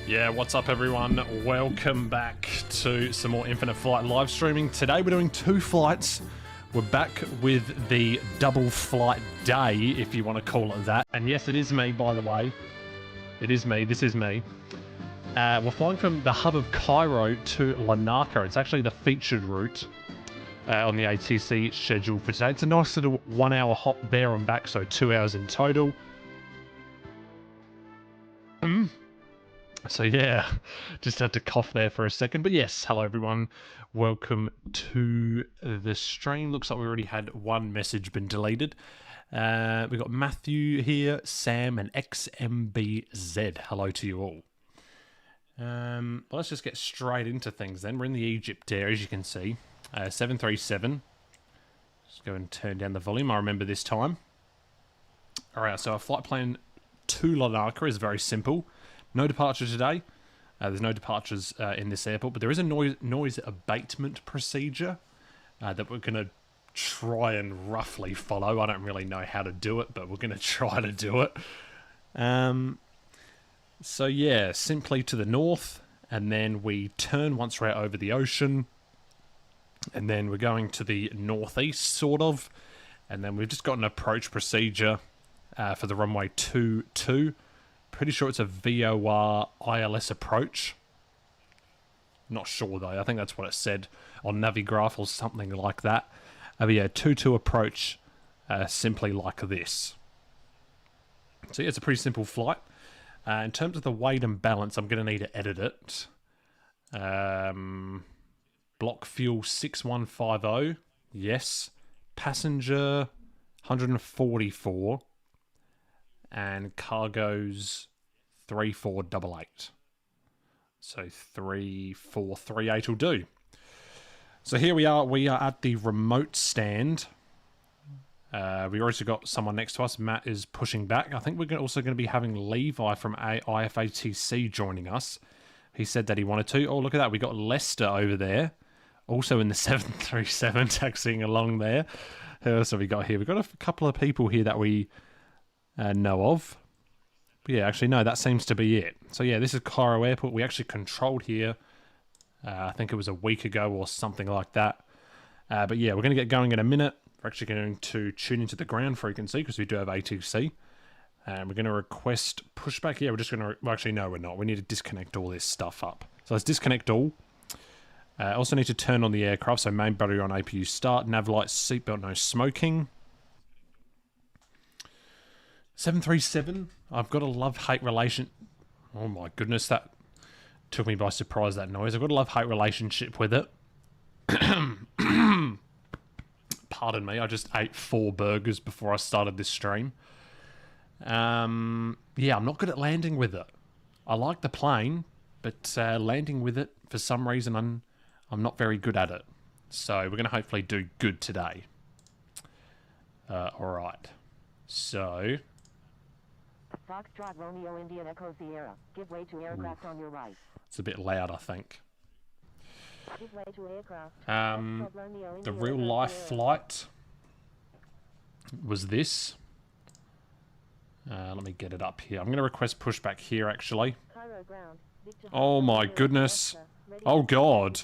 Yeah, what's up everyone? Welcome back to some more Infinite Flight live streaming. Today we're doing 2 flights. We're back with the double flight day, if you want to call it that. And yes, it is me, by the way. It is me, this is me. We're flying from the hub of Cairo to Larnaca. It's actually the featured route on the ATC schedule for today. It's a nice little 1 hour hop there and back, so 2 hours in total. So yeah, just had to cough there for a second. But yes, hello everyone. Welcome to the stream. Looks like we already had one message been deleted. We've got Matthew here, Sam, and XMBZ. Hello to you all. Well, let's just get straight into things then. We're in the Egyptair, as you can see. 737. Just go and turn down the volume. I remember this time. Alright, so our flight plan to Larnaca is very simple. No departure today. There's no departures in this airport, but there is a noise abatement procedure that we're going to try and roughly follow. I don't really know how to do it, but we're going to try to do it. So yeah, simply to the north, and then we turn once we're over the ocean, and then we're going to the northeast, sort of, and then we've just got an approach procedure for the runway 22. Pretty sure it's a VOR ILS approach. Not sure though. I think that's what it said on Navigraph or something like that. But yeah, 22 approach, simply like this. So yeah, it's a pretty simple flight. In terms of the weight and balance, I'm going to need to edit it. Block fuel 6150. Yes. Passenger 144. And cargo's 3488. So 3438 will do. So here we are. We are at the remote stand. We also got someone next to us. Matt is pushing back. I think we're also going to be having Levi from IFATC joining us. He said that he wanted to. Oh, look at that. We got Lester over there. Also in the 737 taxiing along there. Who else have we got here? We've got a couple of people here that we know of. But yeah, actually, no, that seems to be it. So yeah, this is Cairo Airport. We actually controlled here. I think it was a week ago or something like that. But yeah, we're going to get going in a minute. We're actually going to tune into the ground frequency because we do have ATC. And we're going to request pushback. Yeah, we're just going to... Well, actually, no, we're not. We need to disconnect all this stuff up. So let's disconnect all. Also need to turn on the aircraft. So main battery on APU start. Nav lights, seatbelt, no smoking. 737, I've got a love-hate relation... Oh my goodness, that took me by surprise, that noise. I've got a love-hate relationship with it. Pardon me, I just ate 4 burgers before I started this stream. Yeah, I'm not good at landing with it. I like the plane, but landing with it, for some reason, I'm not very good at it. So we're going to hopefully do good today. Alright, so... Foxtrot Romeo India Echo Sierra. Give way to aircraft on your right. It's a bit loud, I think. Give way to aircraft. The real life flight was this. Let me get it up here. I'm going to request pushback here, actually. Oh my goodness. Oh god.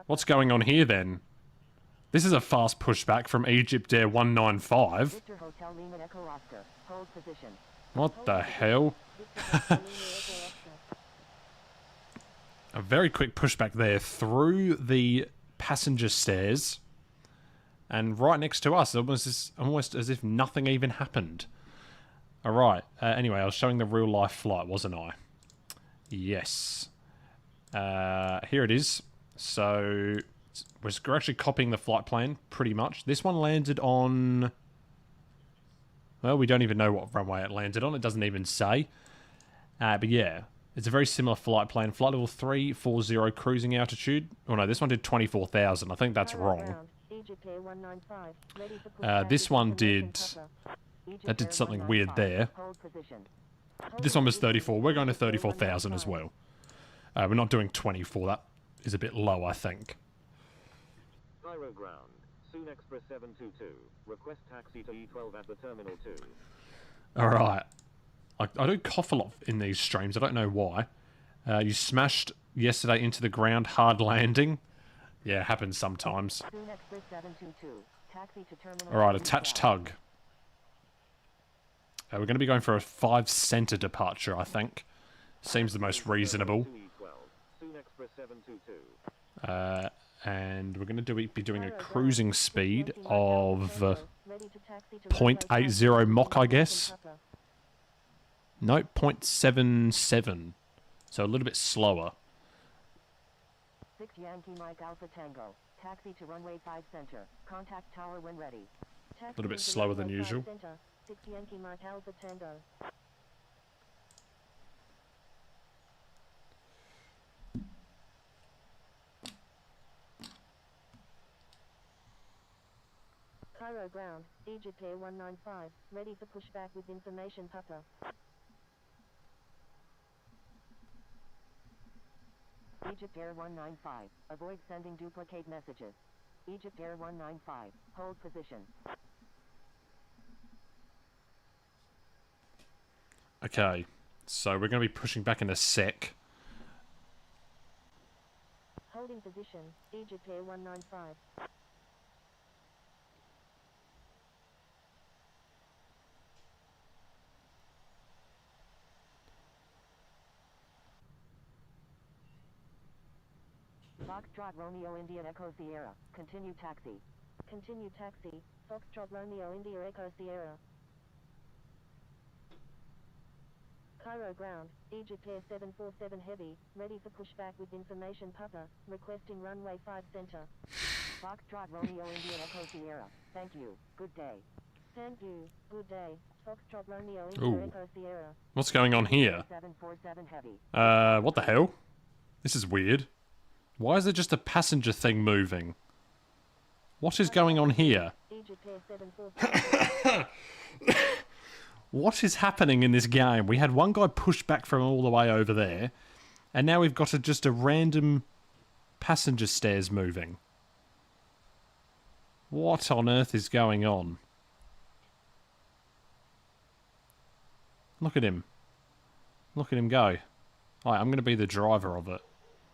What's going on here then? This is a fast pushback from Egyptair 195. What the hell? A very quick pushback there through the passenger stairs. And right next to us, almost as if nothing even happened. Alright, anyway, I was showing the real life flight, wasn't I? Yes. Here it is. So, we're actually copying the flight plan, pretty much. This one landed on... Well, we don't even know what runway it landed on. It doesn't even say. But yeah, it's a very similar flight plan. Flight level 340 cruising altitude. Oh no, this one did 24,000. I think that's wrong. This one did... That did something weird there. This one was 34. We're going to 34,000 as well. We're not doing 24. That is a bit low, I think. Cairo ground. Soon Express 722. Request taxi to E12 at the Terminal 2. Alright. I do cough a lot in these streams. I don't know why. You smashed yesterday into the ground, hard landing. Yeah, happens sometimes. Soon Express 722. Taxi to terminal. Alright, attach tug. We're going to be going for a 5 center departure, I think. Seems the most reasonable. Soon Express 722. And we're going to be doing a cruising speed of 0.80 Mach, I guess. No, 0.77. So a little bit slower. 6 Yankee Mike Alpha Tango. Taxi to runway 5 center. Contact tower when ready. A little bit slower than usual. 6 Yankee Mike Alpha Tango. Cairo ground, Egyptair 195, ready for pushback with information Papa. Egyptair 195, avoid sending duplicate messages. Egyptair 195, hold position. Okay, so we're going to be pushing back in a sec. Holding position, Egyptair 195. Foxtrot Romeo India Echo Sierra. Continue taxi. Continue taxi. Foxtrot Romeo India Echo Sierra. Cairo ground, Egyptair 747 Heavy, ready for pushback with information Papa, requesting runway 5 center. Foxtrot Romeo India Echo Sierra. Thank you. Good day. Thank you. Good day. Foxtrot Romeo India Echo Sierra. What's going on here? 747 Heavy. What the hell? This is weird. Why is there just a passenger thing moving? What is going on here? Egyptair 747. What is happening in this game? We had one guy push back from all the way over there, and now we've got just a random passenger stairs moving. What on earth is going on? Look at him. Look at him go. Alright, I'm going to be the driver of it.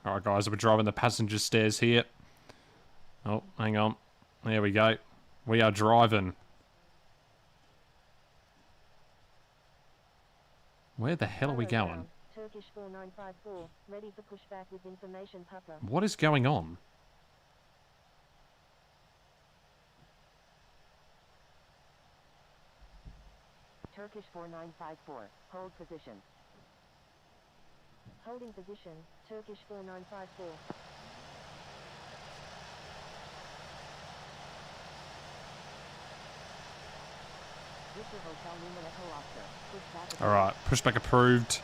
Alright guys, we're driving the passenger stairs here. Oh, hang on. There we go. We are driving. Where the hell are we going? Turkish 4954, ready for pushback with information Papa. What is going on? Turkish 4954, hold position. Holding position, Turkish 4954. Victor Hotel Lima Echo Oscar. Pushback approved. Alright, pushback approved.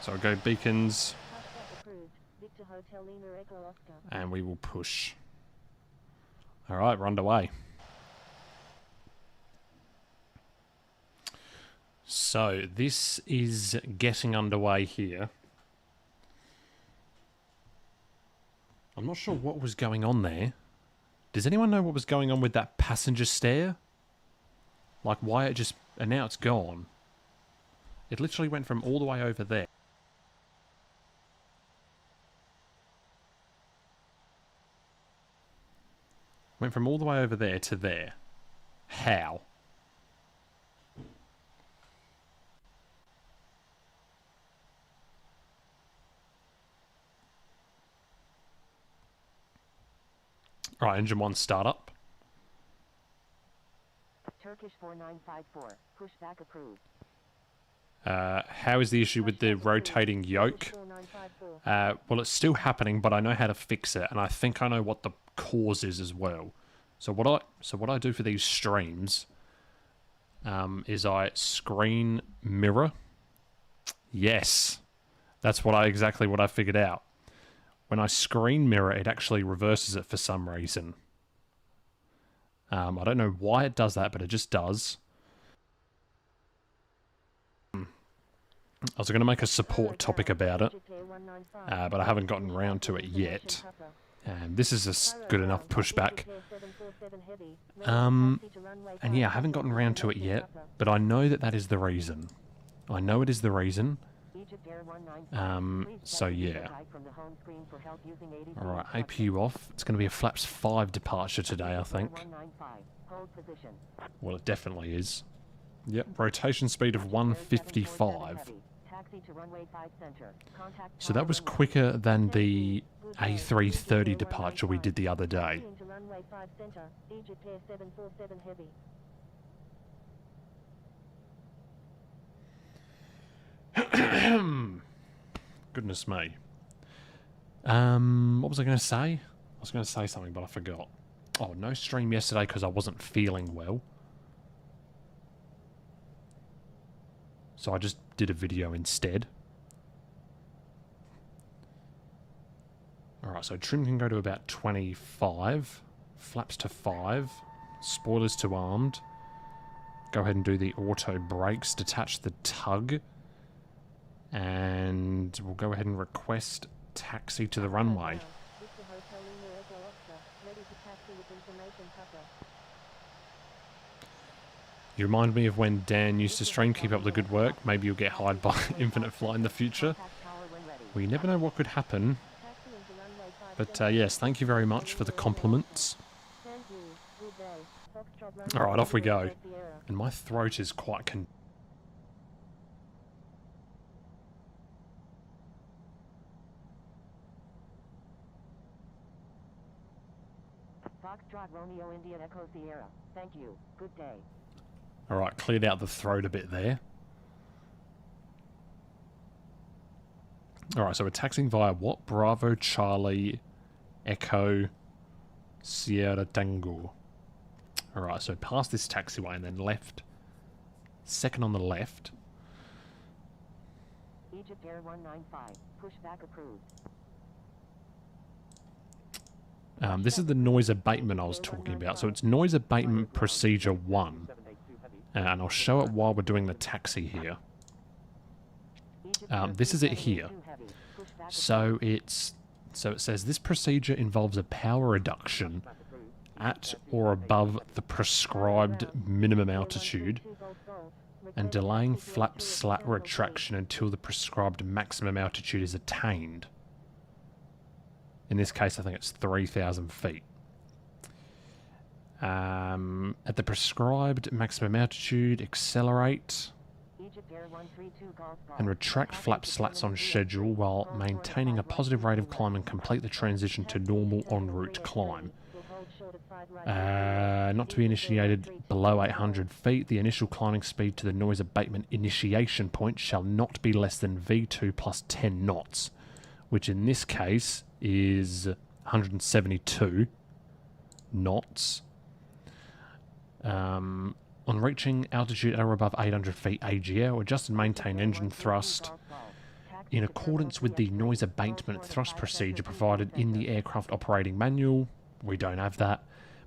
So I'll go beacons, Pushback approved. Victor Hotel Lima Echo Oscar. and we will push. Alright, we're underway. So, this is getting underway here. I'm not sure what was going on there. Does anyone know what was going on with that passenger stair? Like, why it just... And now it's gone. It literally went from all the way over there. Went from all the way over there to there. How? Alright, engine 1 startup. Turkish 4954, pushback approved. How is the issue with the rotating yoke? 4954. Well, it's still happening, but I know how to fix it, and I think I know what the cause is as well. So what I do for these streams is I screen mirror. Yes, that's exactly what I figured out. When I screen mirror, it actually reverses it for some reason. I don't know why it does that, but it just does. I was going to make a support topic about it, but I haven't gotten around to it yet. This is a good enough pushback. And yeah, I haven't gotten around to it yet, but I know that is the reason. I know it is the reason. Egyptair 195. So yeah. From the home screen for help using 80 Alright, APU off. It's going to be a flaps 5 departure today, I think. 195. Hold position. Well, it definitely is. Yep, rotation speed of 155. Taxi to runway 5 center. Contact So that was quicker than the A330 departure we did the other day. Taxiing to runway 5 center. Egyptair 747 heavy. Goodness me. What was I going to say? I was going to say something, but I forgot. Oh, no stream yesterday because I wasn't feeling well. So I just did a video instead. Alright, so trim can go to about 25. Flaps to 5. Spoilers to armed. Go ahead and do the auto brakes. Detach the tug. And we'll go ahead and request taxi to the runway. You remind me of when Dan used to stream. Keep up the good work. Maybe you'll get hired by Infinite Flight in the future. Well, you never know what could happen. But yes, thank you very much for the compliments. Alright, off we go. And my throat is quite Foxtrot Romeo India Echo Sierra. Thank you. Good day. Alright, cleared out the throat a bit there. Alright, so we're taxiing via what? Bravo, Charlie, Echo, Sierra Tango. Alright, so past this taxiway and then left. Second on the left. Egyptair 195. Pushback approved. This is the noise abatement I was talking about. So it's noise abatement procedure 1. And I'll show it while we're doing the taxi here. This is it here. So it says this procedure involves a power reduction at or above the prescribed minimum altitude and delaying flap slat retraction until the prescribed maximum altitude is attained. In this case, I think it's 3,000 feet. At the prescribed maximum altitude, accelerate and retract flap slats on schedule while maintaining a positive rate of climb and complete the transition to normal en route climb. Not to be initiated below 800 feet, the initial climbing speed to the noise abatement initiation point shall not be less than V2 plus 10 knots, which in this case is 172 knots. On reaching altitude at or above 800 feet AGL, adjust and maintain engine thrust in accordance with the noise abatement thrust procedure provided in the aircraft operating manual. We don't have that.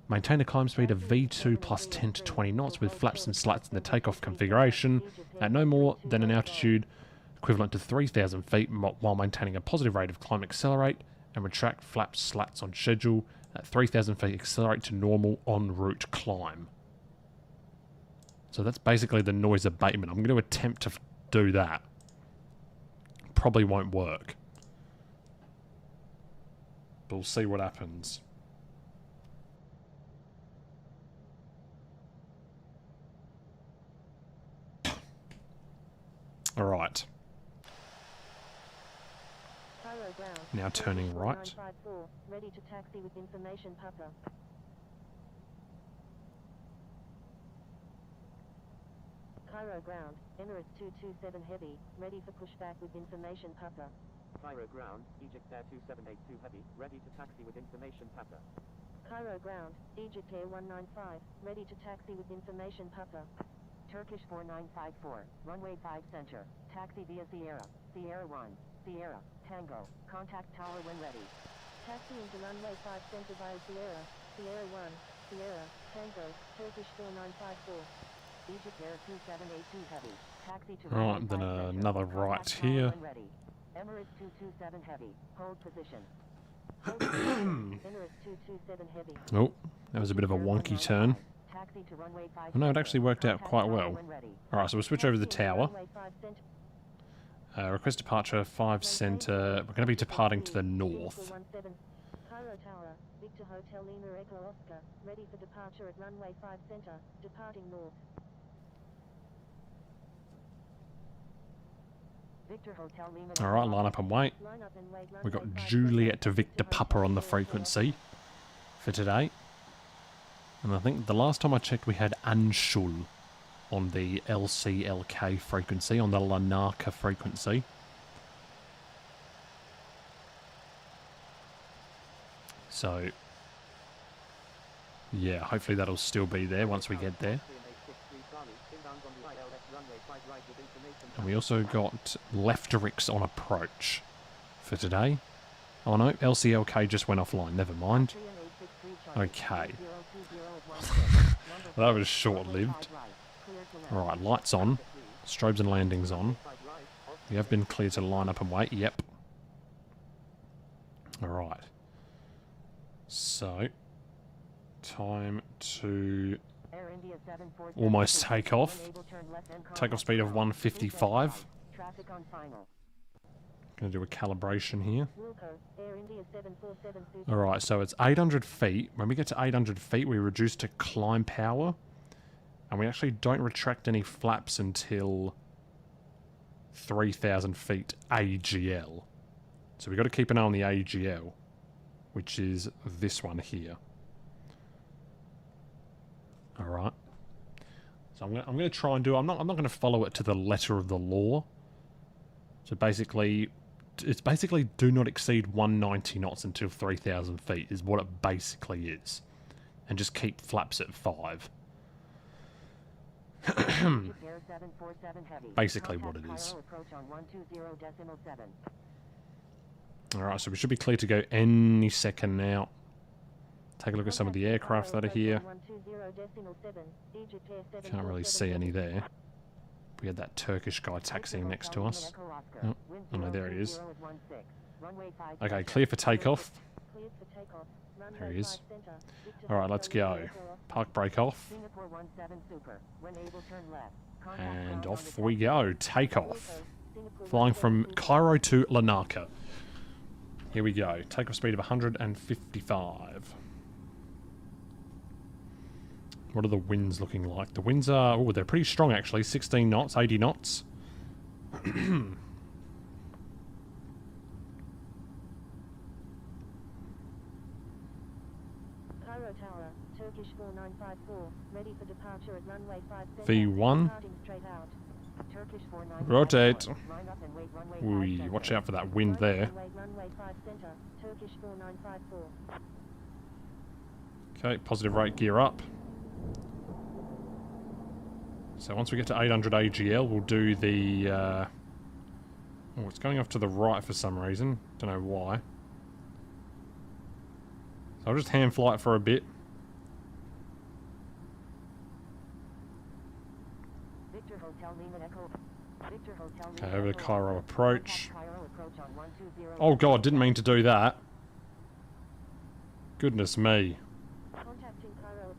Maintain a climb speed of V2 plus 10 to 20 knots with flaps and slats in the takeoff configuration at no more than an altitude equivalent to 3,000 feet while maintaining a positive rate of climb. Accelerate and retract flaps slats on schedule at 3,000 feet. Accelerate to normal en route climb. So that's basically the noise abatement. I'm going to attempt to do that. Probably won't work. But we'll see what happens. Alright. Now turning right. Ready to taxi with information, Papa. Cairo ground, Emirates 227 heavy, ready for pushback with information, Papa. Cairo ground, Egyptair 2782 heavy, ready to taxi with information, Papa. Cairo ground, Egyptair 195, ready to taxi with information, Papa. Turkish 4954, runway 5 center, taxi via Sierra, Sierra 1, Sierra, Tango, contact tower when ready. Taxiing to runway 5 center via Sierra, Sierra 1, Sierra, Tango, Turkish 4954. Egyptair 2782 heavy, taxi to right, then another right here. Emirates 227 heavy, hold position. Emirates 227 heavy. Oh, that was a bit of a wonky turn. Oh, no, it actually worked out quite well. Alright, so we'll switch over to the tower. Request departure 5 center. We're going to be departing to the north. Cairo Tower, Victor Hotel Lima Echo Oscar, ready for departure at runway 5 center, departing north. Victor Hotel Lima. Alright, line up and wait. We've got Juliet to Victor Papa on the frequency for today. And I think the last time I checked we had Anshul on the LCLK frequency, on the Larnaca frequency. So, yeah, hopefully that'll still be there once we get there. And we also got Lefterix on approach for today. Oh no, LCLK just went offline, never mind. Okay. That was short-lived. Alright, lights on. Strobes and landings on. We have been cleared to line up and wait, yep. Alright. So, time to almost take off. Takeoff speed of 155. Going to do a calibration here. Alright, so it's 800 feet. When we get to 800 feet, we reduce to climb power. And we actually don't retract any flaps until 3,000 feet AGL. So we've got to keep an eye on the AGL, which is this one here. Alright. So I'm going to try and do... I'm not going to follow it to the letter of the law. So basically... It's basically do not exceed 190 knots until 3,000 feet is what it basically is. And just keep flaps at 5. Basically what it is. Alright, so we should be clear to go any second now. Take a look at some of the aircraft that are here. Can't really see any there. We had that Turkish guy taxiing next to us. Oh, oh no, there he is. Okay, clear for takeoff. There he is. Alright, let's go. Park brake off. And off we go. Take off. Flying from Cairo to Larnaca. Here we go. Takeoff speed of 155. What are the winds looking like? The winds are... Oh, they're pretty strong actually. 16 knots, 80 knots. Cairo Tower, Turkish 4954, ready for departure at runway 5 V1. Turkish Rotate. Ooh, watch out for that wind there. Turkish 4954. Okay, positive rate gear up. So once we get to 800 AGL, we'll do the... Oh, it's going off to the right for some reason. Don't know why. So I'll just hand fly it for a bit. Okay, over to Cairo approach. Oh god, didn't mean to do that. Goodness me.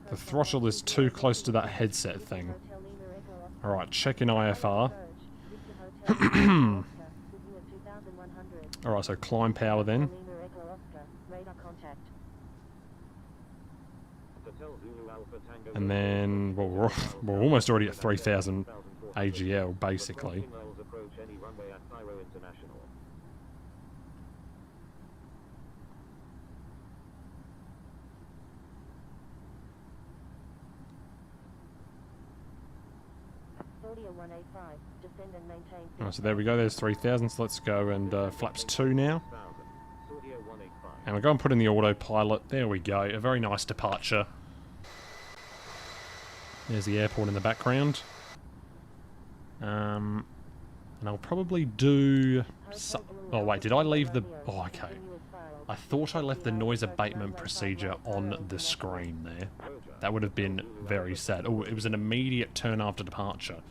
The throttle is too close to that headset thing. Alright, check in IFR. Alright, so climb power then. And then, well, we're almost already at 3,000 AGL, basically. Alright, so there we go, there's 3,000, so let's go and flaps 2 now. And we'll go and put in the autopilot. There we go, a very nice departure. There's the airport in the background. And I'll probably do... Oh wait, did I leave the... Oh, okay. I thought I left the noise abatement procedure on the screen there. That would have been very sad. Oh, it was an immediate turn after departure.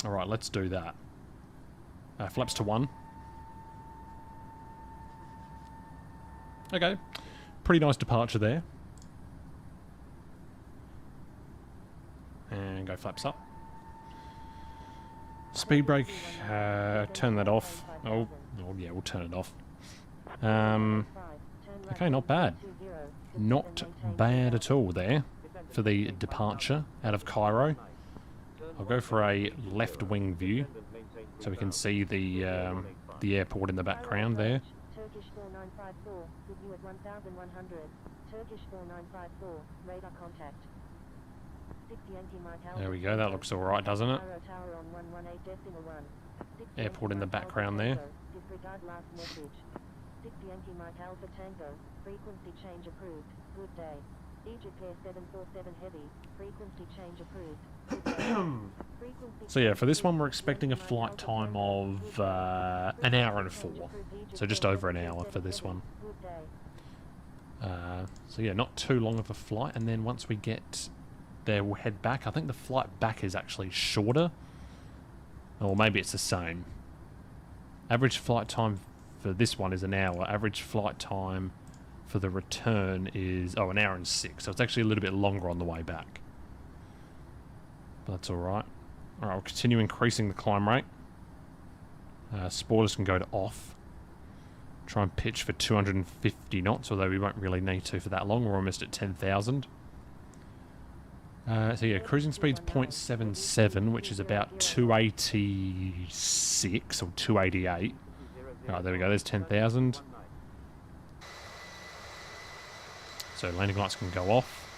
Alright, let's do that. Flaps to 1. Okay. Pretty nice departure there. And go flaps up. Speed brake, turn that off. Oh, yeah, we'll turn it off. Okay, not bad. Not bad at all there for the departure out of Cairo. I'll go for a left wing view so we can see the airport in the background there. Turkish 4954, with you at 1100. Turkish 4954, radar contact. 60 Yankee Mike Alpha. There we go, that looks alright, doesn't it? Cairo Tower on 118.1. 60 Airport in the Yankee Mike background Alpha there. Tango, disregard last message. 60 Yankee Mike Alpha Tango, frequency change approved, good day. Egyptair 747 Heavy, frequency change approved, good day. So yeah, for this one we're expecting a flight time of an hour and 4. So just over an hour for this one. So yeah, not too long of a flight, and then once we get there we'll head back. I think the flight back is actually shorter. Or maybe it's the same. Average flight time for this one is an hour. Average flight time for the return is, an hour and 6. So it's actually a little bit longer on the way back. But that's alright. Alright, we'll continue increasing the climb rate. Spoilers can go to off. Try and pitch for 250 knots, although we won't really need to for that long. We're almost at 10,000. So yeah, cruising speed's 0.77, which is about 286 or 288. Alright, there we go, there's 10,000. So landing lights can go off.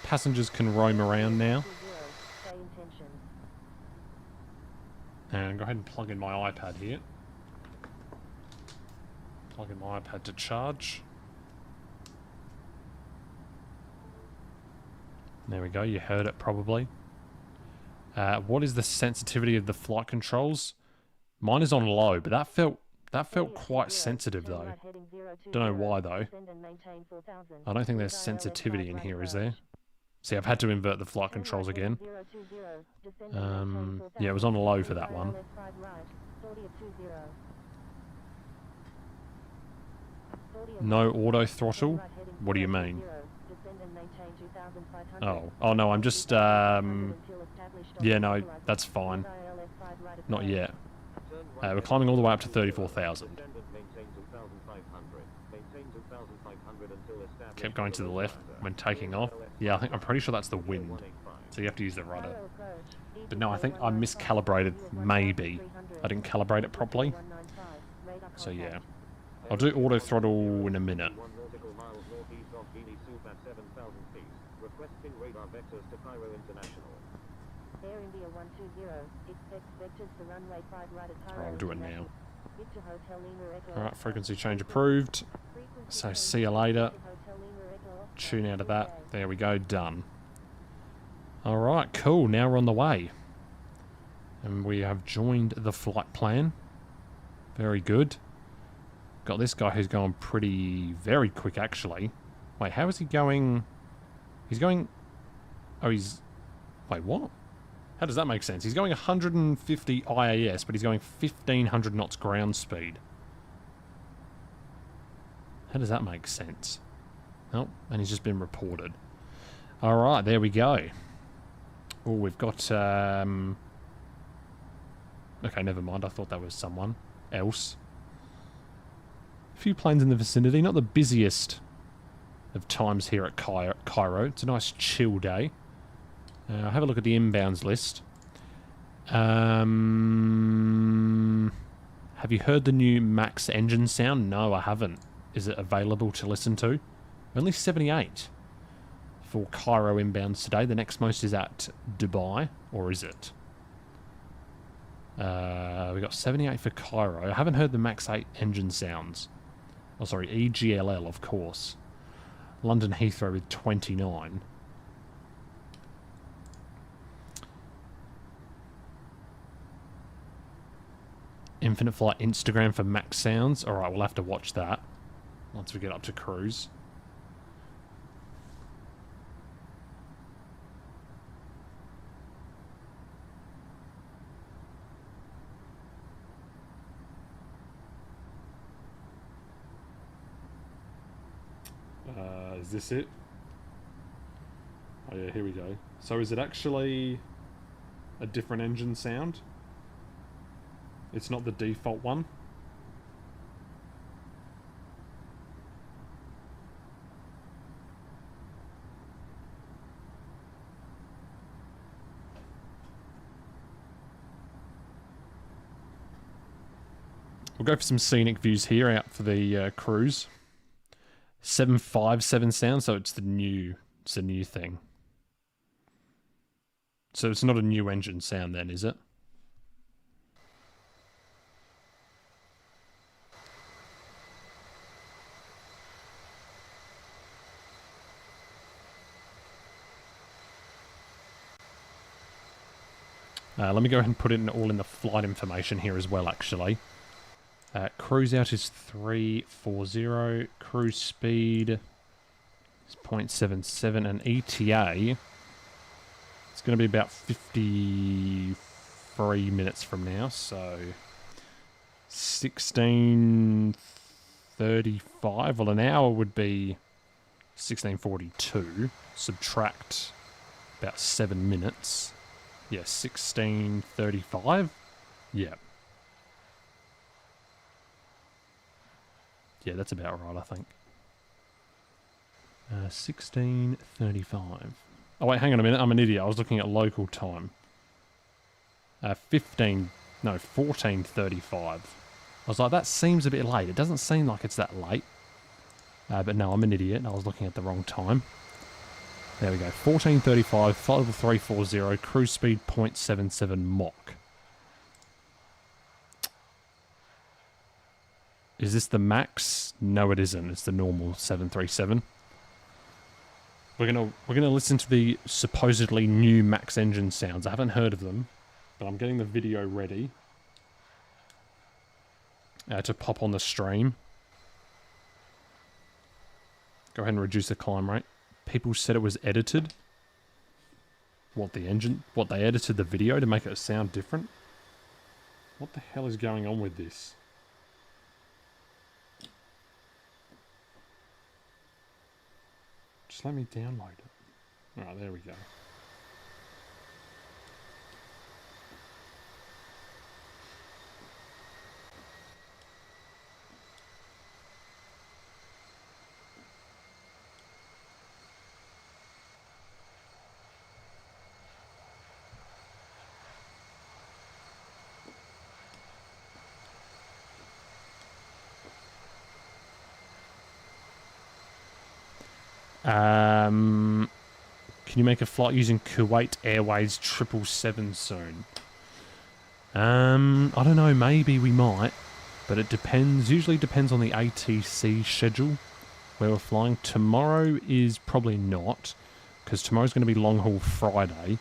Passengers can roam around now. And go ahead and plug in my iPad here. Plug in my iPad to charge. There we go, you heard it probably. What is the sensitivity of the flight controls? Mine is on low, but that felt quite sensitive though. Don't know why though. I don't think there's sensitivity in here, is there? See, I've had to invert the flight controls again. Yeah, it was on low for that one. No auto throttle? What do you mean? Oh no, I'm just, yeah, no, that's fine. Not yet. We're climbing all the way up to 34,000. Kept going to the left when taking off. Yeah, I'm pretty sure that's the wind. So you have to use the rudder. But no, I think I miscalibrated, maybe. I didn't calibrate it properly. So yeah. I'll do auto throttle in a minute. I'll do it now. Alright, frequency change approved. So see you later. Tune out of that. There we go, done. Alright, cool. Now we're on the way. And we have joined the flight plan. Very good. Got this guy who's going very quick actually. Wait, how is he going? He's going... Oh, he's... Wait, what? How does that make sense? He's going 150 IAS, but he's going 1,500 knots ground speed. How does that make sense? Oh, and he's just been reported. Alright, there we go. Oh, we've got... Okay, never mind. I thought that was someone else. A few planes in the vicinity. Not the busiest of times here at Cairo. It's a nice chill day. I'll have a look at the inbounds list. Have you heard the new Max engine sound? No, I haven't. Is it available to listen to? Only 78 for Cairo inbounds today. The next most is at Dubai, or is it? We got 78 for Cairo. I haven't heard the Max 8 engine sounds. Oh, sorry, EGLL, of course. London Heathrow with 29. Infinite Flight Instagram for Max sounds. Alright, we'll have to watch that once we get up to cruise. Is this it? Oh yeah, here we go. So is it actually a different engine sound? It's not the default one. We'll go for some scenic views here out for the cruise. 757 sound, so it's a new thing. So it's not a new engine sound then, is it? Let me go ahead and put it all in the flight information here as well, actually. Cruise out is 340. Cruise speed is 0.77. And ETA, it's going to be about 53 minutes from now. So 16:35. Well, an hour would be 16:42. Subtract about 7 minutes. Yeah, 16:35. Yeah. Yeah, that's about right, I think. 16:35. Oh, wait, hang on a minute. I'm an idiot. I was looking at local time. 14:35. I was like, that seems a bit late. It doesn't seem like it's that late. But no, I'm an idiot. I was looking at the wrong time. There we go. 14:35, flight level 340, cruise speed 0.77 Mach. Is this the max? No, it isn't. It's the normal 737. We're gonna listen to the supposedly new max engine sounds. I haven't heard of them, but I'm getting the video ready to pop on the stream. Go ahead and reduce the climb rate. People said it was edited. What, the engine? What, they edited the video to make it sound different? What the hell is going on with this? Just let me download it. Alright, there we go. Can you make a flight using Kuwait Airways 777 soon? I don't know, maybe we might, but it depends, usually depends on the ATC schedule where we're flying. Tomorrow is probably not, because tomorrow's going to be long haul Friday,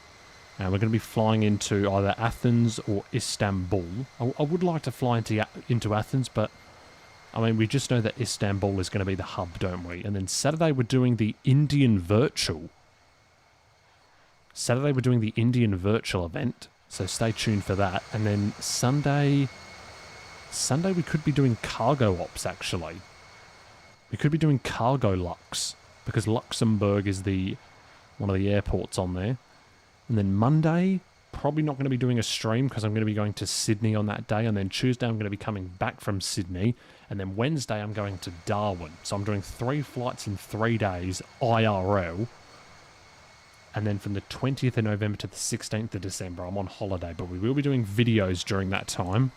and we're going to be flying into either Athens or Istanbul. I would like to fly into Athens, but I mean, we just know that Istanbul is going to be the hub, don't we? And then Saturday we're doing the Indian Virtual. Saturday we're doing the Indian Virtual event, so stay tuned for that. And then Sunday we could be doing cargo ops, actually. We could be doing cargo Lux, because Luxembourg is one of the airports on there. And then Monday, probably not going to be doing a stream because I'm going to be going to Sydney on that day. And then Tuesday I'm going to be coming back from Sydney. And then Wednesday I'm going to Darwin. So I'm doing 3 flights in 3 days, IRL. And then from the 20th of November to the 16th of December, I'm on holiday. But we will be doing videos during that time.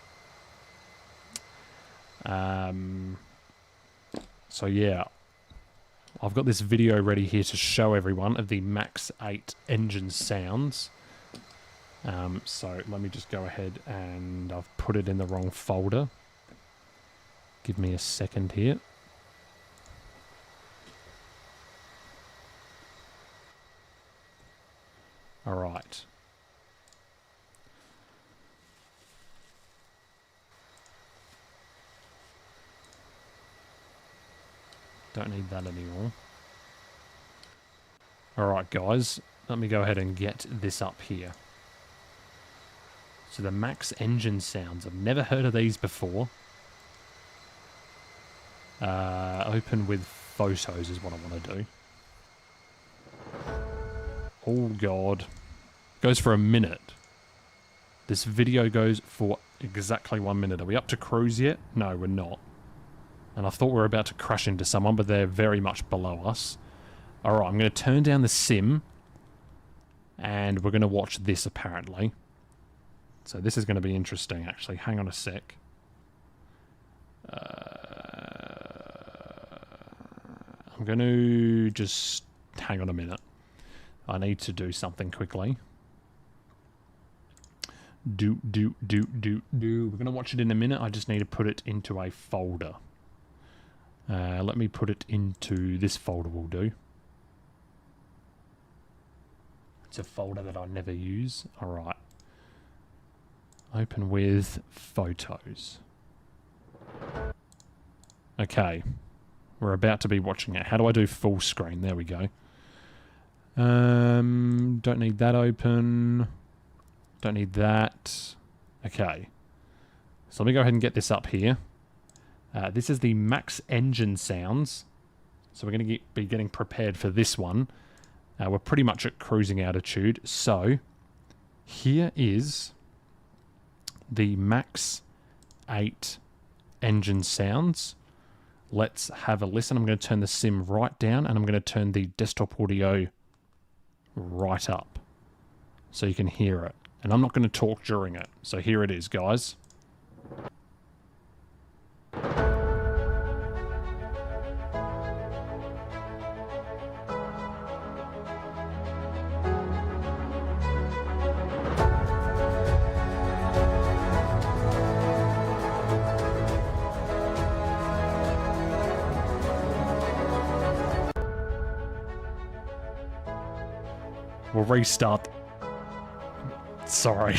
So yeah, I've got this video ready here to show everyone of the Max 8 engine sounds. So let me just go ahead, and I've put it in the wrong folder. Give me a second here. All right. Don't need that anymore. All right, guys. Let me go ahead and get this up here. So the Max engine sounds. I've never heard of these before. Open with photos is what I want to do. Oh, God. Goes for a minute. This video goes for exactly 1 minute. Are we up to cruise yet? No, we're not. And I thought we were about to crash into someone, but they're very much below us. Alright, I'm going to turn down the sim. And we're going to watch this, apparently. So this is going to be interesting, actually. Hang on a sec. I'm going to just... Hang on a minute. I need to do something quickly. We're going to watch it in a minute. I just need to put it into a folder. Let me put it into this folder will do. It's a folder that I never use. Alright. Open with photos. Okay. We're about to be watching it. How do I do full screen? There we go. Don't need that open. Don't need that. Okay. So let me go ahead and get this up here. This is the max engine sounds. So we're going to be getting prepared for this one. We're pretty much at cruising altitude. So here is the max 8 engine sounds. Let's have a listen. I'm going to turn the sim right down and I'm going to turn the desktop audio right up so you can hear it. And I'm not going to talk during it. So here it is, guys. We'll restart. Sorry.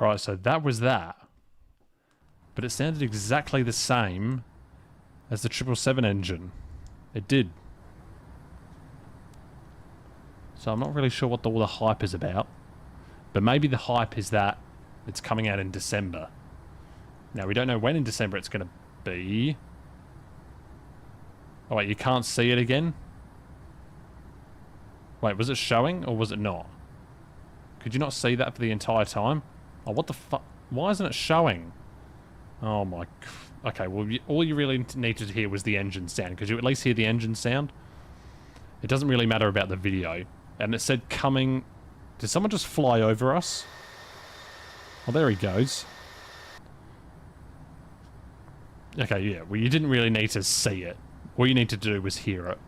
Alright, so that was that. But it sounded exactly the same as the 777 engine. It did. So I'm not really sure what all the hype is about. But maybe the hype is that it's coming out in December. Now, we don't know when in December it's going to be. Oh, wait, you can't see it again? Wait, was it showing or was it not? Could you not see that for the entire time? Oh, what the fuck? Why isn't it showing? Oh my... Okay, well, all you really needed to hear was the engine sound. Could you at least hear the engine sound? It doesn't really matter about the video. And it said coming... Did someone just fly over us? Oh, there he goes. Okay, yeah. Well, you didn't really need to see it. All you need to do was hear it.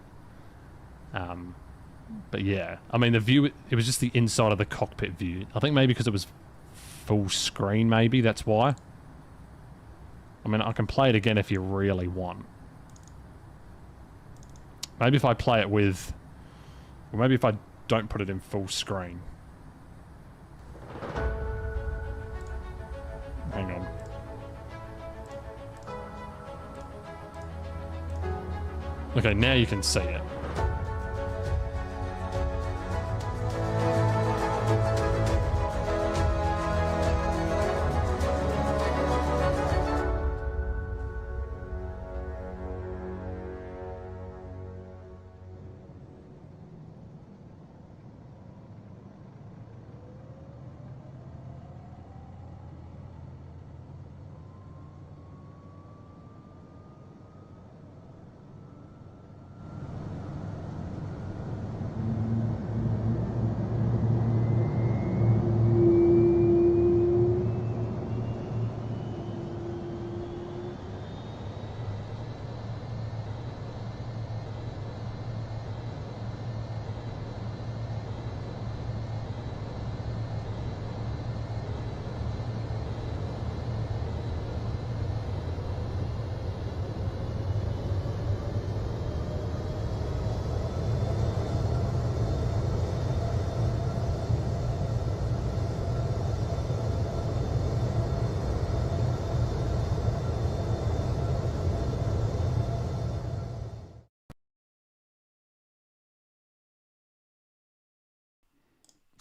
But yeah. I mean, the view... It was just the inside of the cockpit view. I think maybe because it was full screen, maybe. That's why. I mean, I can play it again if you really want. Maybe if I play it with... Or maybe if I don't put it in full screen. Hang on. Okay, now you can see it.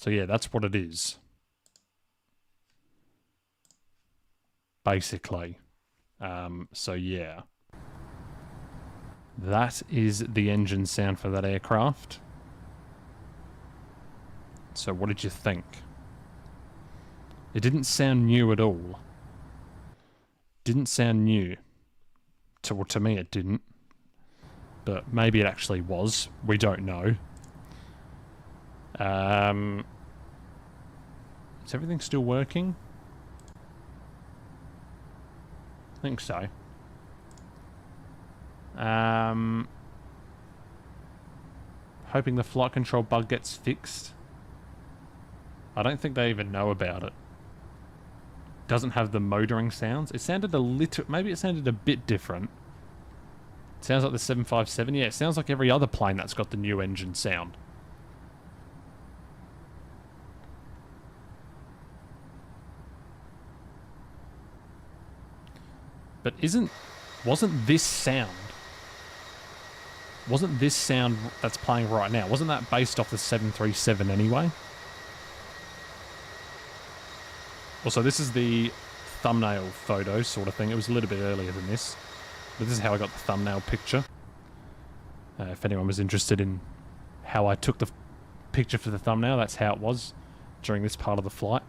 So yeah, that's what it is. Basically. So yeah. That is the engine sound for that aircraft. So what did you think? It didn't sound new at all. Didn't sound new. To me it didn't. But maybe it actually was. We don't know. Is everything still working? I think so. Hoping the flight control bug gets fixed. I don't think they even know about it. Doesn't have the motoring sounds. It sounded a little... Maybe it sounded a bit different. It sounds like the 757. Yeah, it sounds like every other plane that's got the new engine sound. But wasn't this sound that's playing right now, wasn't that based off the 737 anyway? Also, this is the thumbnail photo sort of thing. It was a little bit earlier than this, but this is how I got the thumbnail picture. If anyone was interested in how I took the picture for the thumbnail, that's how it was during this part of the flight.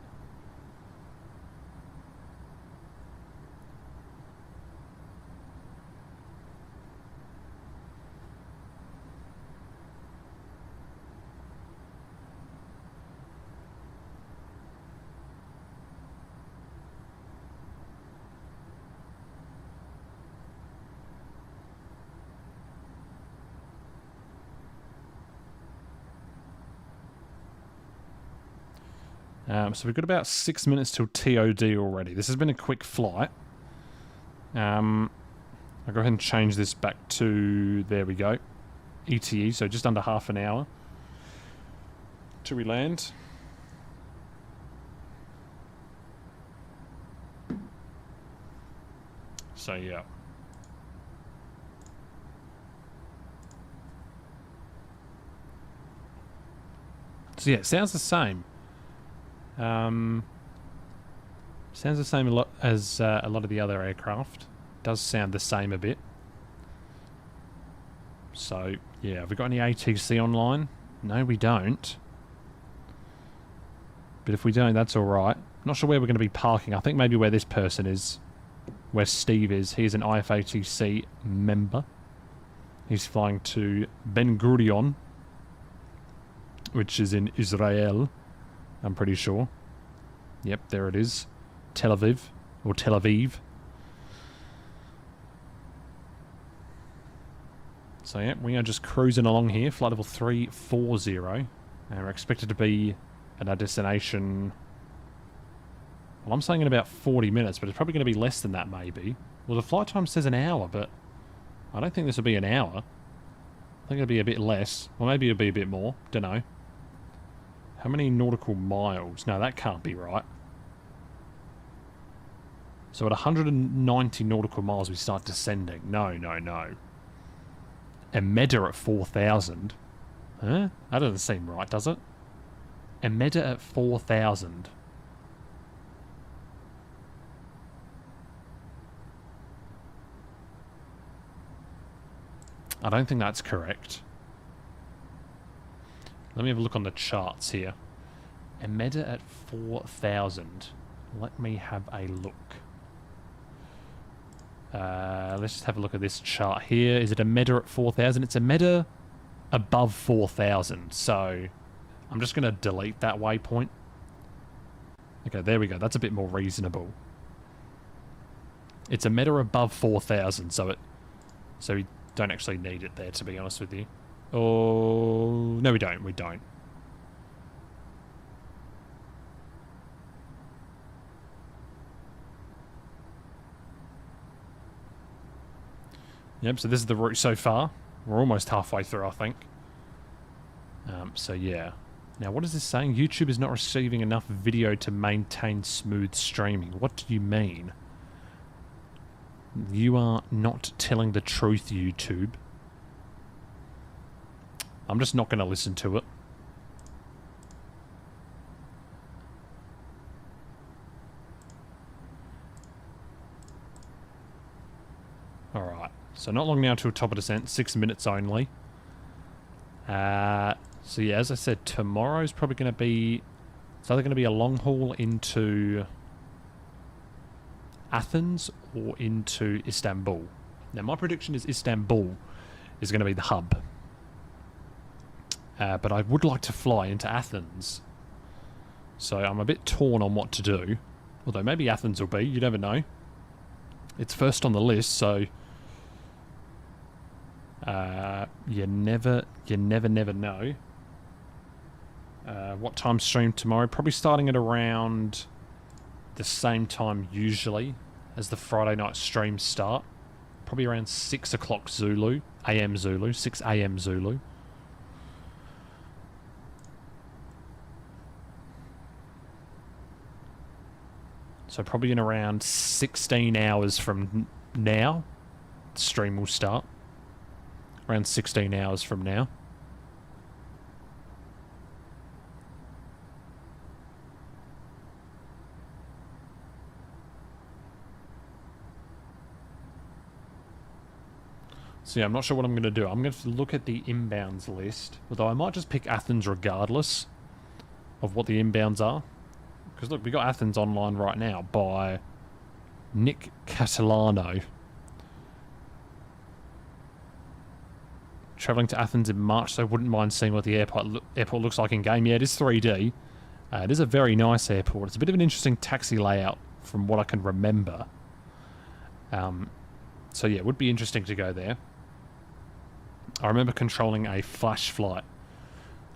So we've got about 6 minutes till TOD already. This has been a quick flight. I'll go ahead and change this back to, there we go, ETE, so just under half an hour till we land. So yeah. So yeah, it sounds the same. Sounds the same a lot as a lot of the other aircraft. Does sound the same a bit. So yeah, have we got any ATC online? No, we don't. But if we don't, that's all right. Not sure where we're going to be parking. I think maybe where this person is, where Steve is. He's an IFATC member. He's flying to Ben Gurion, which is in Israel, I'm pretty sure. Yep, there it is. Tel Aviv, or Tel Aviv. So yeah, we are just cruising along here, flight level 340. And we're expected to be at our destination... Well, I'm saying in about 40 minutes, but it's probably going to be less than that, maybe. Well, the flight time says an hour, but I don't think this will be an hour. I think it'll be a bit less. Or maybe it'll be a bit more. Don't know. How many nautical miles? No, that can't be right. So at 190 nautical miles, we start descending. No, no, no. Emeda at 4,000. Huh? That doesn't seem right, does it? Emeda at 4,000. I don't think that's correct. Let me have a look on the charts here. Emeda at 4,000. Let me have a look. Let's just have a look at this chart here. Is it Emeda at 4,000? It's Emeda above 4,000. So I'm just going to delete that waypoint. Okay, there we go. That's a bit more reasonable. It's Emeda above 4,000, so we don't actually need it there, to be honest with you. Oh, no, we don't. We don't. Yep, so this is the route so far. We're almost halfway through, I think. So yeah. Now, what is this saying? YouTube is not receiving enough video to maintain smooth streaming. What do you mean? You are not telling the truth, YouTube. I'm just not going to listen to it. So not long now till top of descent, 6 minutes only. So yeah, as I said, tomorrow's probably going to be... It's either going to be a long haul into Athens or into Istanbul. Now my prediction is Istanbul is going to be the hub. But I would like to fly into Athens. So I'm a bit torn on what to do. Although maybe Athens will be, you never know. It's first on the list, so... you never know. What time stream tomorrow? Probably starting at around the same time usually as the Friday night streams start. Probably around 6 o'clock Zulu, AM Zulu, 6 AM Zulu. So probably in around 16 hours from now, the stream will start. Around 16 hours from now. So yeah, I'm not sure what I'm going to do. I'm going to look at the inbounds list. Although I might just pick Athens regardless of what the inbounds are. Because look, we got Athens online right now by Nick Catalano. Travelling to Athens in March, so I wouldn't mind seeing what the airport looks like in game. Yeah, it is 3D. It is a very nice airport. It's a bit of an interesting taxi layout from what I can remember. So yeah, it would be interesting to go there. I remember controlling a flash flight.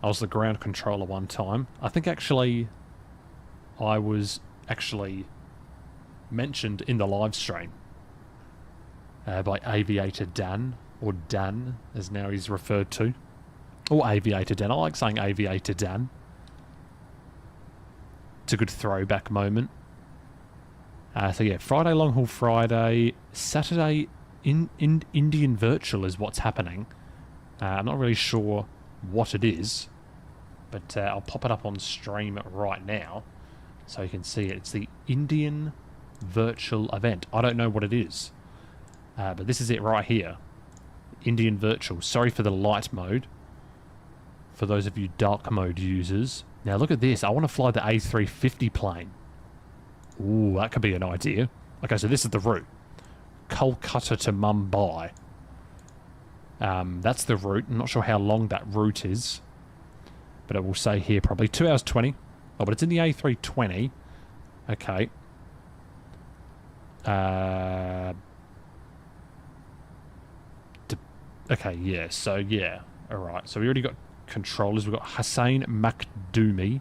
I was the ground controller one time. I think actually I was mentioned in the live stream by Aviator Dan, or Dan as now he's referred to, or Aviator Dan. I like saying Aviator Dan. It's a good throwback moment. So yeah, Friday long haul Friday, Saturday in Indian Virtual is what's happening. I'm not really sure what it is, but I'll pop it up on stream right now so you can see it. It's the Indian Virtual event. I don't know what it is, but this is it right here. Indian Virtual. Sorry for the light mode. For those of you dark mode users. Now look at this. I want to fly the A350 plane. Ooh, that could be an idea. Okay, so this is the route. Kolkata to Mumbai. That's the route. I'm not sure how long that route is. But it will say here probably 2 hours 20. Oh, but it's in the A320. Okay. Okay, yeah. So, yeah. Alright. So, we already got controllers. We've got Hussein Makdoumi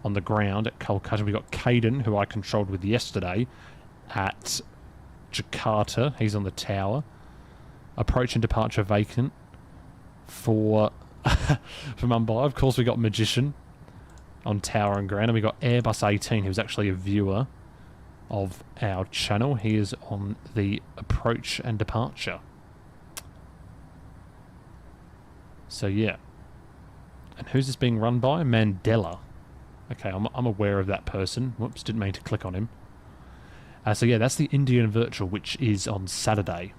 on the ground at Kolkata. We've got Caden, who I controlled with yesterday, at Jakarta. He's on the tower. Approach and departure vacant for for Mumbai. Of course, we got Magician on tower and ground, and we got Airbus 18, who's actually a viewer of our channel. He is on the approach and departure. So yeah. And who's this being run by? Mandela. Okay, I'm aware of that person. Whoops, didn't mean to click on him. So yeah, that's the Indian Virtual, which is on Saturday.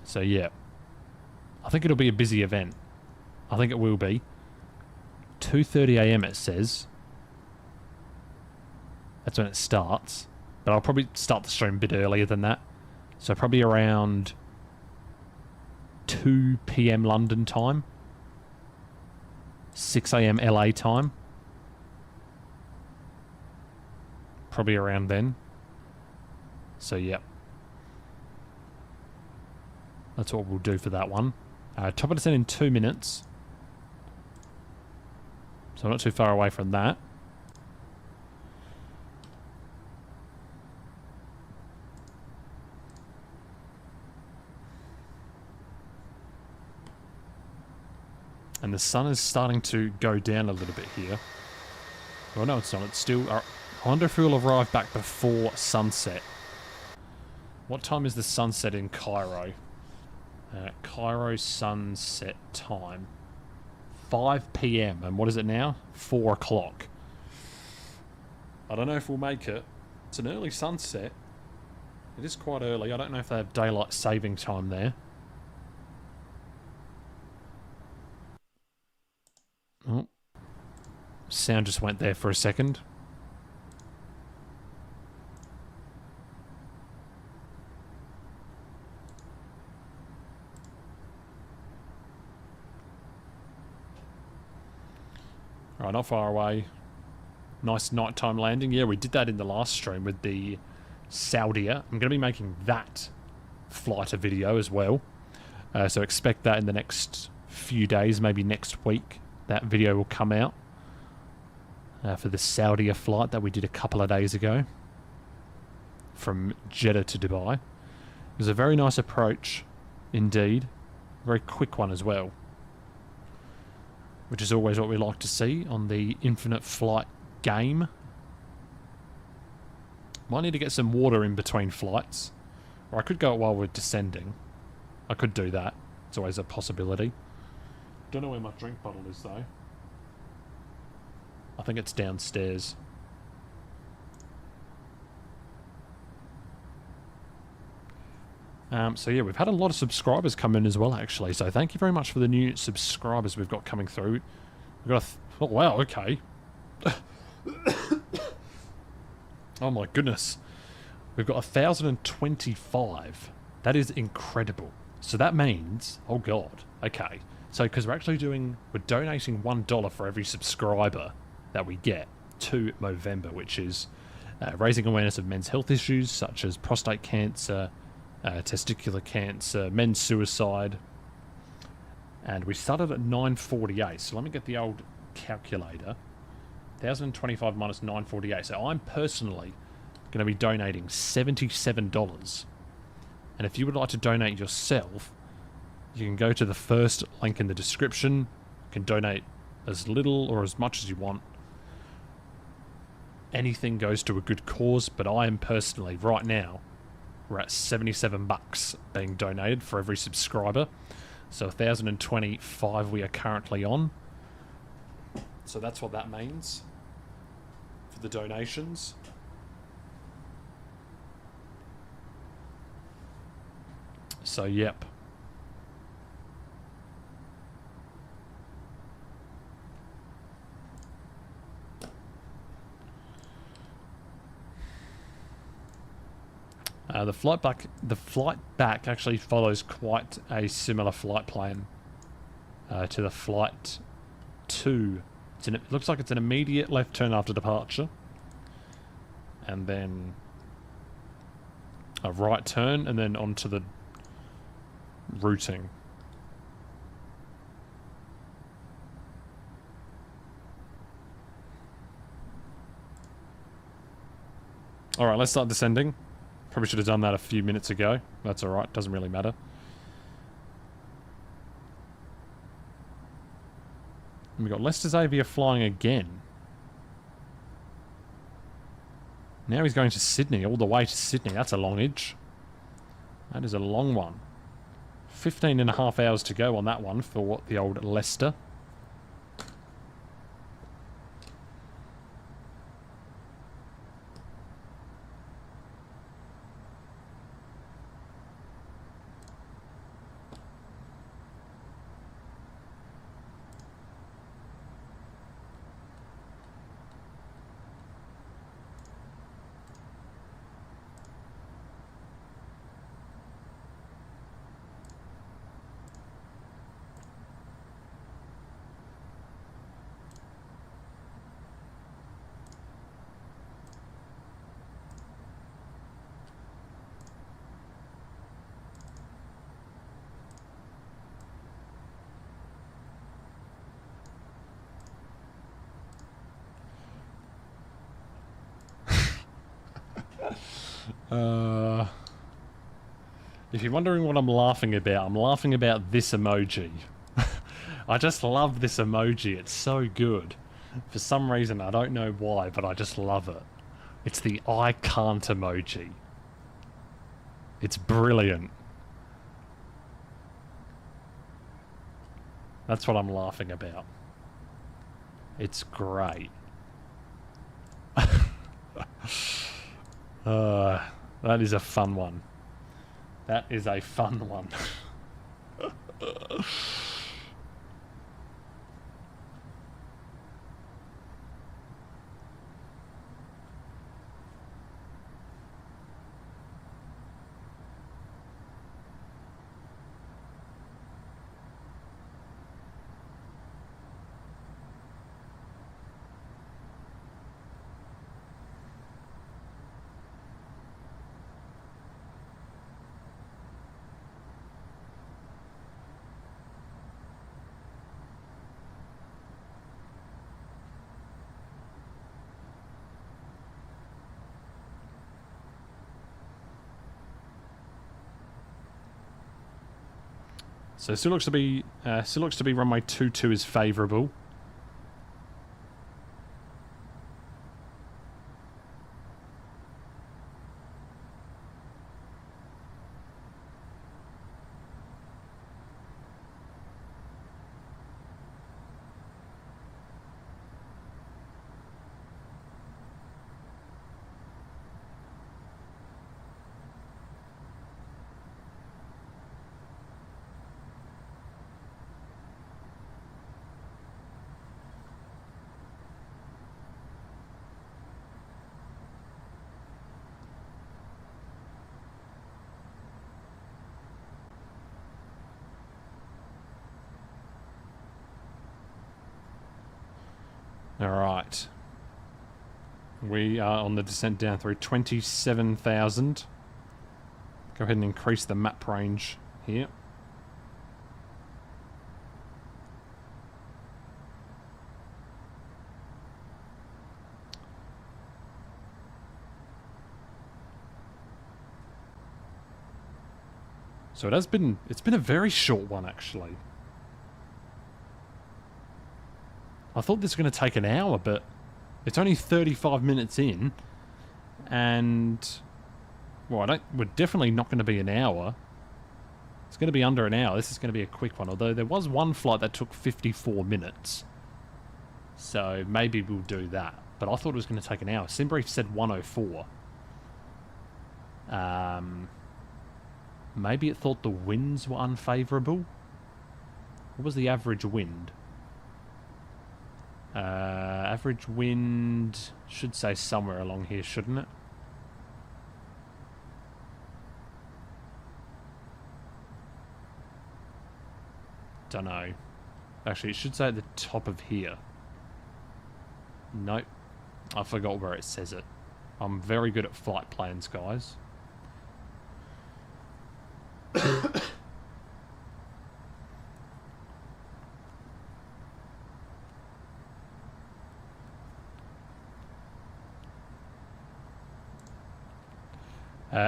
So yeah, I think it'll be a busy event. I think it will be. 2:30 AM it says. That's when it starts. But I'll probably start the stream a bit earlier than that. So probably around 2 PM London time. 6 AM LA time. Probably around then. So yeah. That's what we'll do for that one. Top of descent in 2 minutes. So I'm not too far away from that. And the sun is starting to go down a little bit here. Well, no, it's not. It's still... I wonder if we'll arrive back before sunset. What time is the sunset in Cairo? Cairo sunset time. 5 PM. And what is it now? 4 o'clock. I don't know if we'll make it. It's an early sunset. It is quite early. I don't know if they have daylight saving time there. Oh. Sound just went there for a second. Alright, not far away. Nice nighttime landing. Yeah, we did that in the last stream with the Saudia. I'm going to be making that flight a video as well. So expect that in the next few days, maybe next week. That video will come out for the Saudia flight that we did a couple of days ago from Jeddah to Dubai. It was a very nice approach indeed. Very quick one as well, which is always what we like to see on the Infinite Flight game. Might need to get some water in between flights. Or I could go it while we're descending. I could do that. It's always a possibility. Don't know where my drink bottle is though. I think it's downstairs. So yeah, we've had a lot of subscribers come in as well actually. So thank you very much for the new subscribers we've got coming through. We've got oh wow, okay. Oh my goodness. We've got 1,025. That is incredible. So that means, oh god, okay. So because we're donating $1 for every subscriber that we get to Movember, which is raising awareness of men's health issues such as prostate cancer, testicular cancer, men's suicide. And we started at 948. So let me get the old calculator. 1,025 minus 948. So I'm personally going to be donating $77. And if you would like to donate yourself, you can go to the first link in the description. You can donate as little or as much as you want. Anything goes to a good cause, but I am personally, right now, we're at $77 being donated for every subscriber. So 1,025 we are currently on. So that's what that means for the donations. So yep. The flight back actually follows quite a similar flight plan to the flight to. It looks like it's an immediate left turn after departure, and then a right turn, and then onto the routing. All right, let's start descending. Probably should have done that a few minutes ago. That's alright, doesn't really matter. And we got Leicester Xavier flying again. Now he's going to Sydney, all the way to Sydney. That's a long edge. That is a long one. 15 and a half hours to go on that one for the old Leicester. If you're wondering what I'm laughing about this emoji. I just love this emoji. It's so good. For some reason, I don't know why, but I just love it. It's the I can't emoji. It's brilliant. That's what I'm laughing about. It's great. That is a fun one. That is a fun one. So still looks to be runway 22 is favourable. Alright. We are on the descent down through 27,000. Go ahead and increase the map range here. So it's been a very short one actually. I thought this was going to take an hour, but it's only 35 minutes in, and well, we're definitely not going to be an hour. It's going to be under an hour. This is going to be a quick one, although there was one flight that took 54 minutes. So maybe we'll do that. But I thought it was going to take an hour. SimBrief said 104. Maybe it thought the winds were unfavourable. What was the average wind? Average wind should say somewhere along here, shouldn't it? Don't know. Actually, it should say at the top of here. Nope. I forgot where it says it. I'm very good at flight plans, guys.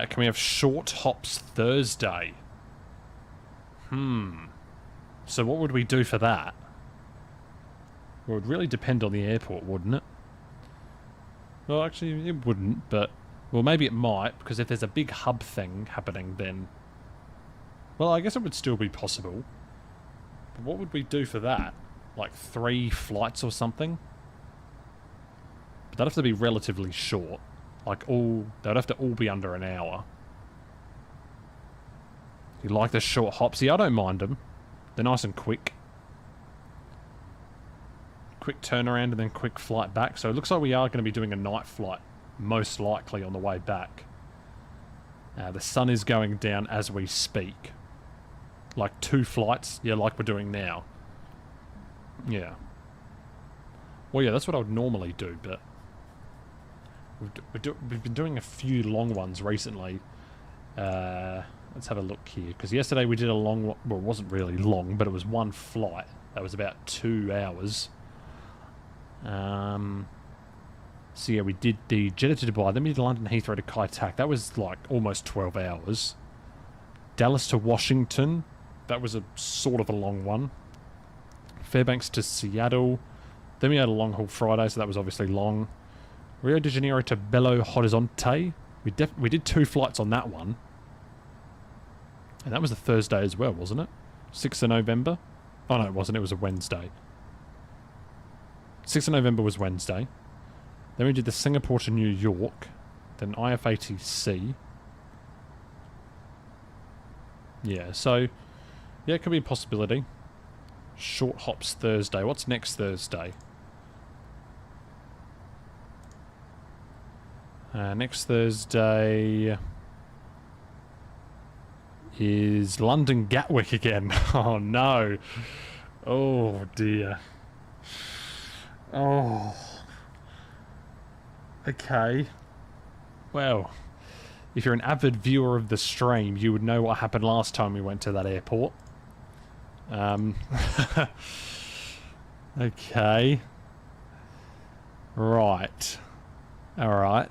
Can we have short hops Thursday? So what would we do for that? Well, it would really depend on the airport, wouldn't it? Well, actually, it wouldn't, but... Well, maybe it might, because if there's a big hub thing happening, then... Well, I guess it would still be possible. But what would we do for that? Like 3 flights or something? But that'd have to be relatively short. Like they'd have to all be under an hour. You like the short hops? Yeah, I don't mind them. They're nice and quick. Quick turnaround and then quick flight back. So it looks like we are going to be doing a night flight, most likely on the way back. The sun is going down as we speak. Like 2 flights, yeah, like we're doing now. Yeah. Well, yeah, that's what I would normally do, but... We've been doing a few long ones recently. Let's have a look here. Because yesterday we did a long... Well, it wasn't really long, but it was 1 flight. That was about 2 hours. So yeah, we did the Jeddah to Dubai, then we did London Heathrow to Kai Tak. That was like almost 12 hours. Dallas to Washington. That was a sort of a long one. Fairbanks to Seattle. Then we had a long haul Friday, so that was obviously long. Rio de Janeiro to Belo Horizonte. We did 2 flights on that one. And that was a Thursday as well, wasn't it? 6th of November? Oh no, it wasn't. It was a Wednesday. 6th of November was Wednesday. Then we did the Singapore to New York. Then IFATC. Yeah, so, yeah, it could be a possibility. Short hops Thursday. What's next Thursday? Next Thursday is London Gatwick again. Oh, no. Oh, dear. Oh. Okay. Well, if you're an avid viewer of the stream, you would know what happened last time we went to that airport. Okay. Right. Alright.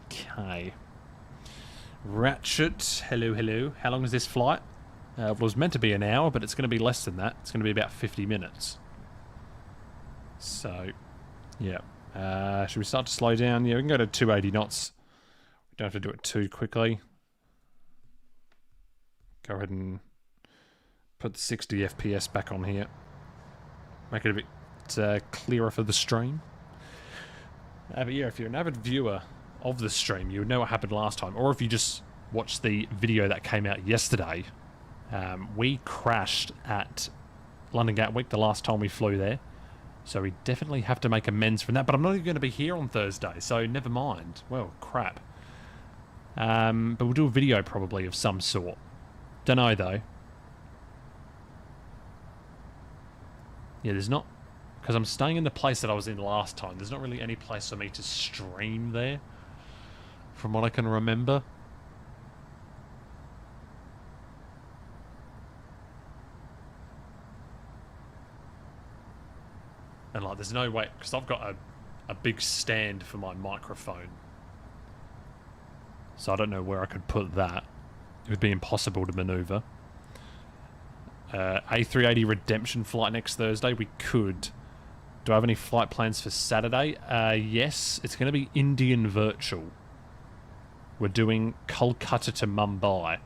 Okay. Ratchet. Hello, hello. How long is this flight? It was meant to be an hour, but it's going to be less than that. It's going to be about 50 minutes. So, yeah. Should we start to slow down? Yeah, we can go to 280 knots. We don't have to do it too quickly. Go ahead and put the 60 FPS back on here. Make it a bit clearer for the stream. But yeah, if you're an avid viewer of the stream, you would know what happened last time. Or if you just watched the video that came out yesterday, we crashed at London Gatwick the last time we flew there. So we definitely have to make amends from that. But I'm not even going to be here on Thursday, so never mind. Well, crap. But we'll do a video probably of some sort. Don't know, though. Yeah, there's not... Because I'm staying in the place that I was in last time. There's not really any place for me to stream there. From what I can remember. And like, there's no way, because I've got a big stand for my microphone. So I don't know where I could put that. It would be impossible to maneuver. A380 redemption flight next Thursday. We could. Do I have any flight plans for Saturday? Yes, it's going to be Indian virtual. We're doing Kolkata to Mumbai.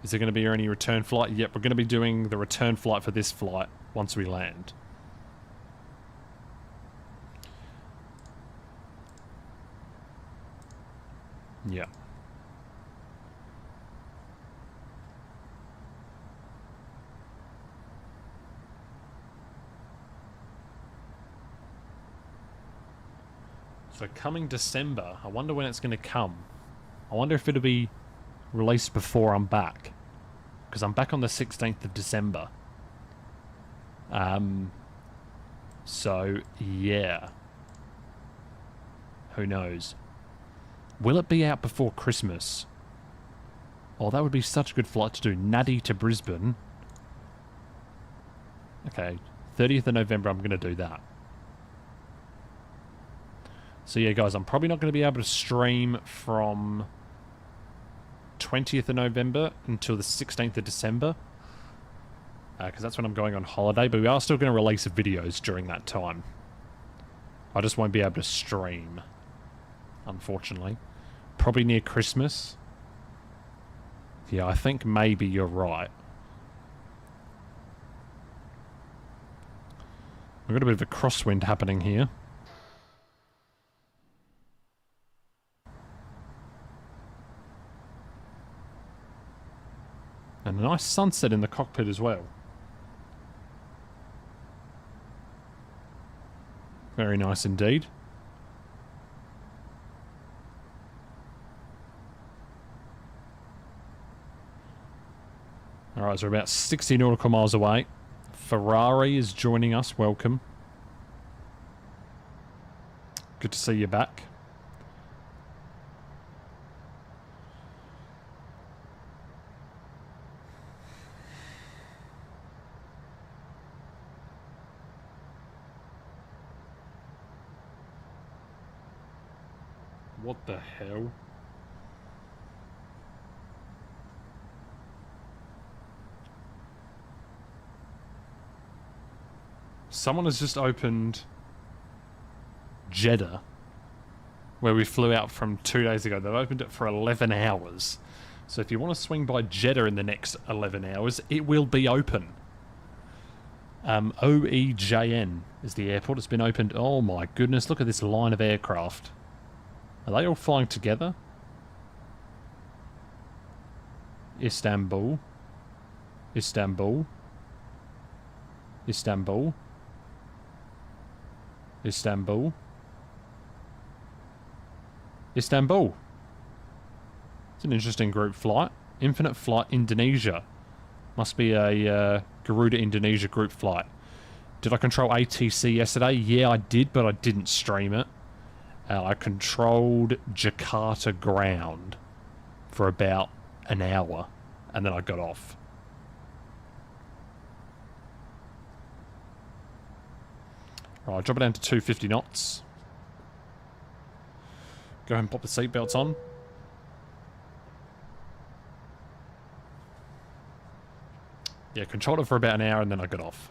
Is there going to be any return flight? Yep, we're going to be doing the return flight for this flight once we land. Yeah. So coming December, I wonder when it's going to come. I wonder if it'll be released before I'm back. Because I'm back on the 16th of December. So, yeah. Who knows? Will it be out before Christmas? Oh, that would be such a good flight to do. Nadi to Brisbane. Okay, 30th of November, I'm going to do that. So yeah, guys, I'm probably not going to be able to stream from 20th of November until the 16th of December. Because that's when I'm going on holiday. But we are still going to release videos during that time. I just won't be able to stream, unfortunately. Probably near Christmas. Yeah, I think maybe you're right. We've got a bit of a crosswind happening here. And a nice sunset in the cockpit as well. Very nice indeed. Alright, so we're about 60 nautical miles away. Ferrari is joining us. Welcome. Good to see you back. What the hell? Someone has just opened Jeddah, where we flew out from 2 days ago. They've opened it for 11 hours. So if you want to swing by Jeddah in the next 11 hours, it will be open. OEJN is the airport. It's been opened. Oh my goodness, look at this line of aircraft. Are they all flying together? Istanbul. Istanbul. Istanbul. Istanbul. Istanbul. It's an interesting group flight. Infinite Flight Indonesia. Must be a Garuda Indonesia group flight. Did I control ATC yesterday? Yeah, I did, but I didn't stream it. I controlled Jakarta ground for about an hour, and then I got off. Right, drop it down to 250 knots. Go ahead and pop the seatbelts on. Yeah, controlled it for about an hour and then I got off.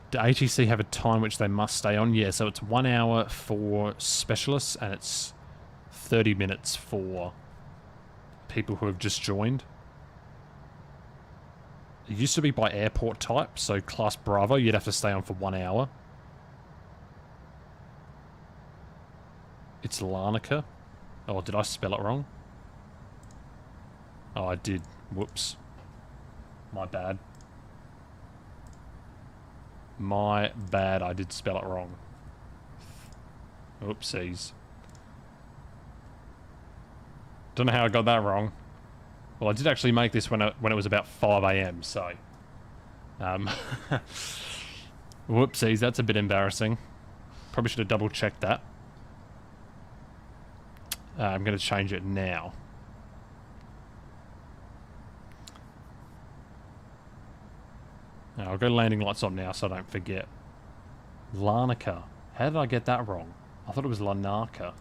Do ATC have a time which they must stay on? Yeah, so it's 1 hour for specialists and it's 30 minutes for people who have just joined. It used to be by airport type, so Class Bravo, you'd have to stay on for 1 hour. It's Larnaca. Oh, did I spell it wrong? Oh, I did. Whoops. My bad. My bad, I did spell it wrong. Oopsies. Don't know how I got that wrong. Well, I did actually make this when it was about 5 AM, so... Whoopsies, that's a bit embarrassing. Probably should have double-checked that. I'm going to change it now. Now, I'll go landing lights on now so I don't forget. Larnaca. How did I get that wrong? I thought it was Larnaca.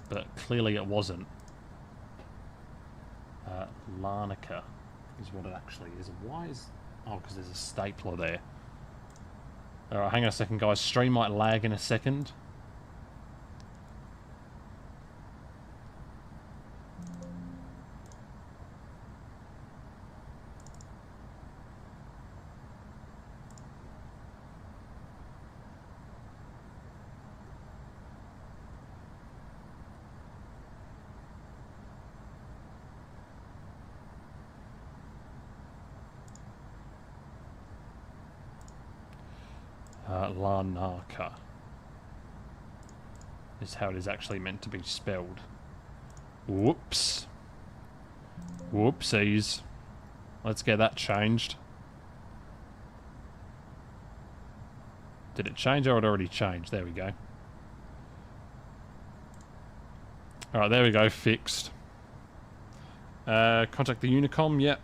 But clearly it wasn't. Larnaca is what it actually is. Why is... Oh, because there's a stapler there. Alright, hang on a second, guys. Stream might lag in a second. Larnaca is how it is actually meant to be spelled. Whoops. Whoopsies. Let's get that changed. Did it change or it already changed? There we go. Alright, there we go. Fixed. Contact the Unicom. Yep.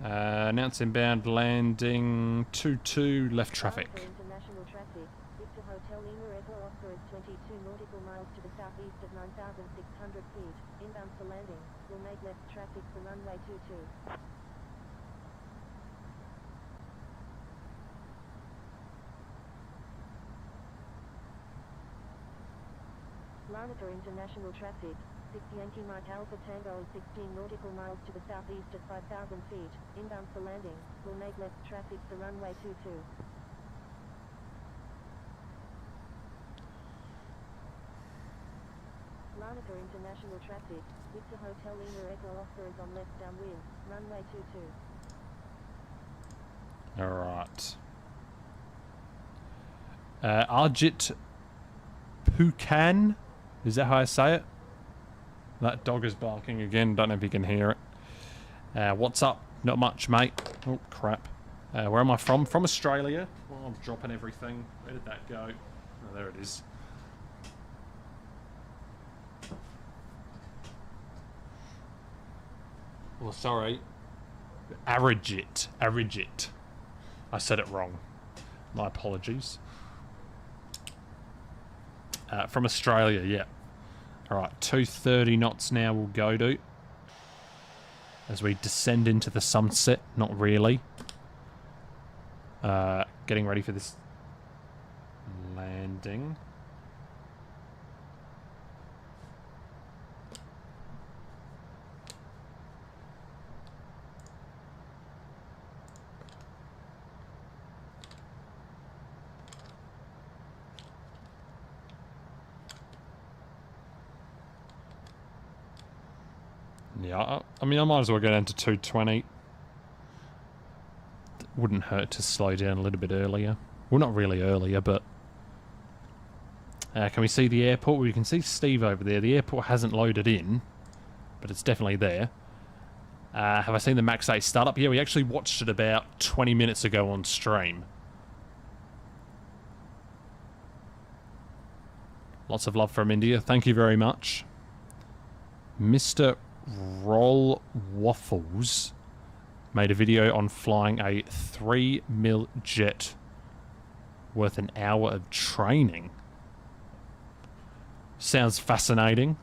Announce inbound landing 22 left traffic. International traffic. Victor Hotel Lima Echo Oscar is 22 nautical miles to the southeast of 9,600 feet. Inbound for landing. Will make left traffic for runway 22. Larnaca International traffic. 6 Yankee Mike Alpha Tango is 16 nautical miles to the southeast at 5,000 feet. Inbound for landing. Will make left traffic for runway 22. Larnaca International traffic. Victor Hotel Lima Echo Oscar is on left downwind. Runway 22. Alright. Arjit Pukan? Is that how I say it? That dog is barking again. Don't know if you can hear it. What's up? Not much, mate. Oh, crap. Where am I from? From Australia. Oh, I'm dropping everything. Where did that go? Oh, there it is. Well, sorry. Arigit. Arigit. I said it wrong. My apologies. From Australia, yeah. Alright, 230 knots now we'll go to. As we descend into the sunset. Not really. Getting ready for this landing. Yeah, I mean, I might as well go down to 220. Wouldn't hurt to slow down a little bit earlier. Well, not really earlier, but... can we see the airport? Well, you can see Steve over there. The airport hasn't loaded in, but it's definitely there. Have I seen the Max 8 startup? Yeah, we actually watched it about 20 minutes ago on stream. Lots of love from India. Thank you very much. Mr. Roll Waffles made a video on flying a 3 mil jet worth an hour of training. Sounds fascinating.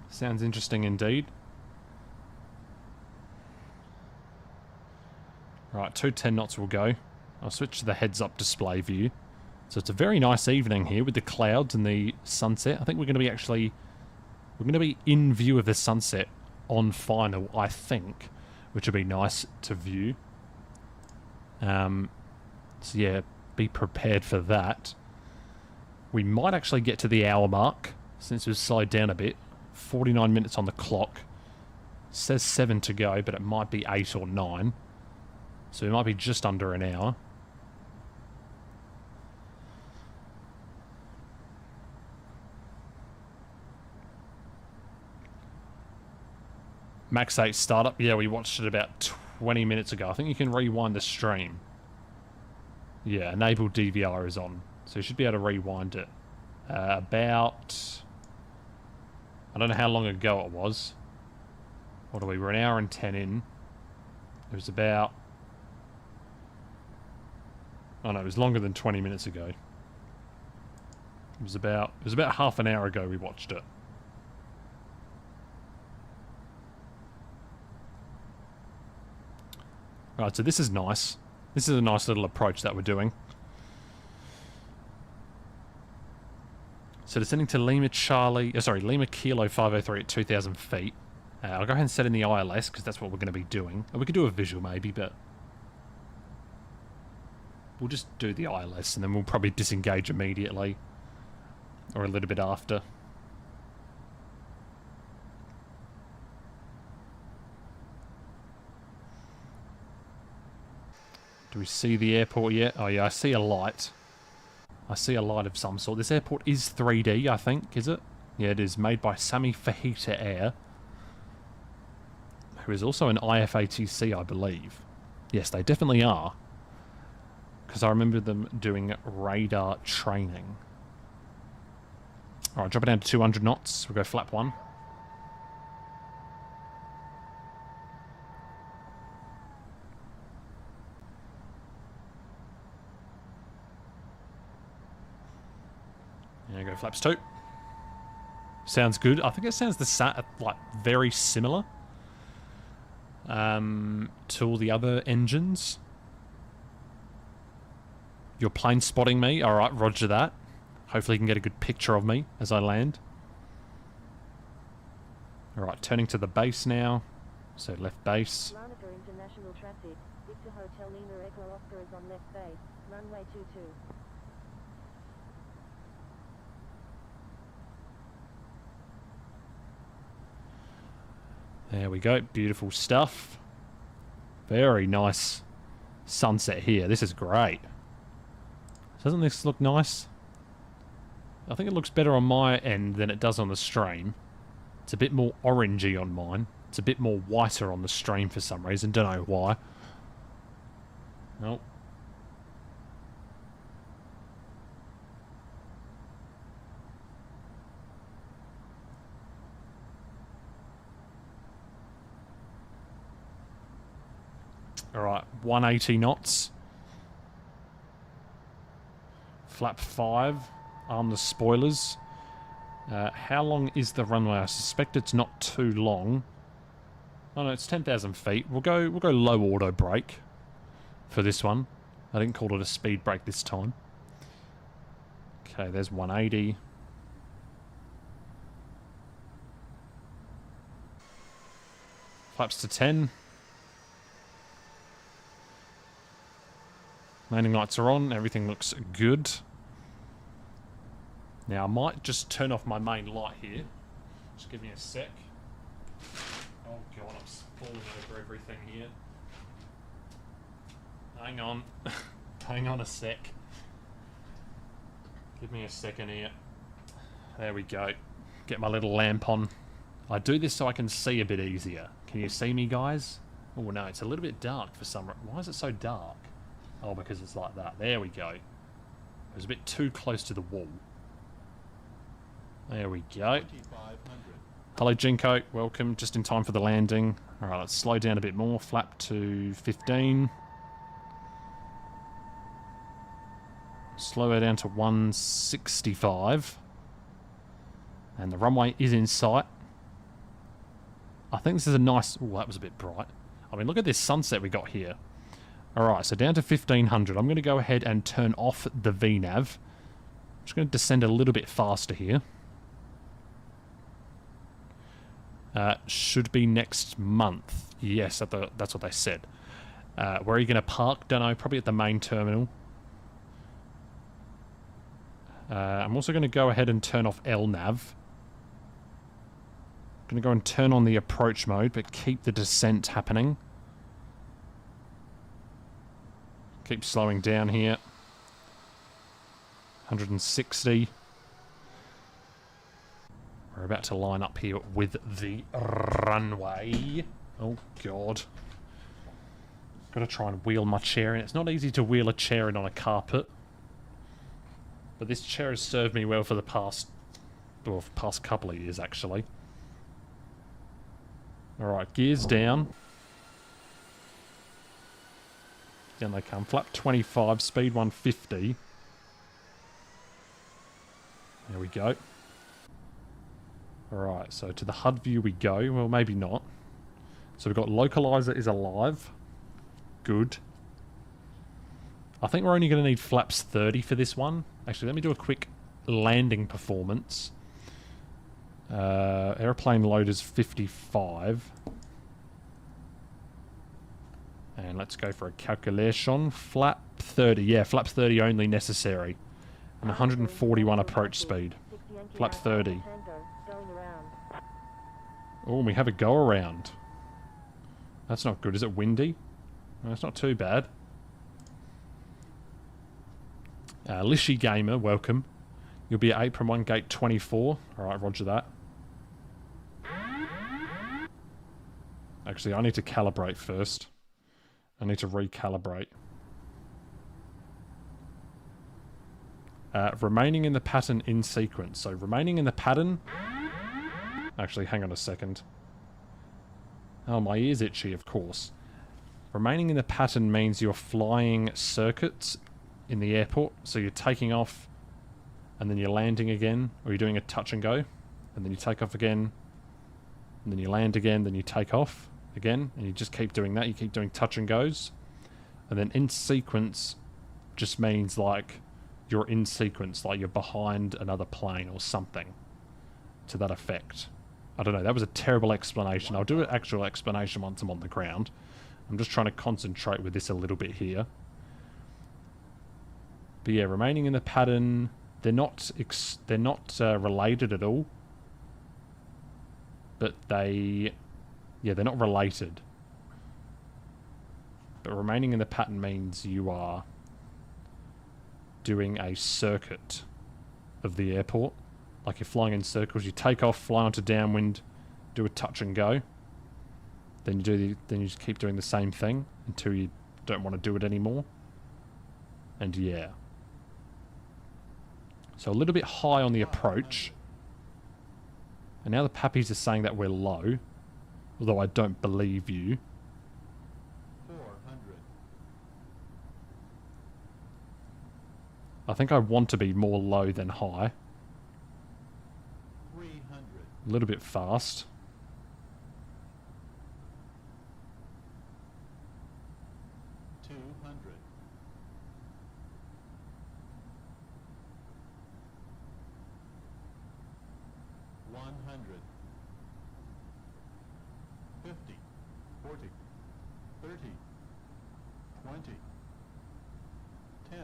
Sounds interesting indeed. Right, 210 knots will go. I'll switch to the heads-up display view. So it's a very nice evening here with the clouds and the sunset. I think we're going to be actually... We're going to be in view of the sunset on final, I think, which would be nice to view. So yeah, be prepared for that. We might actually get to the hour mark, since we've slowed down a bit. 49 minutes on the clock. Says 7 to go, but it might be 8 or 9. So we might be just under an hour. Max 8 startup. Yeah, we watched it about 20 minutes ago. I think you can rewind the stream. Yeah, enable DVR is on. So you should be able to rewind it. About... I don't know how long ago it was. What are we? We're an hour and 10 in. It was about... Oh no, it was longer than 20 minutes ago. It was about half an hour ago we watched it. Right, so this is nice. This is a nice little approach that we're doing. So descending to Lima Kilo 503 at 2,000 feet. I'll go ahead and set in the ILS because that's what we're going to be doing. Or we could do a visual maybe, but we'll just do the ILS and then we'll probably disengage immediately. Or a little bit after. Do we see the airport yet? Oh yeah, I see a light. I see a light of some sort. This airport is 3D, I think, is it? Yeah, it is. Made by Sami Fajita Air. Who is also an IFATC, I believe. Yes, they definitely are. Because I remember them doing radar training. Alright, drop it down to 200 knots. We'll go flap 1. There you go, flaps 2. Sounds good. I think it sounds like very similar to all the other engines. You're plane spotting me. Alright, roger that. Hopefully you can get a good picture of me as I land. Alright, turning to the base now. So left base. Larnaca International Traffic. Victor Hotel Lima Echo Oscar is on left base. Runway 22. There we go. Beautiful stuff. Very nice sunset here. This is great. Doesn't this look nice? I think it looks better on my end than it does on the stream. It's a bit more orangey on mine. It's a bit more whiter on the stream for some reason. Don't know why. Nope. Alright, 180 knots. Flap 5. Arm the spoilers. How long is the runway? I suspect it's not too long. Oh no, it's 10,000 feet. We'll go low auto brake for this one. I didn't call it a speed brake this time. Okay, there's 180. Flaps to 10. Landing lights are on. Everything looks good. Now, I might just turn off my main light here. Just give me a sec. Oh god, I'm falling over everything here. Hang on. Hang on a sec. Give me a second here. There we go. Get my little lamp on. I do this so I can see a bit easier. Can you see me, guys? Oh no, it's a little bit dark for some reason. Why is it so dark? Oh, because it's like that. There we go. It was a bit too close to the wall. There we go. Hello, Jinko. Welcome. Just in time for the landing. Alright, let's slow down a bit more. Flap to 15. Slow her down to 165. And the runway is in sight. I think this is a nice... Oh, that was a bit bright. I mean, look at this sunset we got here. Alright, so down to 1500. I'm going to go ahead and turn off the VNAV. I'm just going to descend a little bit faster here. Should be next month. Yes, that's what they said. Where are you going to park? Don't know. Probably at the main terminal. I'm also going to go ahead and turn off LNAV. Going to go and turn on the approach mode, but keep the descent happening. Keep slowing down here. 160. We're about to line up here with the runway. Oh, God. Got to try and wheel my chair in. It's not easy to wheel a chair in on a carpet. But this chair has served me well for the past couple of years, actually. Alright, gears down. Down they come. Flap 25, speed 150. There we go. Alright, so to the HUD view we go. Well, maybe not. So we've got localizer is alive. Good. I think we're only going to need flaps 30 for this one. Actually, let me do a quick landing performance. Airplane load is 55. And let's go for a calculation. Flap 30. Yeah, flap 30 only necessary. And 141 approach speed. Flap 30. Oh, we have a go around. That's not good. Is it windy? No, it's not too bad. Lishy Gamer, welcome. You'll be at apron 1 gate 24. Alright, roger that. Actually, I need to calibrate first. I need to recalibrate. Remaining in the pattern in sequence. So, remaining in the pattern... Actually, hang on a second. Oh, my ear's itchy, of course. Remaining in the pattern means you're flying circuits in the airport. So you're taking off, and then you're landing again, or you're doing a touch and go, and then you take off again, and then you land again, then you take off again, and you just keep doing that. You keep doing touch and goes. And then in sequence just means like you're in sequence, like you're behind another plane or something to that effect. I don't know, that was a terrible explanation. I'll do an actual explanation once I'm on the ground. I'm just trying to concentrate with this a little bit here. But yeah, remaining in the pattern, they're not related at all. But they're not related. But remaining in the pattern means you are doing a circuit of the airport. Like you're flying in circles, you take off, fly onto downwind, do a touch and go. Then you just keep doing the same thing until you don't want to do it anymore. And yeah. So a little bit high on the approach. And now the pappies are saying that we're low. Although I don't believe you. 400. I think I want to be more low than high. 300. A little bit fast. 200. 100. 50. 40. 30. 20. 10.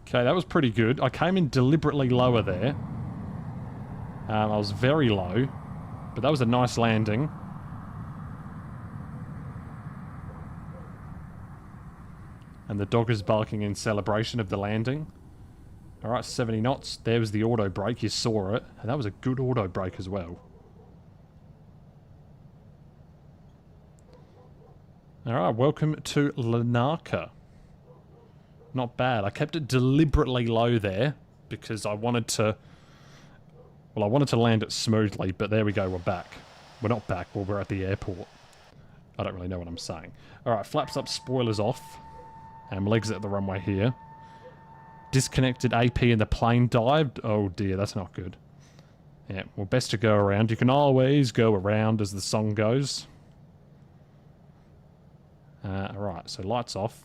Okay, that was pretty good. I came in deliberately lower there. I was very low, but that was a nice landing. And the dog is barking in celebration of the landing. Alright, 70 knots. There was the auto brake. You saw it. And that was a good auto brake as well. Alright, welcome to Larnaca. Not bad. I kept it deliberately low there because I wanted to... Well, I wanted to land it smoothly, but there we go. We're back. We're not back. Well, we're at the airport. I don't really know what I'm saying. Alright, flaps up, spoilers off. And we'll exit the runway here. Disconnected AP and the plane dived. Oh dear, that's not good. Yeah, well, best to go around. You can always go around as the song goes. Alright, so lights off.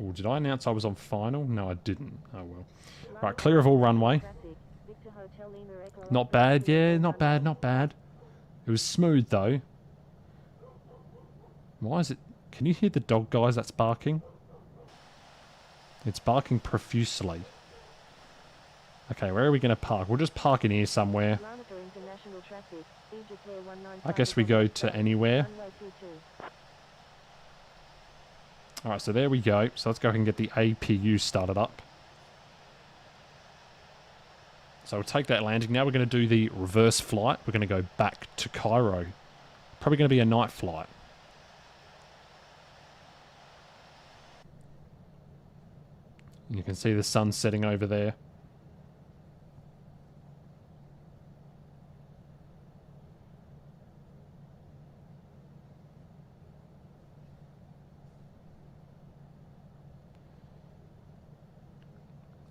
Oh, did I announce I was on final? No, I didn't. Oh well. Right, clear of all runway. Not bad, yeah, not bad, not bad. It was smooth though. Why is it... Can you hear the dog, guys, that's barking? It's barking profusely. Okay, where are we going to park? We'll just park in here somewhere. I guess we go to anywhere. Alright, so there we go. So let's go ahead and get the APU started up. So we'll take that landing. Now we're going to do the reverse flight. We're going to go back to Cairo. Probably going to be a night flight. You can see the sun setting over there.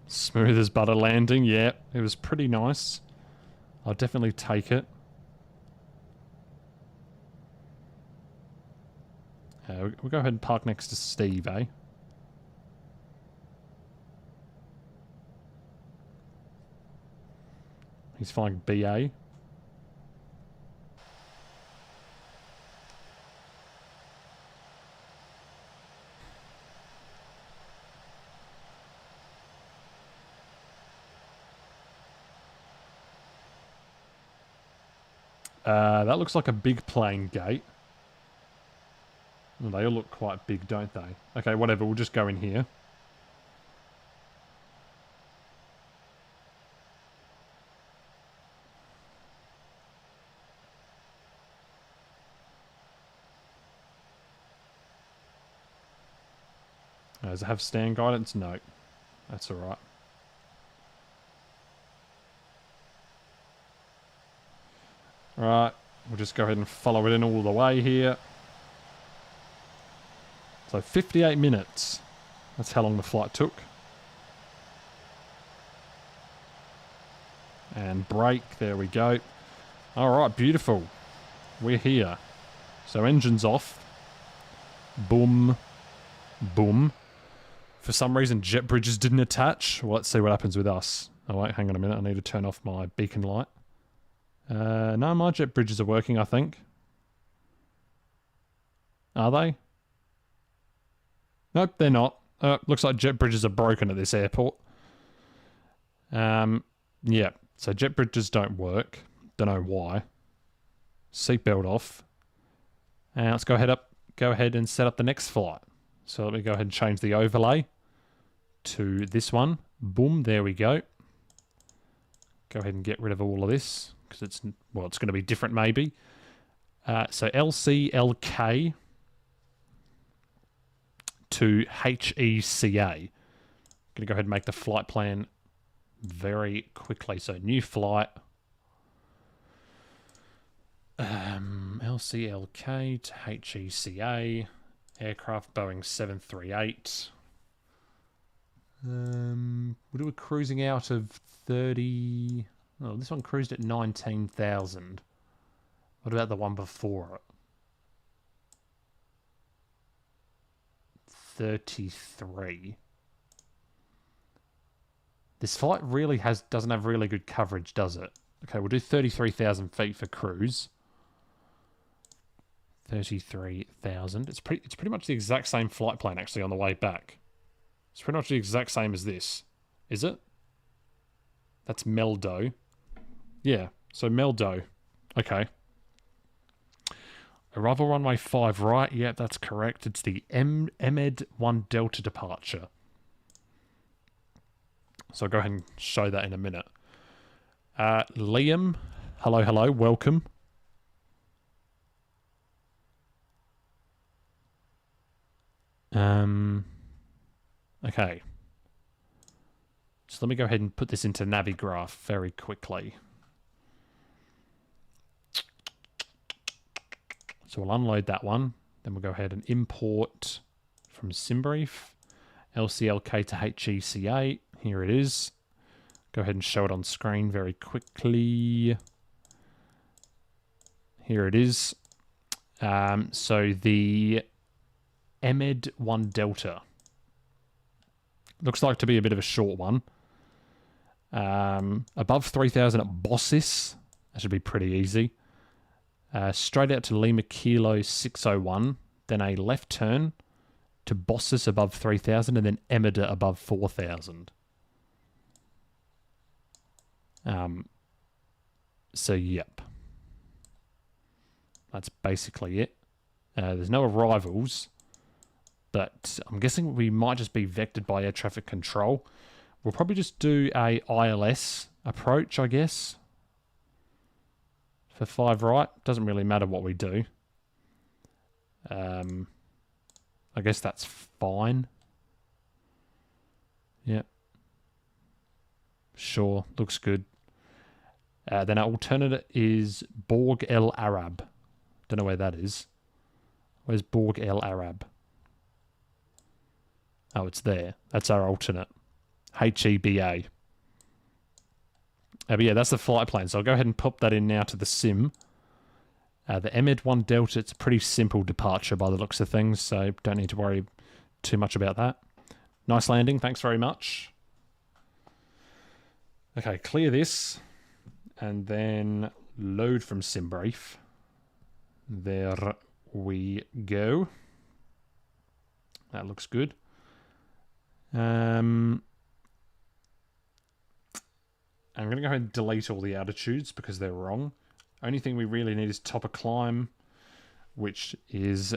Smooth as butter landing, yeah. It was pretty nice. I'll definitely take it. We'll go ahead and park next to Steve, eh? He's flying BA. That looks like a big plane gate. Well, they all look quite big, don't they? Okay, whatever. We'll just go in here. Does it have stand guidance? No. That's alright. Alright, we'll just go ahead and follow it in all the way here. So 58 minutes. That's how long the flight took. And brake, there we go. Alright, beautiful. We're here. So engine's off. Boom. Boom. For some reason, jet bridges didn't attach. Well, let's see what happens with us. Oh, wait, hang on a minute. I need to turn off my beacon light. No, my jet bridges are working, I think. Are they? Nope, they're not. Looks like jet bridges are broken at this airport. Yeah, so jet bridges don't work. Don't know why. Seatbelt off. And let's go ahead and set up the next flight. So let me go ahead and change the overlay to this one. Boom, there we go. Go ahead and get rid of all of this because it's, well, it's going to be different maybe. So LCLK to HECA. Going to go ahead and make the flight plan very quickly. So new flight. LCLK to HECA. Aircraft Boeing 738. We'll do a cruising out of 30... Oh, this one cruised at 19,000. What about the one before it? 33. This flight really doesn't have really good coverage, does it? Okay, we'll do 33,000 feet for cruise. 33,000. It's pretty much the exact same flight plan actually on the way back. It's pretty much the exact same as this. Is it? That's Meldo. Yeah, so Meldo. Okay. Arrival runway 5 right. Yeah, that's correct. It's the Emed 1 Delta departure. So I'll go ahead and show that in a minute. Liam, hello, welcome. Okay. So let me go ahead and put this into Navigraph very quickly. So we'll unload that one. Then we'll go ahead and import from SimBrief. LCLK to HEC8. Here it is. Go ahead and show it on screen very quickly. Here it is. So the Emed 1 Delta. Looks like to be a bit of a short one. Above 3,000 at Bossis. That should be pretty easy. Straight out to Lima Kilo 601. Then a left turn to Bossis above 3,000. And then Emida above 4,000. So, yep. That's basically it. There's no arrivals. But I'm guessing we might just be vectored by air traffic control. We'll probably just do a ILS approach, I guess. For 5 right. Doesn't really matter what we do. I guess that's fine. Yep. Sure, looks good. Then our alternate is Borg El Arab. Don't know where that is. Where's Borg El Arab? Oh, it's there. That's our alternate. HEBA. But yeah, that's the flight plan. So I'll go ahead and pop that in now to the sim. The Emed 1 Delta, it's a pretty simple departure by the looks of things, so don't need to worry too much about that. Nice landing. Thanks very much. Okay, clear this. And then load from SimBrief. There we go. That looks good. I'm going to go ahead and delete all the altitudes because they're wrong. Only thing we really need is top of climb, which is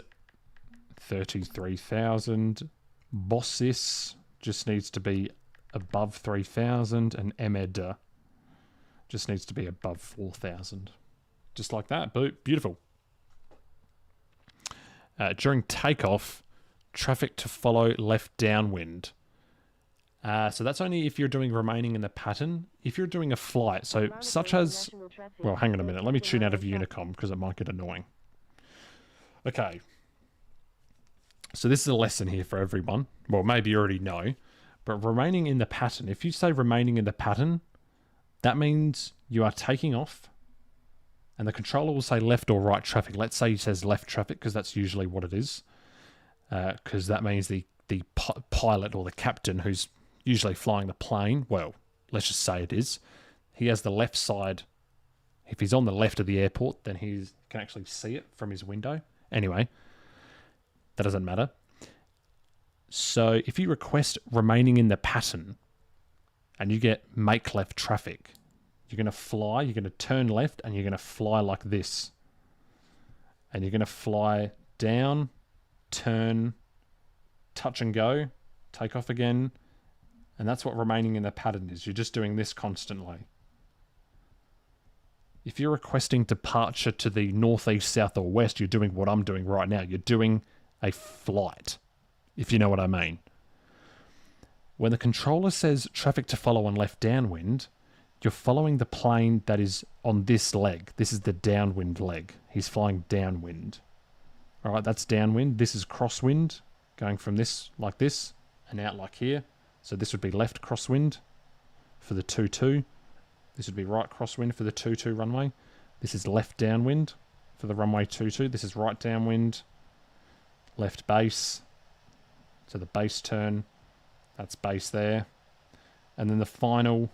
33,000. Bossis just needs to be above 3,000, and Emeda just needs to be above 4,000. Just like that. Beautiful. During takeoff, traffic to follow left downwind. So that's only if you're doing remaining in the pattern. If you're doing a flight, so such as... Well, hang on a minute. Let me tune out of Unicom because it might get annoying. Okay. So this is a lesson here for everyone. Well, maybe you already know. But remaining in the pattern, if you say remaining in the pattern, that means you are taking off and the controller will say left or right traffic. Let's say he says left traffic because that's usually what it is. Because that means the pilot or the captain who's usually flying the plane, well, let's just say it is, he has the left side. If he's on the left of the airport, then he can actually see it from his window. Anyway, that doesn't matter. So if you request remaining in the pattern and you get make left traffic, you're going to fly, you're going to turn left and you're going to fly like this. And you're going to fly down, turn, touch and go, take off again. And that's what remaining in the pattern is. You're just doing this constantly. If you're requesting departure to the northeast, south or west, you're doing what I'm doing right now. You're doing a flight, if you know what I mean. When the controller says traffic to follow on left downwind, you're following the plane that is on this leg. This is the downwind leg. He's flying downwind. All right, that's downwind. This is crosswind, going from this like this and out like here. So this would be left crosswind for the 2-2. This would be right crosswind for the 2-2 runway. This is left downwind for the runway 2-2. This is right downwind, left base. So the base turn, that's base there. And then the final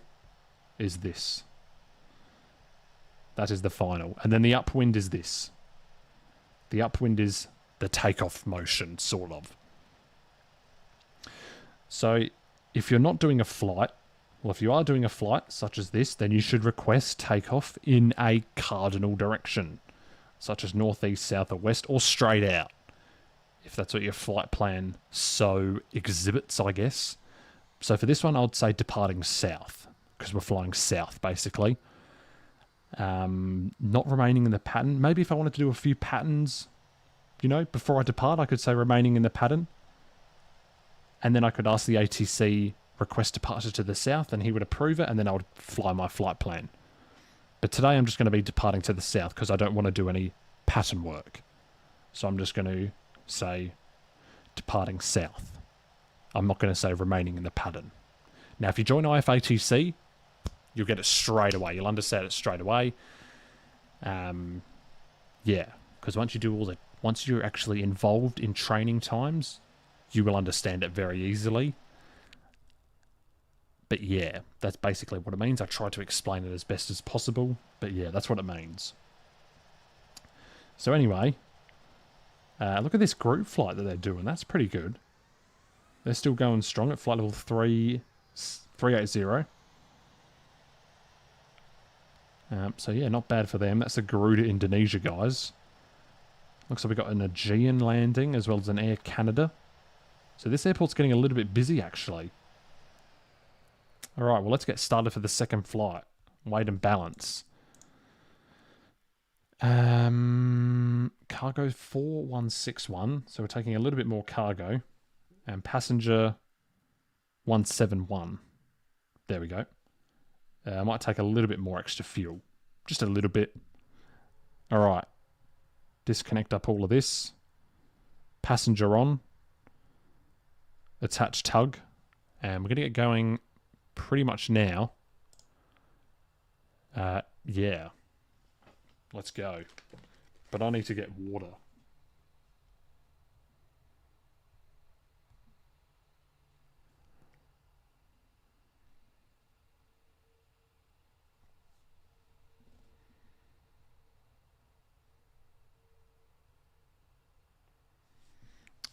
is this. That is the final. And then the upwind is this. The upwind is the takeoff motion, sort of. So if you're not doing a flight, well, if you are doing a flight such as this, then you should request takeoff in a cardinal direction, such as northeast, south, or west, or straight out, if that's what your flight plan so exhibits, I guess. So for this one, I would say departing south, because we're flying south, basically. Not remaining in the pattern. Maybe if I wanted to do a few patterns, you know, before I depart, I could say remaining in the pattern. And then I could ask the ATC request departure to the south, and he would approve it, and then I would fly my flight plan. But today I'm just going to be departing to the south because I don't want to do any pattern work. So I'm just going to say departing south. I'm not going to say remaining in the pattern. Now, if you join IFATC, you'll get it straight away. You'll understand it straight away. Yeah, because once you're actually involved in training times, you will understand it very easily. But yeah, that's basically what it means. I try to explain it as best as possible, but yeah, that's what it means. So anyway, look at this group flight that they're doing. That's pretty good. They're still going strong at flight level 380. So yeah, not bad for them. That's the Garuda Indonesia guys. Looks like we've got an Aegean landing as well as an Air Canada. So this airport's getting a little bit busy actually. Alright, well let's get started for the second flight. Weight and balance. Cargo 4161. So we're taking a little bit more cargo. And passenger 171. There we go. I might take a little bit more extra fuel. Just a little bit. Alright. Disconnect up all of this. Passenger on. Attach tug. And we're going to get going pretty much now. Yeah. Let's go. But I need to get water.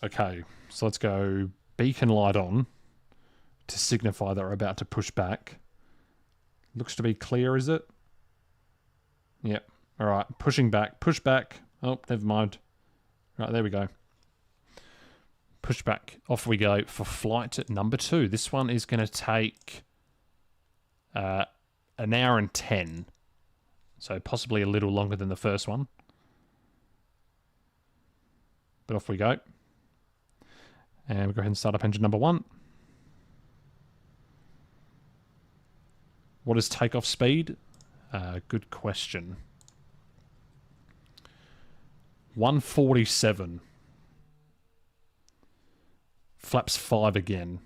Okay, so let's go beacon light on to signify that we're about to push back. Looks to be clear, is it? Yep. Alright, pushing back. Push back. Oh, never mind. Right, there we go. Push back. Off we go for flight number 2. This one is going to take an hour and 10. So possibly a little longer than the first one. But off we go. And we'll go ahead and start up engine number 1. What is takeoff speed? Good question. 147. Flaps 5 again.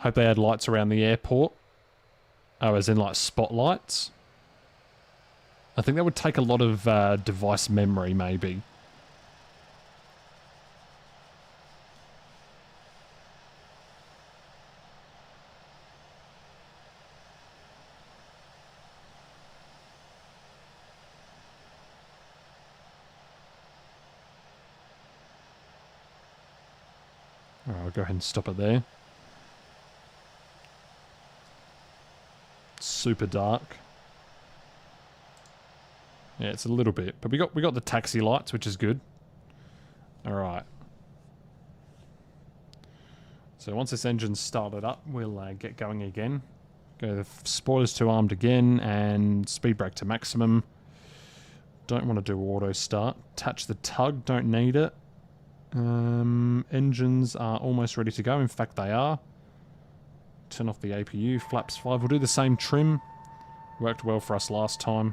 Hope they had lights around the airport. Oh, as in like spotlights. I think that would take a lot of device memory, maybe. Alright, I'll go ahead and stop it there. Super dark. Yeah, it's a little bit, but we got the taxi lights, which is good. All right. So once this engine's started up, we'll get going again. Go the spoilers to armed again, and speed brake to maximum. Don't want to do auto start. Attach the tug. Don't need it. Engines are almost ready to go. In fact, they are. Turn off the APU. Flaps 5. We'll do the same trim. Worked well for us last time.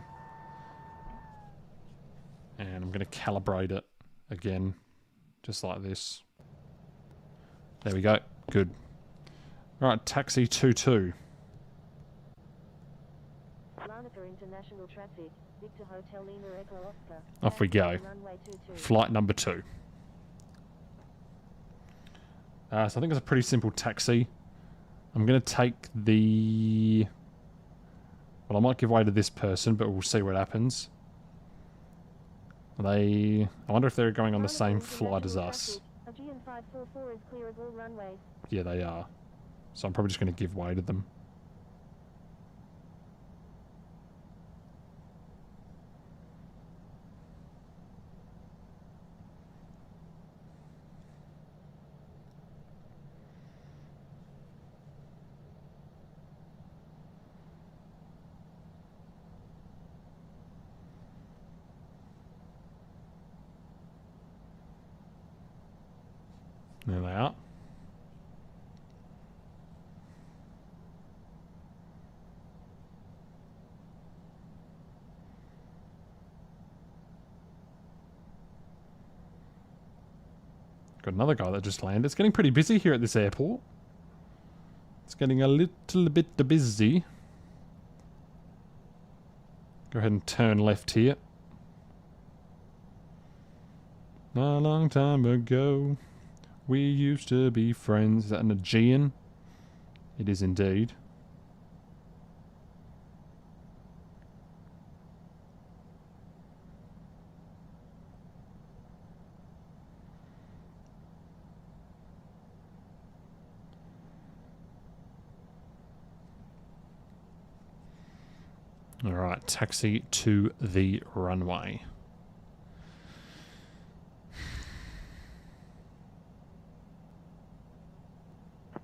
And I'm going to calibrate it again. Just like this. There we go. Good. Alright, taxi 22. Larnaca International Traffic, Victor Hotel Lima Echo Oscar. Off we go. Runway 22. Flight number 2. So I think it's a pretty simple taxi. I'm going to take the... Well, I might give way to this person, but we'll see what happens. I wonder if they're going on the same flight as us. Aegean 544 is clear of all runways. Yeah, they are. So I'm probably just going to give way to them. There they are. Got another guy that just landed. It's getting pretty busy here at this airport. It's getting a little bit busy. Go ahead and turn left here. A long time ago, we used to be friends. Is that an Aegean? It is indeed. Alright, taxi to the runway.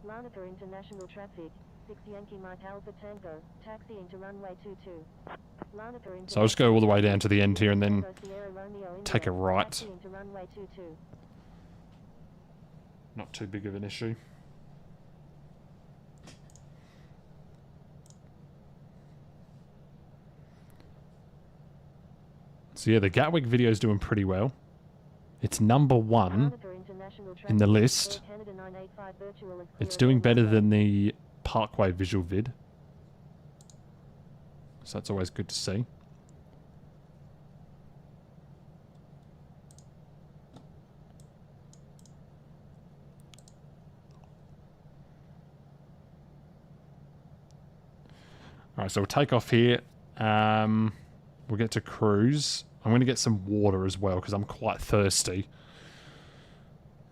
Larnaca International Traffic, 6 Yankee Mike Alpha Tango, taxi into runway 22. Larnaca So I'll just go all the way down to the end here and then Sierra Romeo India, take a right. taxi into runway 22. Not too big of an issue. So yeah, the Gatwick video is doing pretty well. It's number 1 in the list. It's doing better than the Parkway visual vid. So that's always good to see. Alright, so we'll take off here. We'll get to cruise. I'm going to get some water as well because I'm quite thirsty.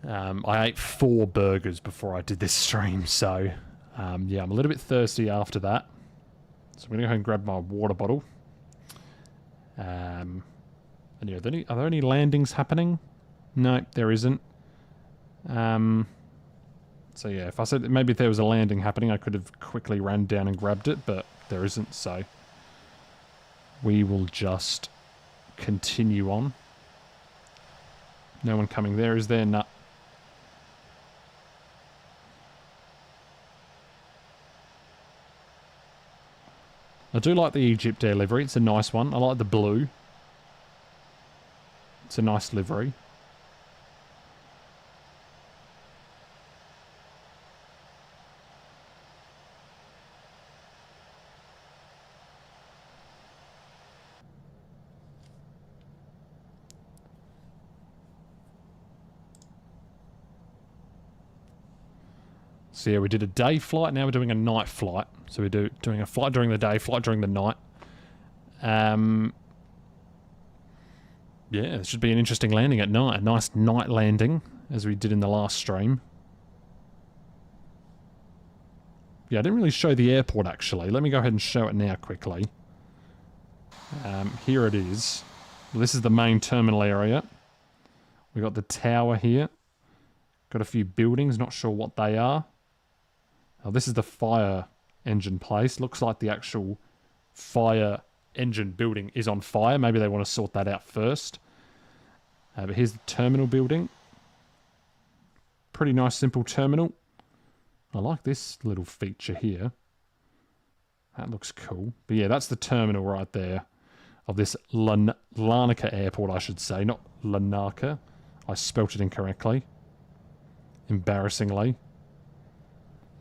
I ate 4 burgers before I did this stream, so yeah, I'm a little bit thirsty after that. So I'm going to go ahead and grab my water bottle. And yeah, are there any landings happening? No, there isn't. So yeah, if I said that maybe if there was a landing happening, I could have quickly ran down and grabbed it, but there isn't, so we will just continue on. No one coming there, is there? No. I do like the Egyptair livery. It's a nice one. I like the blue. It's a nice livery. So yeah, we did a day flight, now we're doing a night flight. So we're doing a flight during the day, flight during the night. Yeah, it should be an interesting landing at night. A nice night landing, as we did in the last stream. Yeah, I didn't really show the airport, actually. Let me go ahead and show it now quickly. Here it is. Well, this is the main terminal area. We've got the tower here. Got a few buildings, not sure what they are. Oh, this is the fire engine place. Looks like the actual fire engine building is on fire. Maybe they want to sort that out first. But here's the terminal building. Pretty nice, simple terminal. I like this little feature here. That looks cool. But yeah, that's the terminal right there of this Larnaca airport, I should say. Not Larnaca. I spelt it incorrectly. embarrassingly.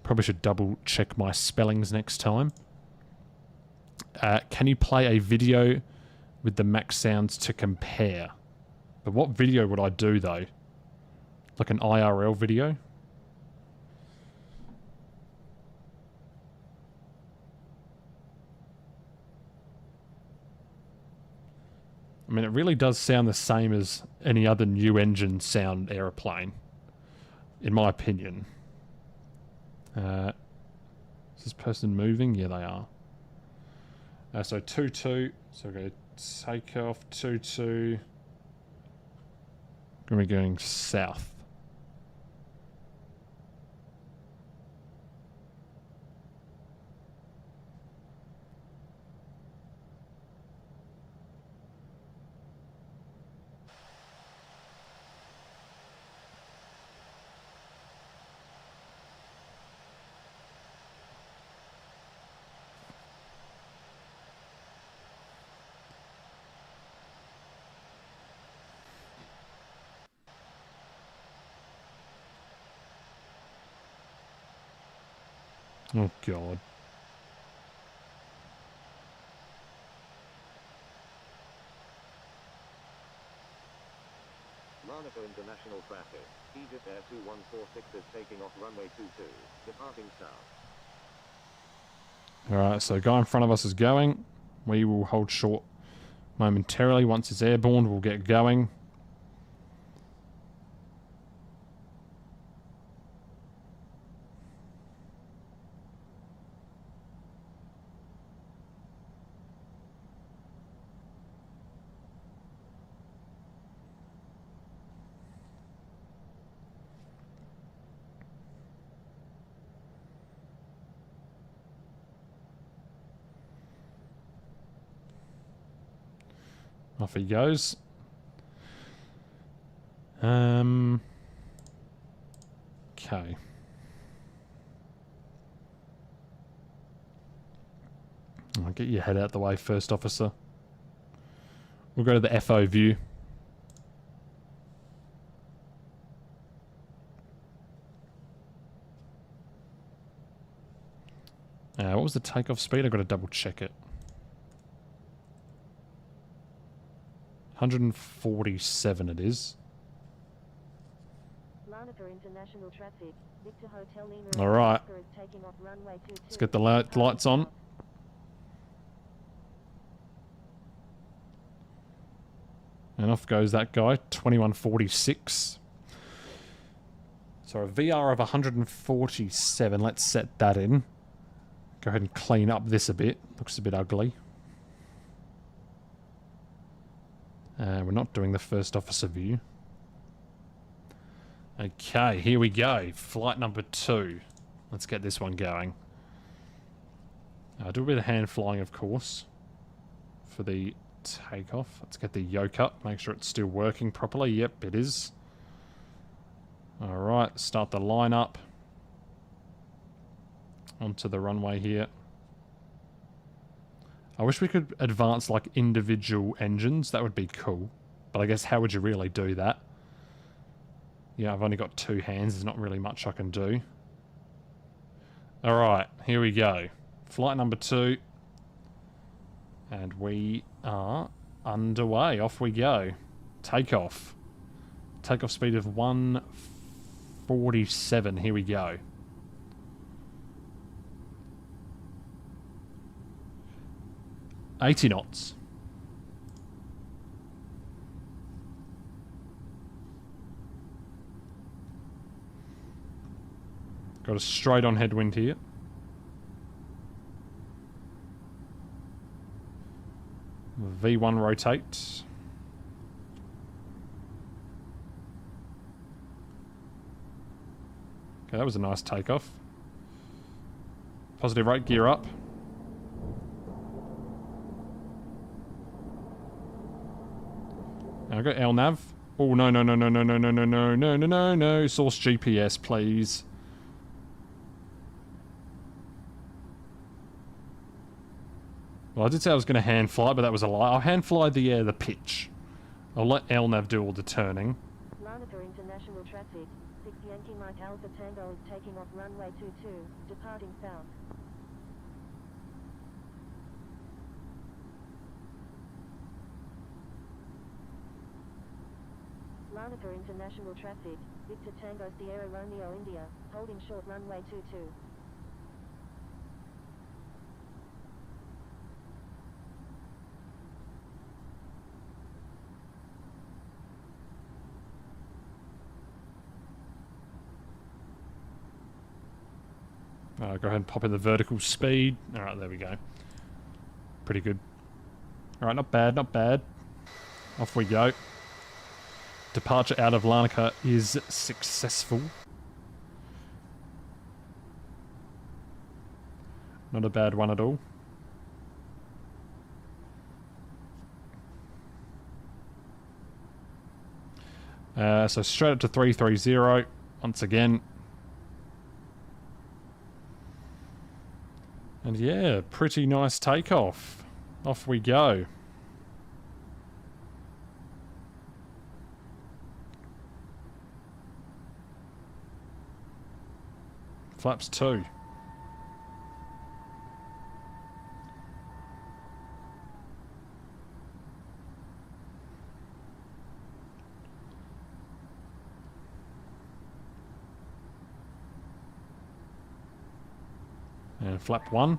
Probably should double check my spellings next time. Can you play a video with the max sounds to compare? But what video would I do though? Like an IRL video? I mean, it really does sound the same as any other new engine sound aeroplane, in my opinion. Is this person moving? Yeah, they are. So 2-2. So we're going to take off 2-2. Going to be going south. Oh, God. Larnaca International traffic. Egyptair 2146 is taking off runway 22, departing south. Alright, so guy in front of us is going. We will hold short momentarily. Once it's airborne, we'll get going. Off he goes. Okay. I'll get your head out the way first, officer. We'll go to the FO view. What was the takeoff speed? I've got to double check it. 147 it is. Larnaca International traffic. Victor Hotel Lima All right. is taking off runway 22. Let's get the lights on. And off goes that guy, 2146. So a VR of 147. Let's set that in. Go ahead and clean up this a bit. Looks a bit ugly. We're not doing the first officer view. Okay, here we go. Flight number 2. Let's get this one going. Do a bit of hand flying, of course, for the takeoff. Let's get the yoke up. Make sure it's still working properly. Yep, it is. Alright, start the line up. Onto the runway here. I wish we could advance like individual engines. That would be cool. But I guess how would you really do that? Yeah, I've only got 2 hands. There's not really much I can do. Alright, here we go. Flight number 2. And we are underway. Off we go. Takeoff. Takeoff speed of 147. Here we go. $80 knots. Got a straight on headwind here. V1 rotate. Okay, that was a nice takeoff. Positive rate, gear up. Now I got LNAV. Oh, no, no, no, no, no, no, no, no, no, no, no, no, no. Source GPS, please. Well, I did say I was going to hand fly, but that was a lie. I'll hand fly the pitch. I'll let LNAV do all the turning. Larnaca International traffic. traffic Yankee Mike Alpha Tango is taking off runway 22, departing south. Larnaca International Traffic, Victor Tango Sierra Romeo India, holding short runway 22. Go ahead and pop in the vertical speed. Alright, there we go. Pretty good. Alright, not bad, not bad. Off we go. Departure out of Larnaca is successful. Not a bad one at all. So straight up to 330 once again. And yeah, pretty nice takeoff. Off we go. Flaps 2. And flap 1. You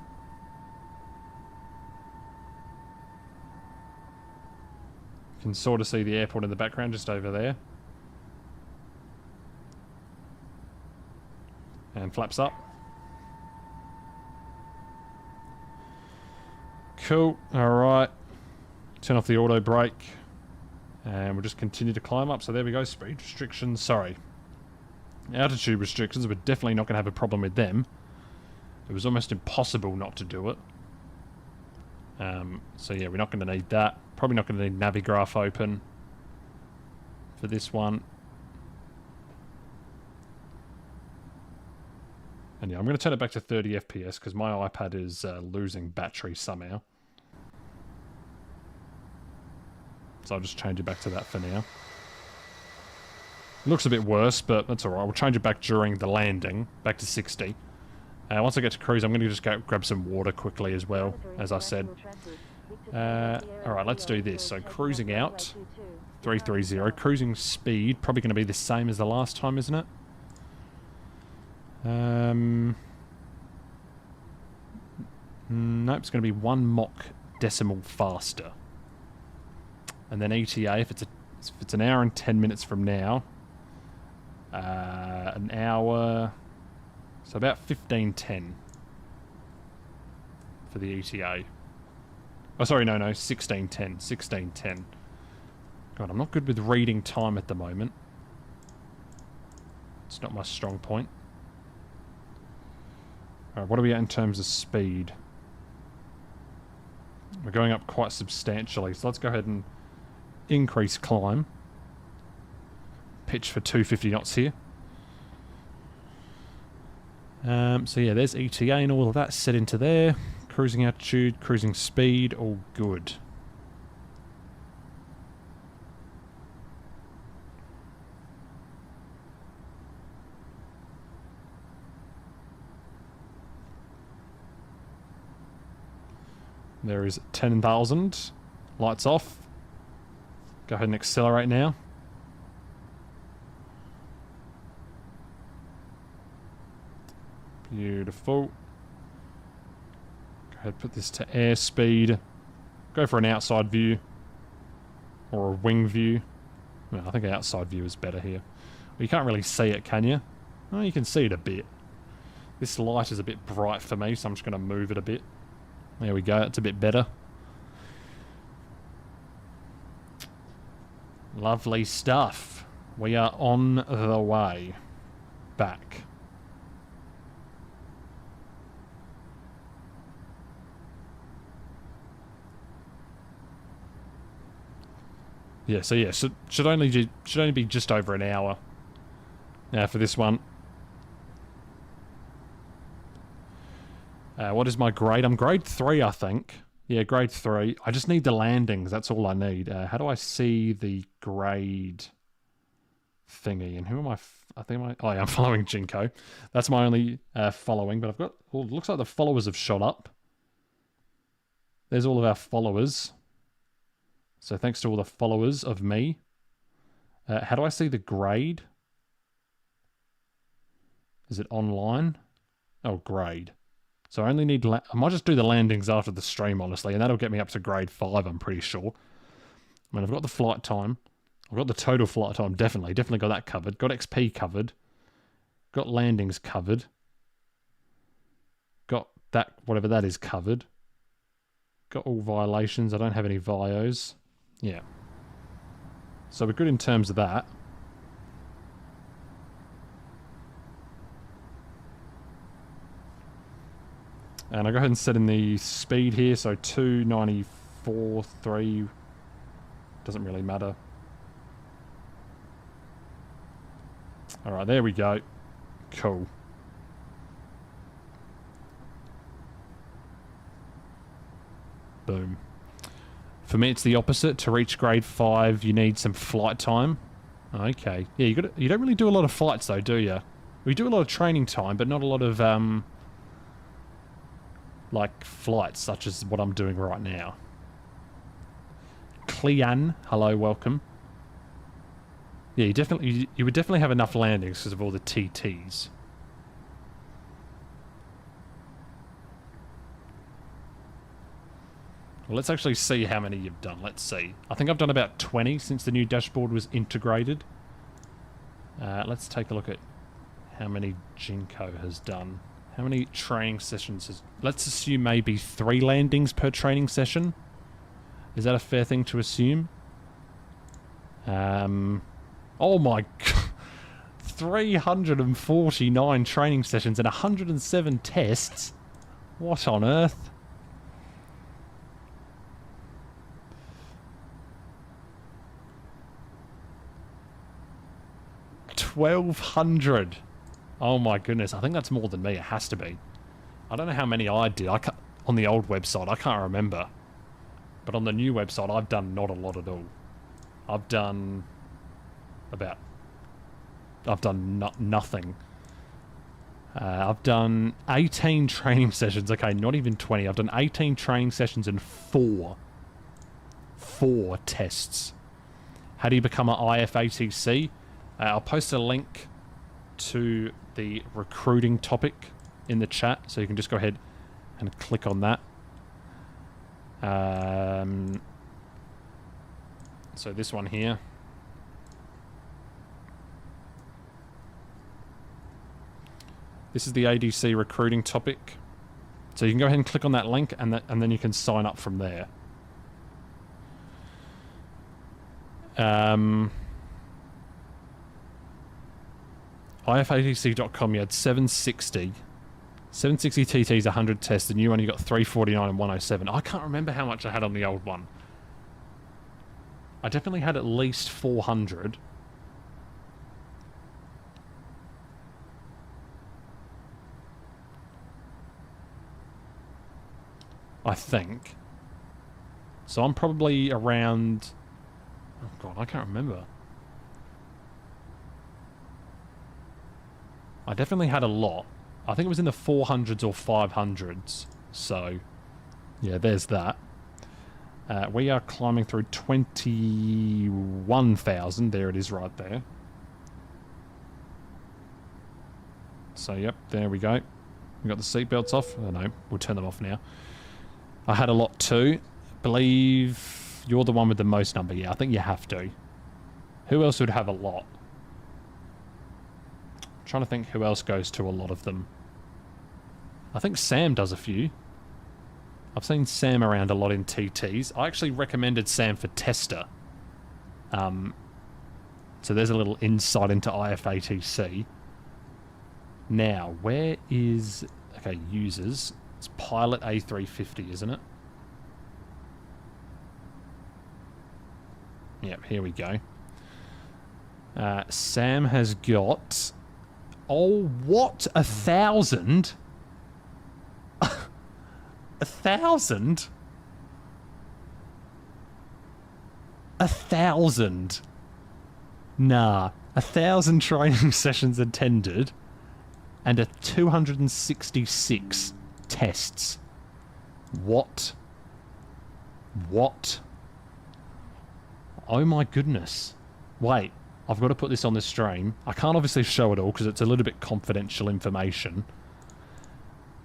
can sort of see the airport in the background just over there. And flaps up. Cool. Alright. Turn off the auto brake. And we'll just continue to climb up. So there we go. Speed restrictions. Sorry. Altitude restrictions. We're definitely not going to have a problem with them. It was almost impossible not to do it. So yeah, we're not going to need that. Probably not going to need Navigraph open for this one. And yeah, I'm going to turn it back to 30 FPS because my iPad is losing battery somehow. So I'll just change it back to that for now. It looks a bit worse, but that's alright. We'll change it back during the landing, back to 60. Once I get to cruise, I'm going to just go grab some water quickly as well, as I said. Alright, let's do this. So cruising out, 330. Cruising speed, probably going to be the same as the last time, isn't it? Nope, it's going to be 1 Mach decimal faster. And then ETA, if it's an hour and 10 minutes from now, an hour... So about 1510 for the ETA. Oh, sorry, no, 1610. 1610. God, I'm not good with reading time at the moment. It's not my strong point. Alright, what are we at in terms of speed? We're going up quite substantially, so let's go ahead and increase climb. Pitch for 250 knots here. So yeah, there's ETA and all of that set into there. Cruising altitude, cruising speed, all good. There is 10,000. Lights off. Go ahead and accelerate now. Beautiful. Go ahead, put this to airspeed. Go for an outside view. Or a wing view. Well, I think an outside view is better here. Well, you can't really see it, can you? Oh, you can see it a bit. This light is a bit bright for me, so I'm just going to move it a bit. There we go, it's a bit better. Lovely stuff. We are on the way back. Yeah, so yeah, should only be just over an hour now for this one. What is my grade? I'm grade 3, I think. Yeah, grade 3. I just need the landings. That's all I need. How do I see the grade thingy. And who am I? I think oh yeah, I'm following Jinko. That's my only following. But I've got. Well, it looks like the followers have shot up. There's all of our followers. So thanks to all the followers of me. How do I see the grade? Is it online? Oh, grade. So I only need... I might just do the landings after the stream, honestly, and that'll get me up to grade 5, I'm pretty sure. I mean, I've got the flight time. I've got the total flight time, definitely. Definitely got that covered. Got XP covered. Got landings covered. Got that, whatever that is, covered. Got all violations. I don't have any vios. Yeah. So we're good in terms of that. And I'll go ahead and set in the speed here. So 294, 3. Doesn't really matter. Alright, there we go. Cool. Boom. For me, it's the opposite. To reach grade 5, you need some flight time. Okay. Yeah, you don't really do a lot of flights, though, do you? We do a lot of training time, but not a lot of, like, flights, such as what I'm doing right now. Clean, hello, welcome. Yeah, you would definitely have enough landings because of all the TTs. Well, let's actually see how many you've done. Let's see. I think I've done about 20 since the new dashboard was integrated. Let's take a look at how many Jinko has done. How many training sessions has... Let's assume maybe 3 landings per training session. Is that a fair thing to assume? Oh my god. 349 training sessions and 107 tests? What on earth? 1,200. Oh my goodness, I think that's more than me. It has to be. I don't know how many I did. On the old website, I can't remember. But on the new website, I've done not a lot at all. I've done nothing. I've done 18 training sessions. Okay, not even 20. I've done 18 training sessions and 4 tests. How do you become an IFATC? I'll post a link to the recruiting topic in the chat, so you can just go ahead and click on that. So this one here. This is the ADC recruiting topic. So you can go ahead and click on that link, and then you can sign up from there. IFATC.com, you had 760 TTs, 100 tests. The new one, you got 349 and 107. I can't remember how much I had on the old one. I definitely had at least 400. I think. So I'm probably around... Oh god, I can't remember. I definitely had a lot. I think it was in the 400s or 500s. So, yeah, there's that. We are climbing through 21,000. There it is right there. So, yep, there we go. We got the seatbelts off. Oh, no, we'll turn them off now. I had a lot too. Believe you're the one with the most number. Yeah, I think you have to. Who else would have a lot? I'm trying to think who else goes to a lot of them. I think Sam does a few. I've seen Sam around a lot in TTs. I actually recommended Sam for tester. So there's a little insight into IFATC. Now, where is... Okay, users. It's Pilot A350, isn't it? Yep, here we go. Sam has got... Oh, what? 1,000? 1,000? 1,000? Nah, 1,000 training sessions attended and 266 tests. What? What? Oh my goodness. Wait, I've got to put this on the stream. I can't obviously show it all because it's a little bit confidential information.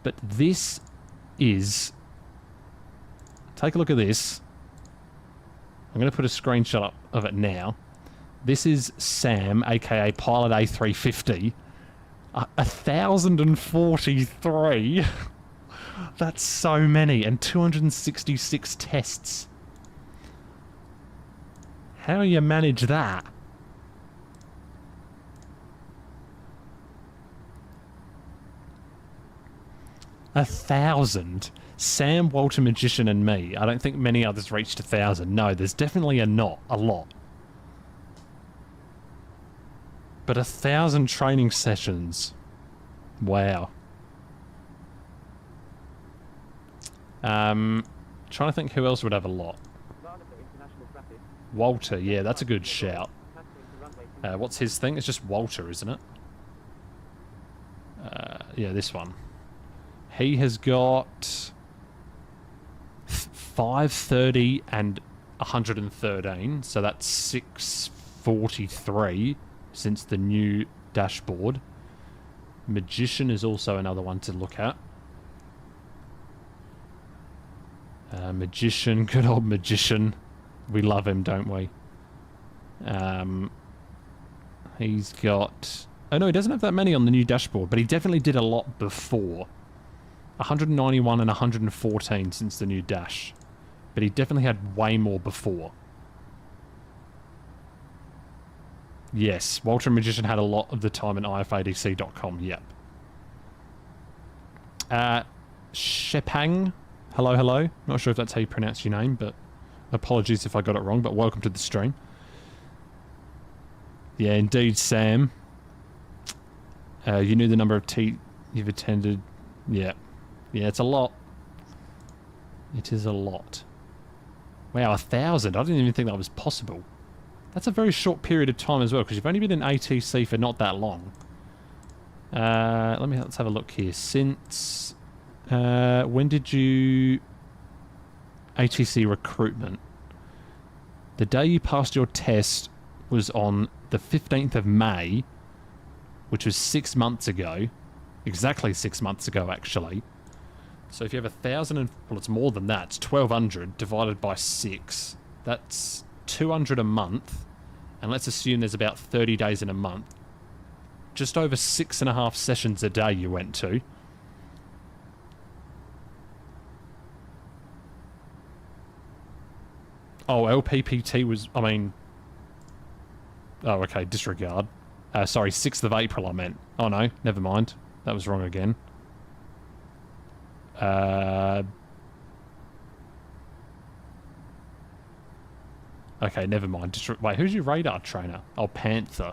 But this is... Take a look at this. I'm going to put a screenshot up of it now. This is Sam, aka Pilot A350. 1,043. That's so many. And 266 tests. How do you manage that? A 1,000. Sam, Walter, Magician, and me. I don't think many others reached 1,000. No, there's definitely a lot. But 1,000 training sessions. Wow. Trying to think who else would have a lot. Walter, yeah, that's a good shout. What's his thing? It's just Walter, isn't it? Yeah, this one. He has got 530 and 113, so that's 643 since the new dashboard. Magician is also another one to look at. Magician, good old Magician. We love him, don't we? He's got... Oh no, he doesn't have that many on the new dashboard, but he definitely did a lot before. 191 and 114 since the new dash. But he definitely had way more before. Yes, Walter and Magician had a lot of the time in ifadc.com, yep. Shepang, hello. Not sure if that's how you pronounce your name, but apologies if I got it wrong, but welcome to the stream. Yeah, indeed, Sam. You knew the number of you've attended. Yeah. Yeah, it's a lot. It is a lot. Wow, 1,000. I didn't even think that was possible. That's a very short period of time as well, because you've only been in ATC for not that long. Let's have a look here. Since... when did you... ATC recruitment. The day you passed your test was on the 15th of May, which was 6 months ago. Exactly 6 months ago, actually. So if you have 1,000 and... Well, it's more than that. It's 1,200 divided by 6. That's 200 a month. And let's assume there's about 30 days in a month. Just over 6.5 sessions a day you went to. Oh, LPPT was... I mean... Oh, okay. Disregard. Sorry, 6th of April I meant. Oh, no. Never mind. That was wrong again. Okay, never mind. Wait, who's your radar trainer? Oh, Panther.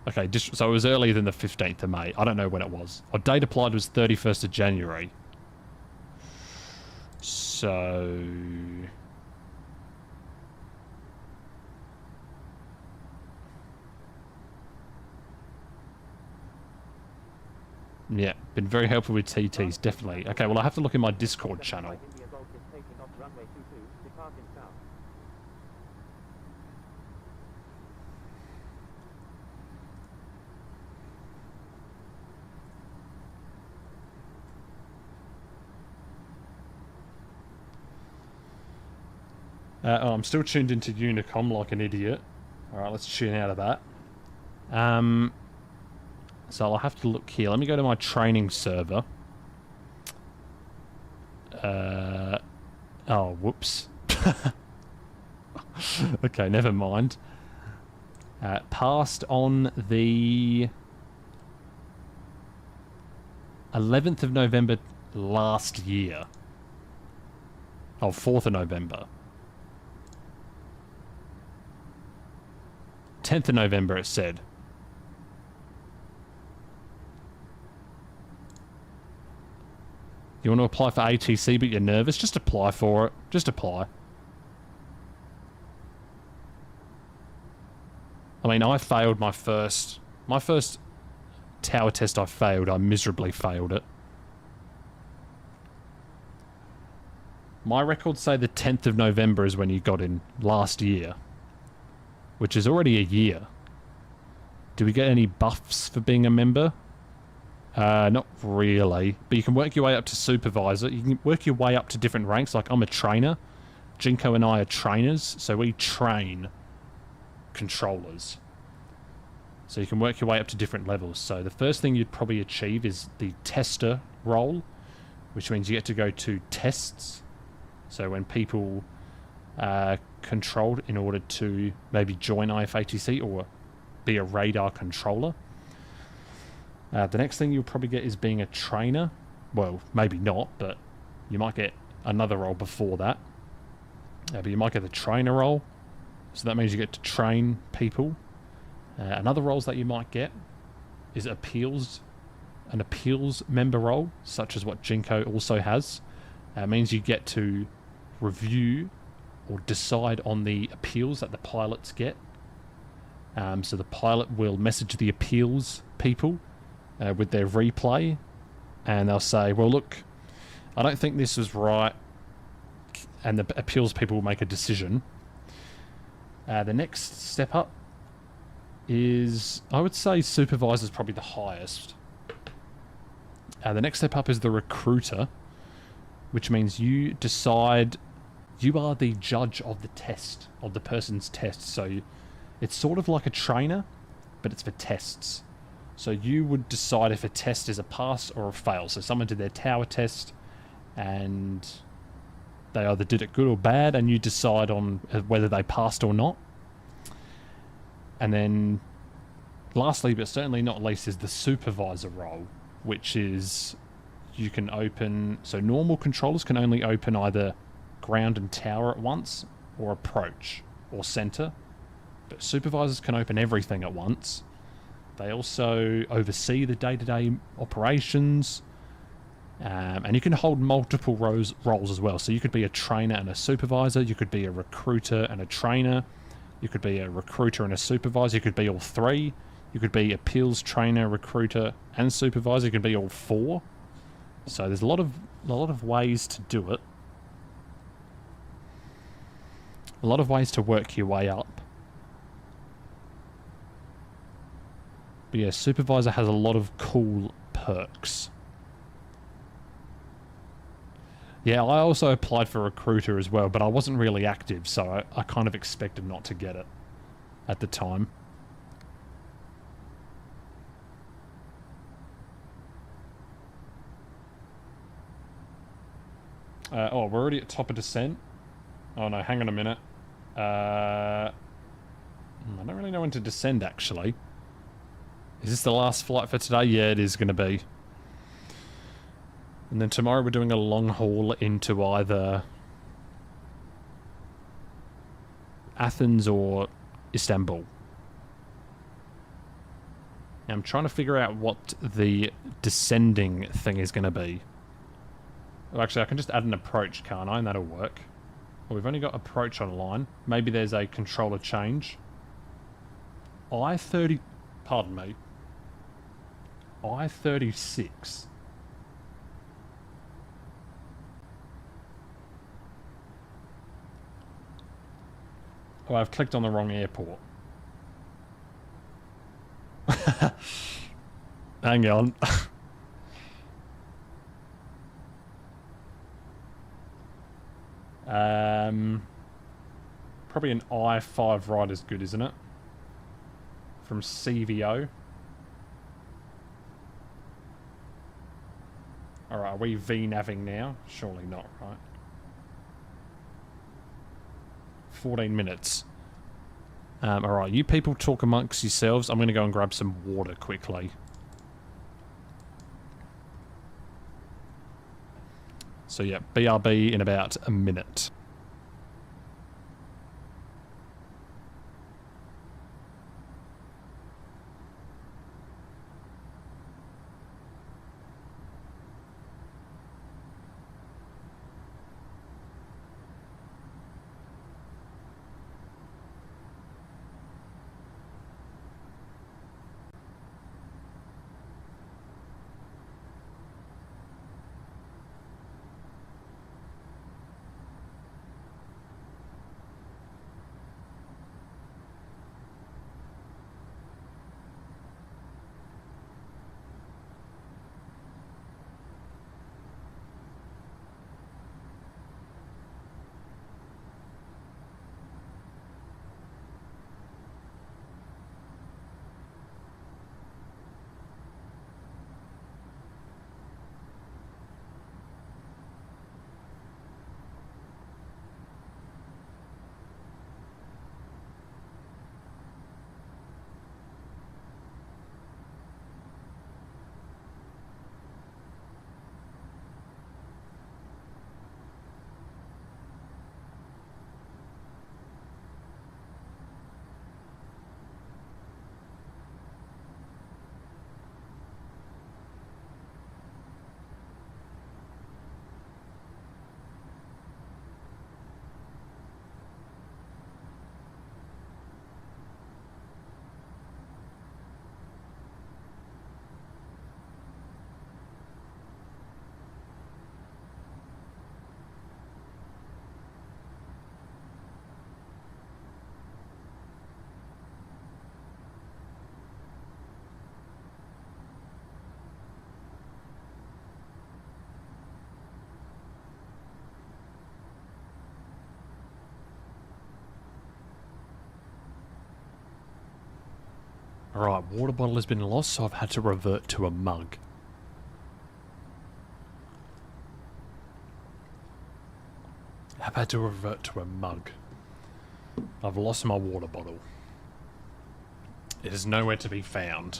Okay, so it was earlier than the 15th of May. I don't know when it was. Our date applied was 31st of January. So... Yeah, been very helpful with TTs, definitely. Okay, well I have to look in my Discord channel. I'm still tuned into Unicom like an idiot. Alright, let's tune out of that. So I'll have to look here. Let me go to my training server. Oh, whoops. Okay, never mind. Passed on the 11th of November last year. Oh, 4th of November. 10th of November, it said. You want to apply for ATC but you're nervous? Just apply for it. Just apply. I mean, I failed my first tower test. I failed. I miserably failed it. My records say the 10th of November is when you got in last year, which is already a year. Do we get any buffs for being a member? Not really, but you can work your way up to supervisor. You can work your way up to different ranks. Like, I'm a trainer. Jinko and I are trainers, so we train controllers. So you can work your way up to different levels. So the first thing you'd probably achieve is the tester role, which means you get to go to tests. So when people are controlled in order to maybe join IFATC or be a radar controller. The next thing you'll probably get is being a trainer. Well, maybe not, but you might get another role before that. But you might get the trainer role. So that means you get to train people. Another roles that you might get is an appeals member role, such as what Jinko also has. It means you get to review or decide on the appeals that the pilots get. So the pilot will message the appeals people with their replay, and they'll say, well, look, I don't think this was right, and the appeals people will make a decision. The next step up is, I would say supervisor is probably the highest. The next step up is the recruiter, which means you decide, you are the judge of the test, of the person's test. So it's sort of like a trainer, but it's for tests. So you would decide if a test is a pass or a fail. So someone did their tower test and they either did it good or bad, and you decide on whether they passed or not. And then lastly, but certainly not least, is the supervisor role, which is you can open, so normal controllers can only open either ground and tower at once, or approach, or center. But supervisors can open everything at once. They also oversee the day-to-day operations, and you can hold multiple roles as well. So you could be a trainer and a supervisor, you could be a recruiter and a trainer, you could be a recruiter and a supervisor, you could be all three, you could be appeals trainer, recruiter, and supervisor, you could be all four. So there's a lot of ways to do it. A lot of ways to work your way up. But yeah, supervisor has a lot of cool perks. Yeah, I also applied for recruiter as well, but I wasn't really active, so I kind of expected not to get it at the time. Oh, we're already at top of descent. Oh no, hang on a minute. I don't really know when to descend, actually. Is this the last flight for today? Yeah, it is going to be. And then tomorrow we're doing a long haul into either Athens or Istanbul. Now I'm trying to figure out what the descending thing is going to be. Well, actually, I can just add an approach, can't I? And that'll work. Well, we've only got approach online. Maybe there's a controller change. I-30... Pardon me. I-36. Oh, I've clicked on the wrong airport. Hang on. Probably an I-5 right is good, isn't it? From CVO. Alright, are we V-naving now? Surely not, right? 14 minutes. Alright, you people talk amongst yourselves. I'm going to go and grab some water quickly. So yeah, BRB in about a minute. Alright, water bottle has been lost, so I've had to revert to a mug. I've had to revert to a mug. I've lost my water bottle. It is nowhere to be found.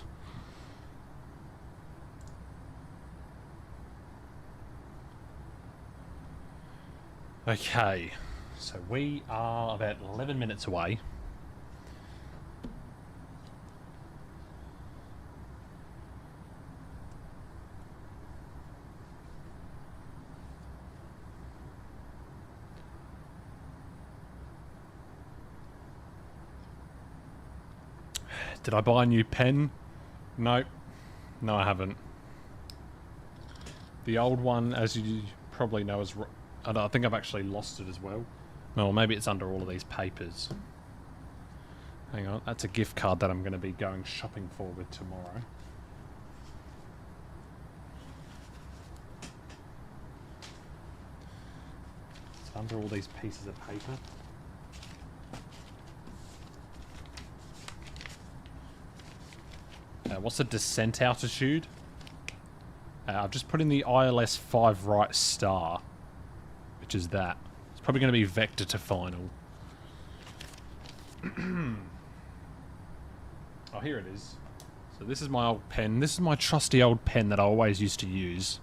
Okay, so we are about 11 minutes away. Did I buy a new pen? No. No, I haven't. The old one, as you probably know, is... I think I've actually lost it as well. Well, maybe it's under all of these papers. Hang on, that's a gift card that I'm going to be going shopping for with tomorrow. It's under all these pieces of paper. What's the descent altitude? I've just put in the ILS 5 right star, which is that. It's probably going to be vector to final. Oh, here it is. So this is my old pen. This is my trusty old pen that I always used to use.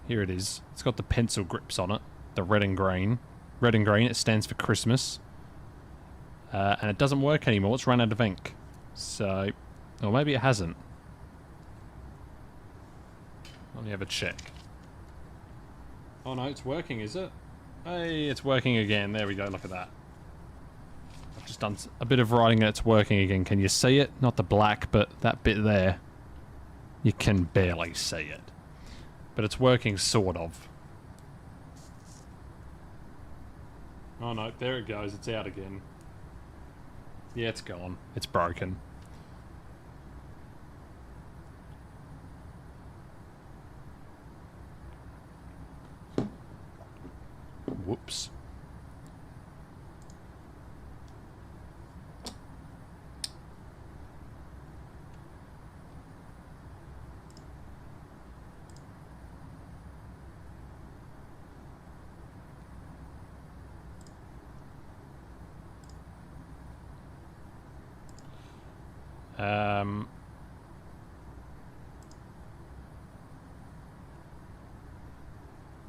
Here it is. It's got the pencil grips on it. The red and green. Red and green, it stands for Christmas. And it doesn't work anymore. It's run out of ink. So... or maybe it hasn't. Let me have a check. Oh no, it's working, is it? Hey, it's working again. There we go, look at that. I've just done a bit of writing and it's working again. Can you see it? Not the black, but that bit there. You can barely see it. But it's working, sort of. Oh no, there it goes. It's out again. Yeah, it's gone. It's broken. Whoops.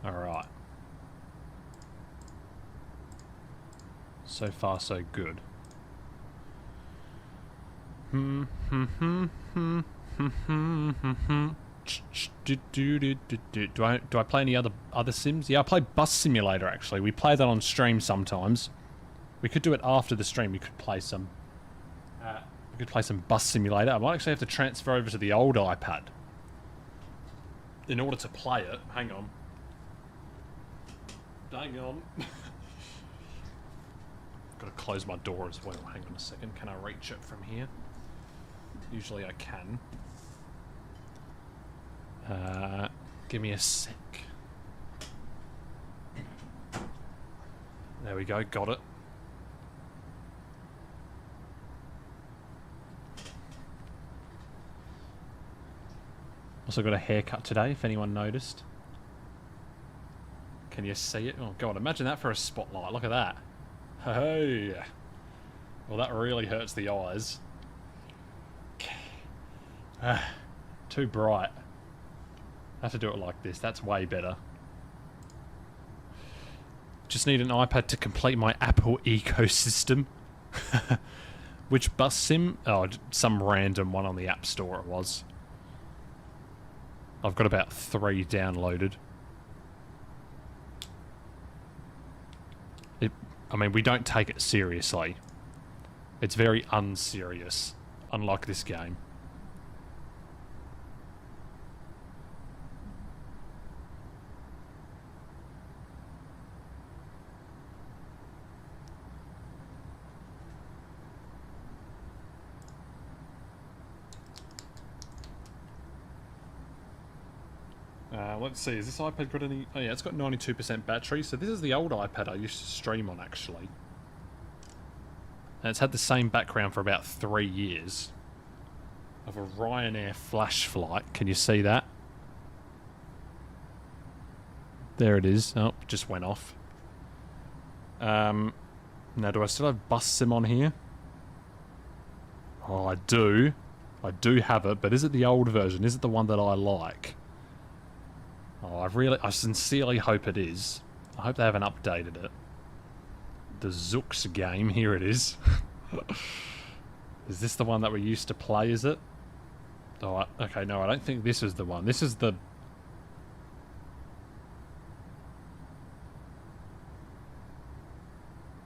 All right. So far, so good. Do I play any other sims? Yeah, I play Bus Simulator actually. We play that on stream sometimes. We could do it after the stream. We could play some. We could play some Bus Simulator. I might actually have to transfer over to the old iPad in order to play it. Hang on. Hang on. Gotta close my door as well. Hang on a second. Can I reach it from here? Usually I can. Give me a sec. There we go. Got it. Also got a haircut today, if anyone noticed. Can you see it? Oh god, imagine that for a spotlight. Look at that. Hey. Well, that really hurts the eyes. Too bright. I have to do it like this. That's way better. Just need an iPad to complete my Apple ecosystem. Which bus sim? Oh, some random one on the App Store it was. I've got about 3 downloaded. I mean, we don't take it seriously. It's very unserious, unlike this game. Let's see, has this iPad got any... oh yeah, it's got 92% battery, so this is the old iPad I used to stream on, actually. And it's had the same background for about 3 years. of a Ryanair flash flight. Can you see that? There it is. Oh, just went off. Now, do I still have bus sim on here? Oh, I do. I do have it, but is it the old version? Is it the one that I like? Oh, I sincerely hope it is. I hope they haven't updated it. The Zooks game, here it is. Is this the one that we used to play, is it? Oh, okay, no, I don't think this is the one. This is the...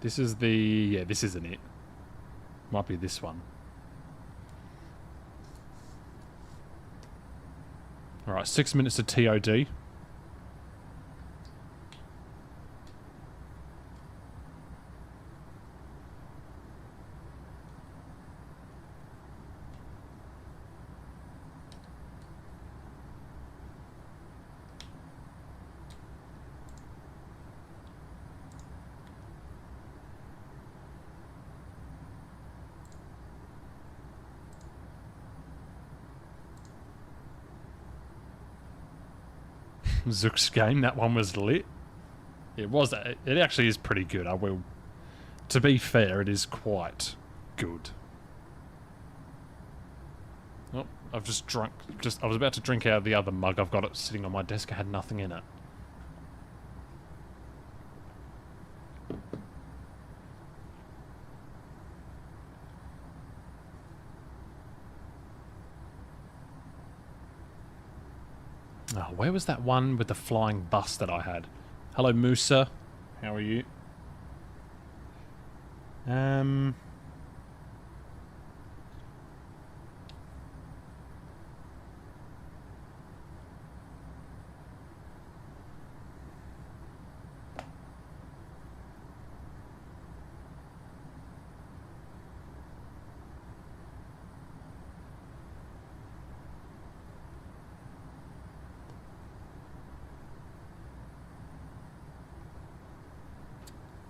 This is the... Yeah, this isn't it. Might be this one. Alright, 6 minutes of TOD. Zook's game, that one was lit. It was. It actually is pretty good. I will. To be fair, it is quite good. Oh, I've just drunk. I was about to drink out of the other mug. I've got it sitting on my desk. I had nothing in it. Oh, where was that one with the flying bus that I had? Hello, Musa. How are you?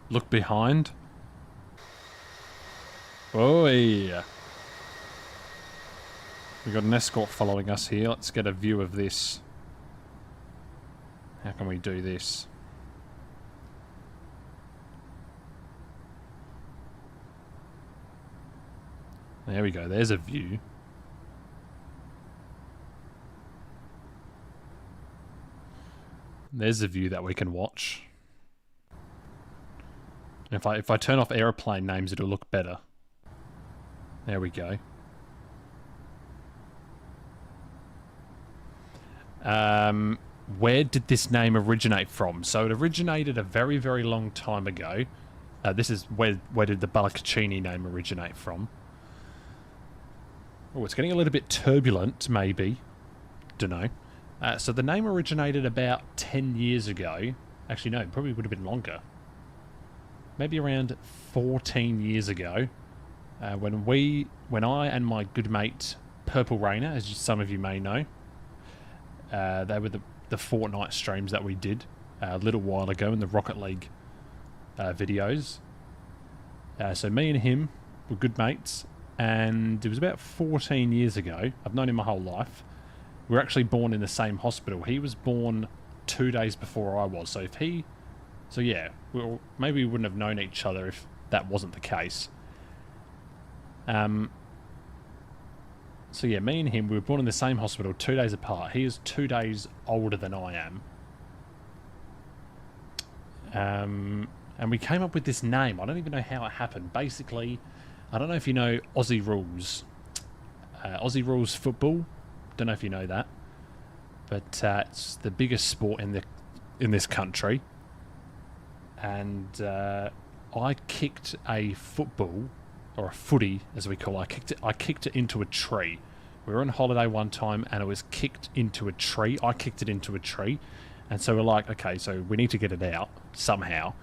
Look behind. Oh, yeah. We got an escort following us here. Let's get a view of this. How can we do this? There we go. There's a view. There's a view that we can watch. If I turn off aeroplane names, it'll look better. There we go. Where did this name originate from? So it originated a very, very long time ago. This is where did the Balaccini name originate from? Oh, it's getting a little bit turbulent, maybe. Dunno. So the name originated about 10 years ago. Actually, no, it probably would have been longer. Maybe around 14 years ago, when I and my good mate Purple Rainer, as some of you may know, they were the Fortnite streams that we did a little while ago in the Rocket League videos. So me and him were good mates, and it was about 14 years ago. I've known him my whole life. We were actually born in the same hospital. He was born 2 days before I was, So yeah, maybe we wouldn't have known each other if that wasn't the case. So yeah, me and him, we were born in the same hospital 2 days apart. He is 2 days older than I am. And we came up with this name. I don't even know how it happened. Basically, I don't know if you know Aussie Rules. Aussie Rules football. Don't know if you know that. But it's the biggest sport in this country. And I kicked a football, or a footy as we call it. I kicked it into a tree. We were on holiday one time and it was kicked into a tree. I kicked it into a tree. And so we're like, okay, so we need to get it out somehow.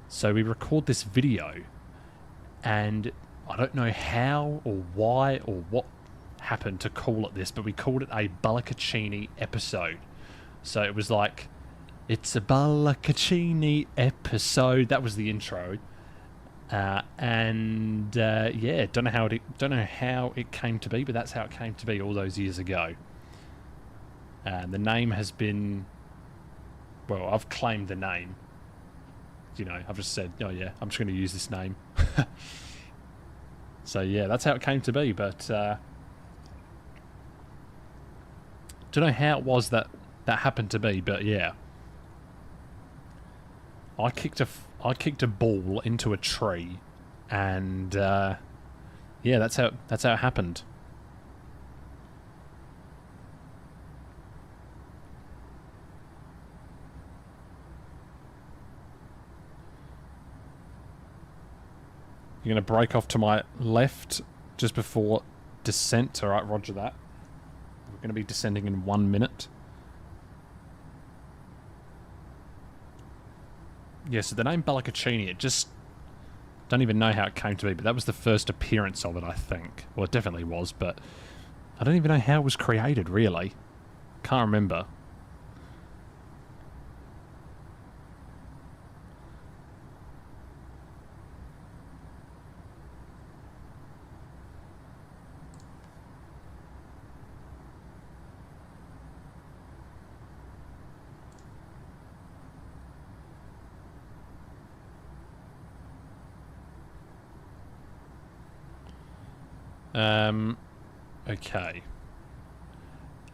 So we record this video. And I don't know how or why or what happened to call it this, but we called it a Balaccini episode. So it was like, it's a Balaccini episode. That was the intro. Yeah, don't know how it came to be, but that's how it came to be all those years ago. And the name has been, well, I've claimed the name. You know, I've just said, oh yeah, I'm just going to use this name. So yeah, that's how it came to be. But don't know how it was that happened to be, but yeah, I kicked a ball into a tree, and yeah, that's how it happened. You're going to break off to my left just before descent. All right, roger that. We're going to be descending in 1 minute. Yeah, so the name Ballacacini, it just... don't even know how it came to be, but that was the first appearance of it, I think. Well, it definitely was, but I don't even know how it was created, really. Can't remember. Okay.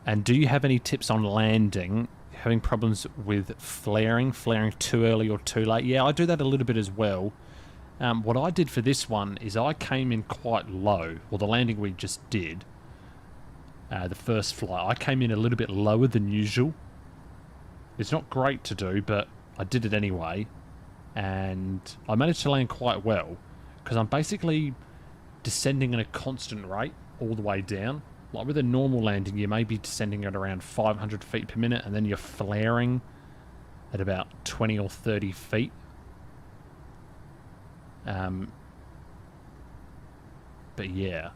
And do you have any tips on landing? Having problems with flaring too early or too late? Yeah, I do that a little bit as well. What I did for this one is I came in quite low. Well, the landing we just did, the first flight, I came in a little bit lower than usual. It's not great to do, but I did it anyway. And I managed to land quite well, because I'm basically descending at a constant rate all the way down. Like with a normal landing, you may be descending at around 500 feet per minute, and then you're flaring at about 20 or 30 feet. But yeah,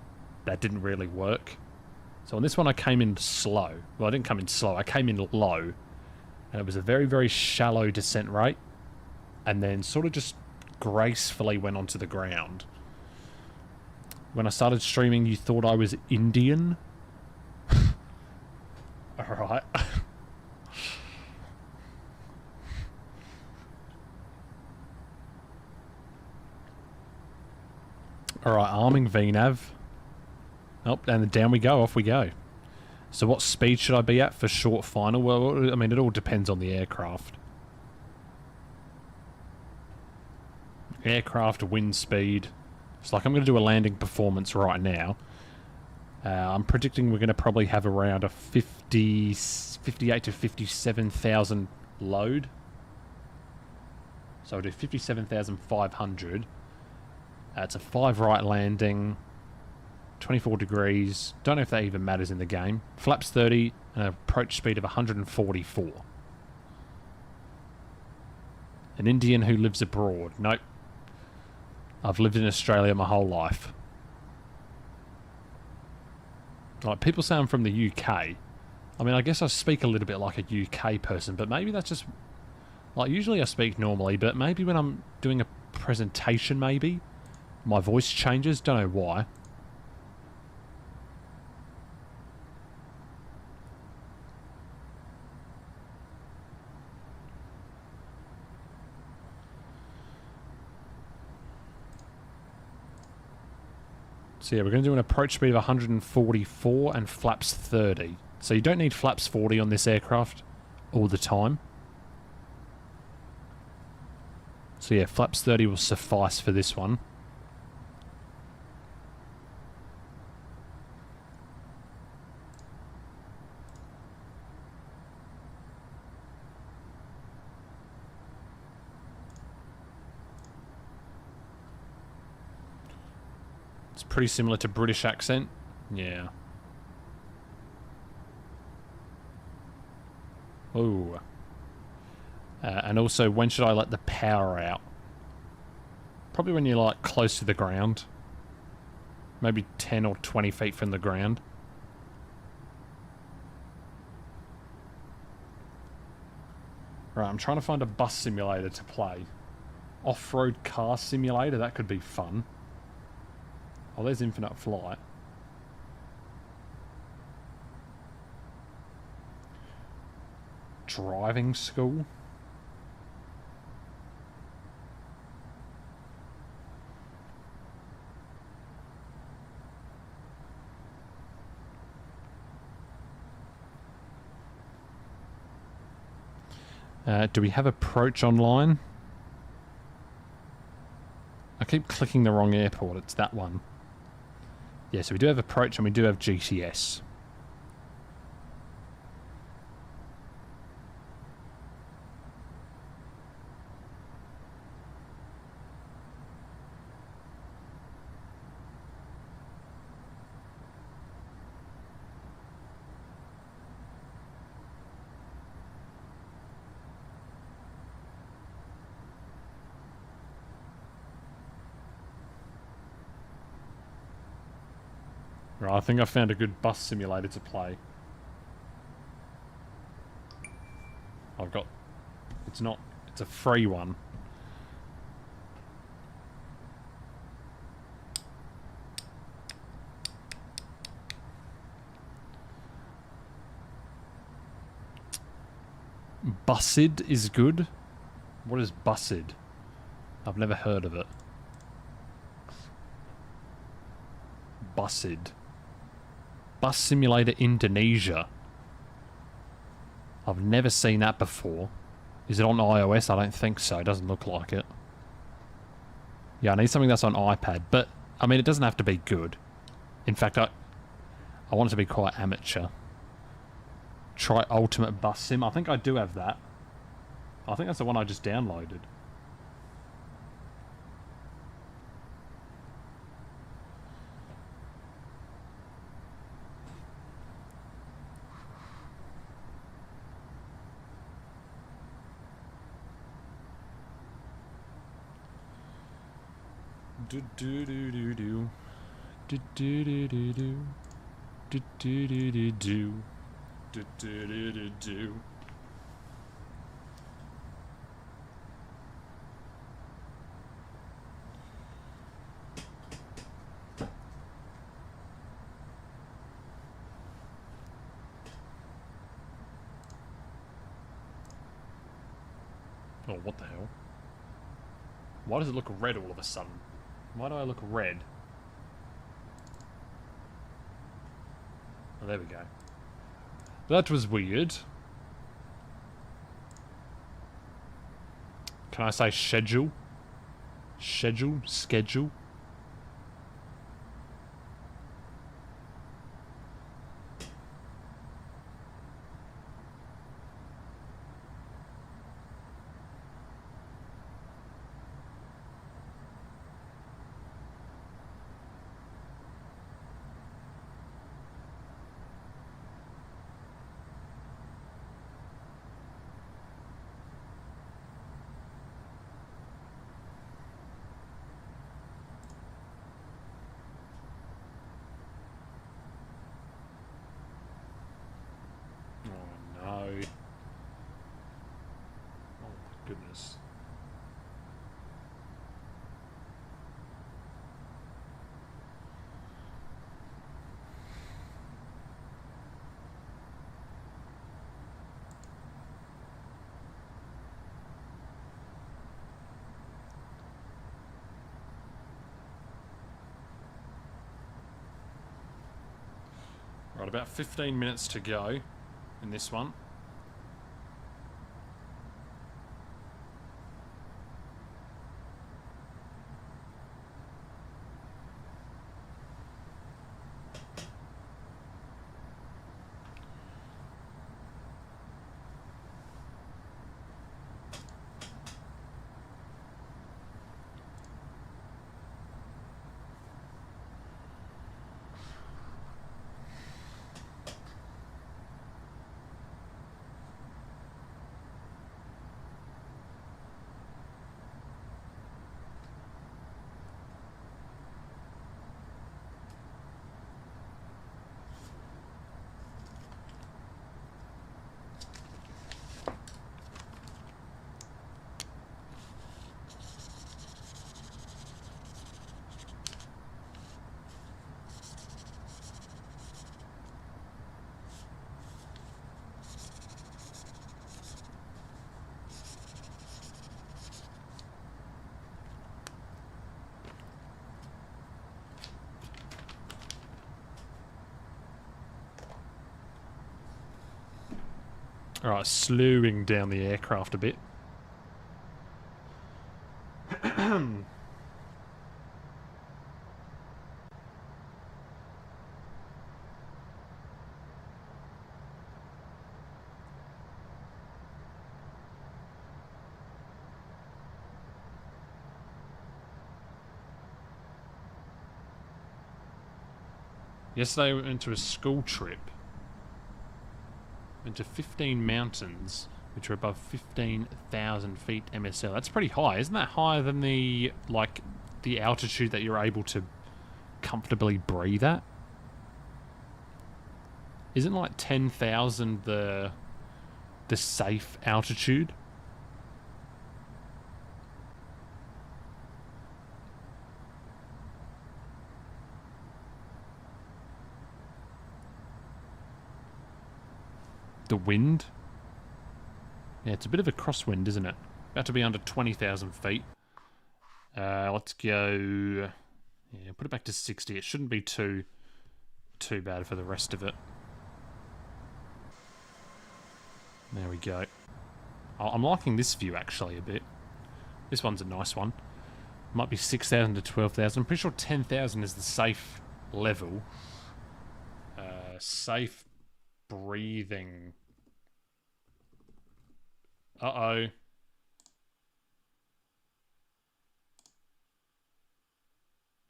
that didn't really work. So on this one I came in slow. Well, I didn't come in slow, I came in low. And it was a very, very shallow descent rate. And then sort of just gracefully went onto the ground. When I started streaming, you thought I was Indian? Alright. Alright, arming VNAV. Oh, and down we go, off we go. So what speed should I be at for short final? Well, I mean, it all depends on the aircraft. Aircraft, wind speed. It's like I'm going to do a landing performance right now. I'm predicting we're going to probably have around a 58 to 57,000 load. So I'll do 57,500. It's a 5 right landing, 24 degrees. Don't know if that even matters in the game. Flaps 30 and an approach speed of 144. An Indian who lives abroad. Nope. I've lived in Australia my whole life. Like, people say I'm from the UK. I mean, I guess I speak a little bit like a UK person, but maybe that's just... like, usually I speak normally, but maybe when I'm doing a presentation, maybe my voice changes. Don't know why. So yeah, we're going to do an approach speed of 144 and flaps 30. So you don't need flaps 40 on this aircraft all the time. So yeah, flaps 30 will suffice for this one. Pretty similar to British accent. Yeah. Ooh. And also, when should I let the power out? Probably when you're like close to the ground. Maybe 10 or 20 feet from the ground. Right, I'm trying to find a bus simulator to play. Off-road car simulator, that could be fun. Oh, there's Infinite Flight. Driving school. Do we have Approach online? I keep clicking the wrong airport. It's that one. Yeah, so we do have Approach and we do have GTS. Right, I think I found a good bus simulator to play. I've got... It's not... It's a free one. Bussid is good. What is Bussid? I've never heard of it. Bussid. Bus Simulator Indonesia. I've never seen that before. Is it on iOS? I don't think so. It doesn't look like it. Yeah, I need something that's on iPad. But, I mean, it doesn't have to be good. In fact, I want it to be quite amateur. Try Ultimate Bus Sim. I think I do have that. I think that's the one I just downloaded. Do do do do do do do do do do do do do do do do do do do. Oh, what the hell? Why does it look red all of a sudden? Why do I look red? Oh, there we go. That was weird. Can I say schedule? Schedule? Schedule? Goodness. Right, about 15 minutes to go in this one. Alright, slowing down the aircraft a bit. Yesterday we went to a school trip. Went to 15 mountains, which are above 15,000 feet MSL. That's pretty high. Isn't that higher than the, like, the altitude that you're able to comfortably breathe at? Isn't like 10,000 the safe altitude? The wind? Yeah, it's a bit of a crosswind, isn't it? About to be under 20,000 feet. Let's go... Yeah, put it back to 60. It shouldn't be too bad for the rest of it. There we go. I'm liking this view, actually, a bit. This one's a nice one. Might be 6,000 to 12,000. I'm pretty sure 10,000 is the safe level. Safe breathing. Uh-oh.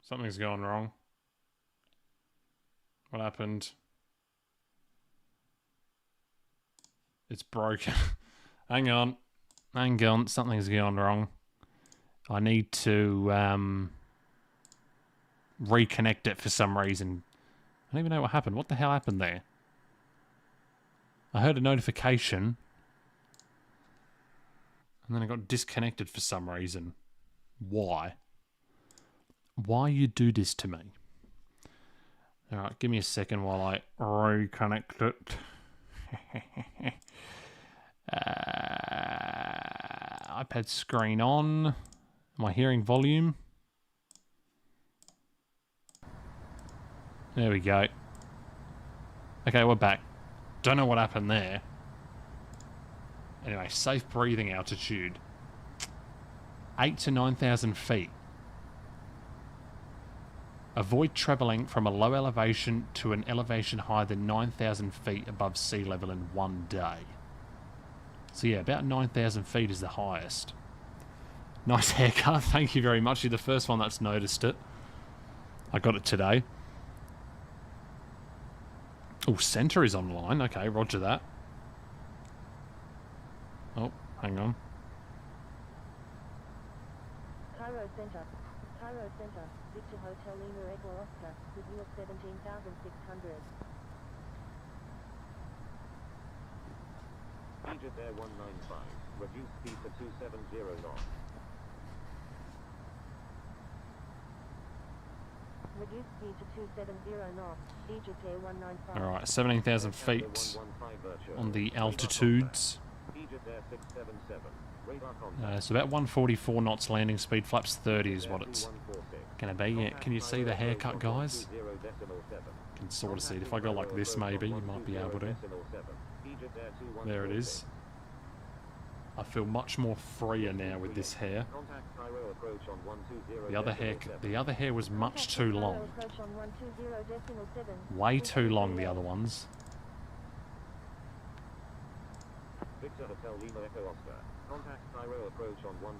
Something's gone wrong. What happened? It's broken. Hang on. Hang on. Something's gone wrong. I need to reconnect it for some reason. I don't even know what happened. What the hell happened there? I heard a notification. And then I got disconnected for some reason. Why? Why you do this to me? Alright, give me a second while I reconnect it. iPad screen on. Am I hearing volume? There we go. Okay, we're back. Don't know what happened there. Anyway, safe breathing altitude. 8 to 9,000 feet. Avoid travelling from a low elevation to an elevation higher than 9,000 feet above sea level in one day. So yeah, about 9,000 feet is the highest. Nice haircut, thank you very much. You're the first one that's noticed it. I got it today. Oh, Centre is online. Okay, roger that. Oh, hang on. Cairo Center. Cairo Center. Victor Hotel Lima Echo Oscar. With you at 17,600. Egyptair 195. Reduce speed to 270 knots. Reduce speed to 270 knots. Egyptair 195. Alright, 17,000 feet on the altitudes. Egyptair 677. Radar contact. So about 144 knots landing speed, flaps 30 is what it's going to be. Yeah, can you see the haircut, guys? Can sort of see it. If I go like this, maybe, you might be able to. There it is. I feel much more freer now with this hair. The other hair was much too long. Way too long, the other ones. Victor Hotel Lima Echo Oscar. Contact Cairo approach on 12.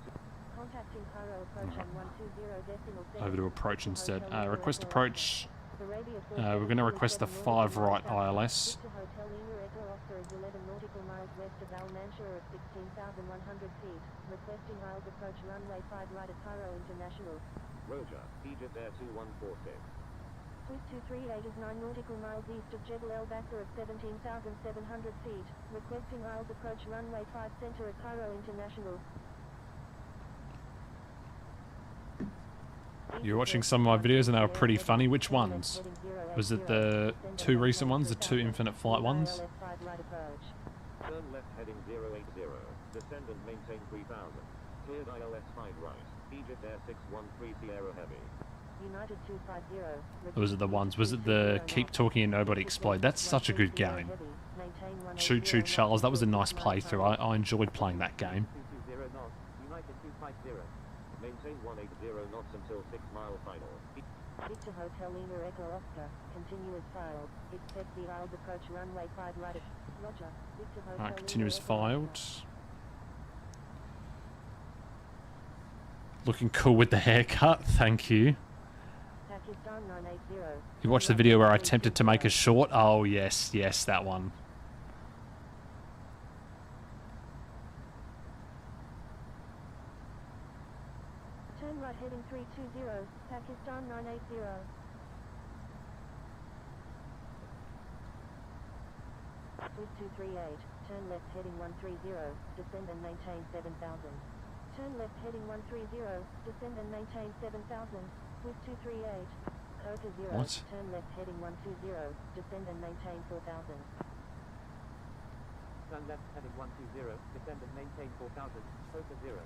Contacting Cairo approach on 120.7. Over to approach instead. Request approach. We're going to request the 5 right ILS. Victor Hotel Lima Echo Oscar is 11 nautical miles west of Al Mansour at 16,100 feet. Requesting ILS approach runway 5 right at Cairo International. Roger. Egyptair 2146. Swiss 238 is 9 nautical miles east of Jebel El Basser at 17,700 feet. Requesting ILS approach runway 5 center at Cairo International. You're watching some of my videos and they were pretty funny. Which ones? Was it the 2 recent ones, the 2 infinite flight ones? Turn left heading 080. Descend and maintain 3000. Cleared ILS 5 right. Egyptair 613 Sierra Heavy. United 250. Or was it the ones? Was it the Keep Talking and Nobody Explode? That's such a good game. Choo Choo Charles. That was a nice playthrough. I enjoyed playing that game. 220 knots, United 250. Maintain 180 knots until 6 mile final. Victor Hotel Lima Echo Oscar, continuous filed. Expect the Isles approach runway 5 right. Roger. Victor Hotel Alright, continuous Lima Echo filed. Oscar. Looking cool with the haircut, thank you. Pakistan 980. You watched the video where I attempted to make a short? Oh, yes, that one. Turn right heading 320, Pakistan 980. Swift 238, turn left heading 130, descend and maintain 7000. Turn left heading 130, descend and maintain 7000. Swift 238, Coca 0, What? turn left heading 120, descend and maintain 4000. Turn left heading 120, descend and maintain 4000. Coca 0.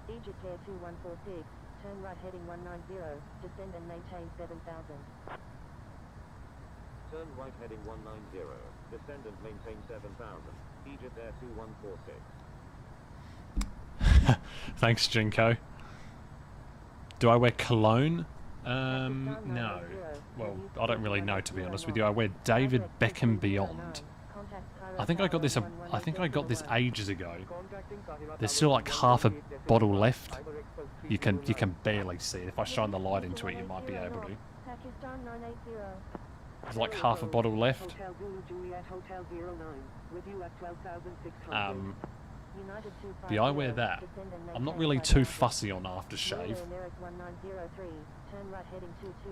Egyptair 2146, turn right heading 190, descend and maintain 7000. Turn right heading 190, descend and maintain 7000. Egyptair 2146. Thanks, Jinko. Do I wear cologne? No. Well, I don't really know, to be honest with you. I wear David Beckham Beyond. I think I got this. I think I got this ages ago. There's still like half a bottle left. You can barely see it. If I shine the light into it, you might be able to. Pakistan 980. There's like half a bottle left. Hotel Zulu Juliet Hotel 09, with you at 12,600. United But I wear that. I'm not really too fussy on aftershave.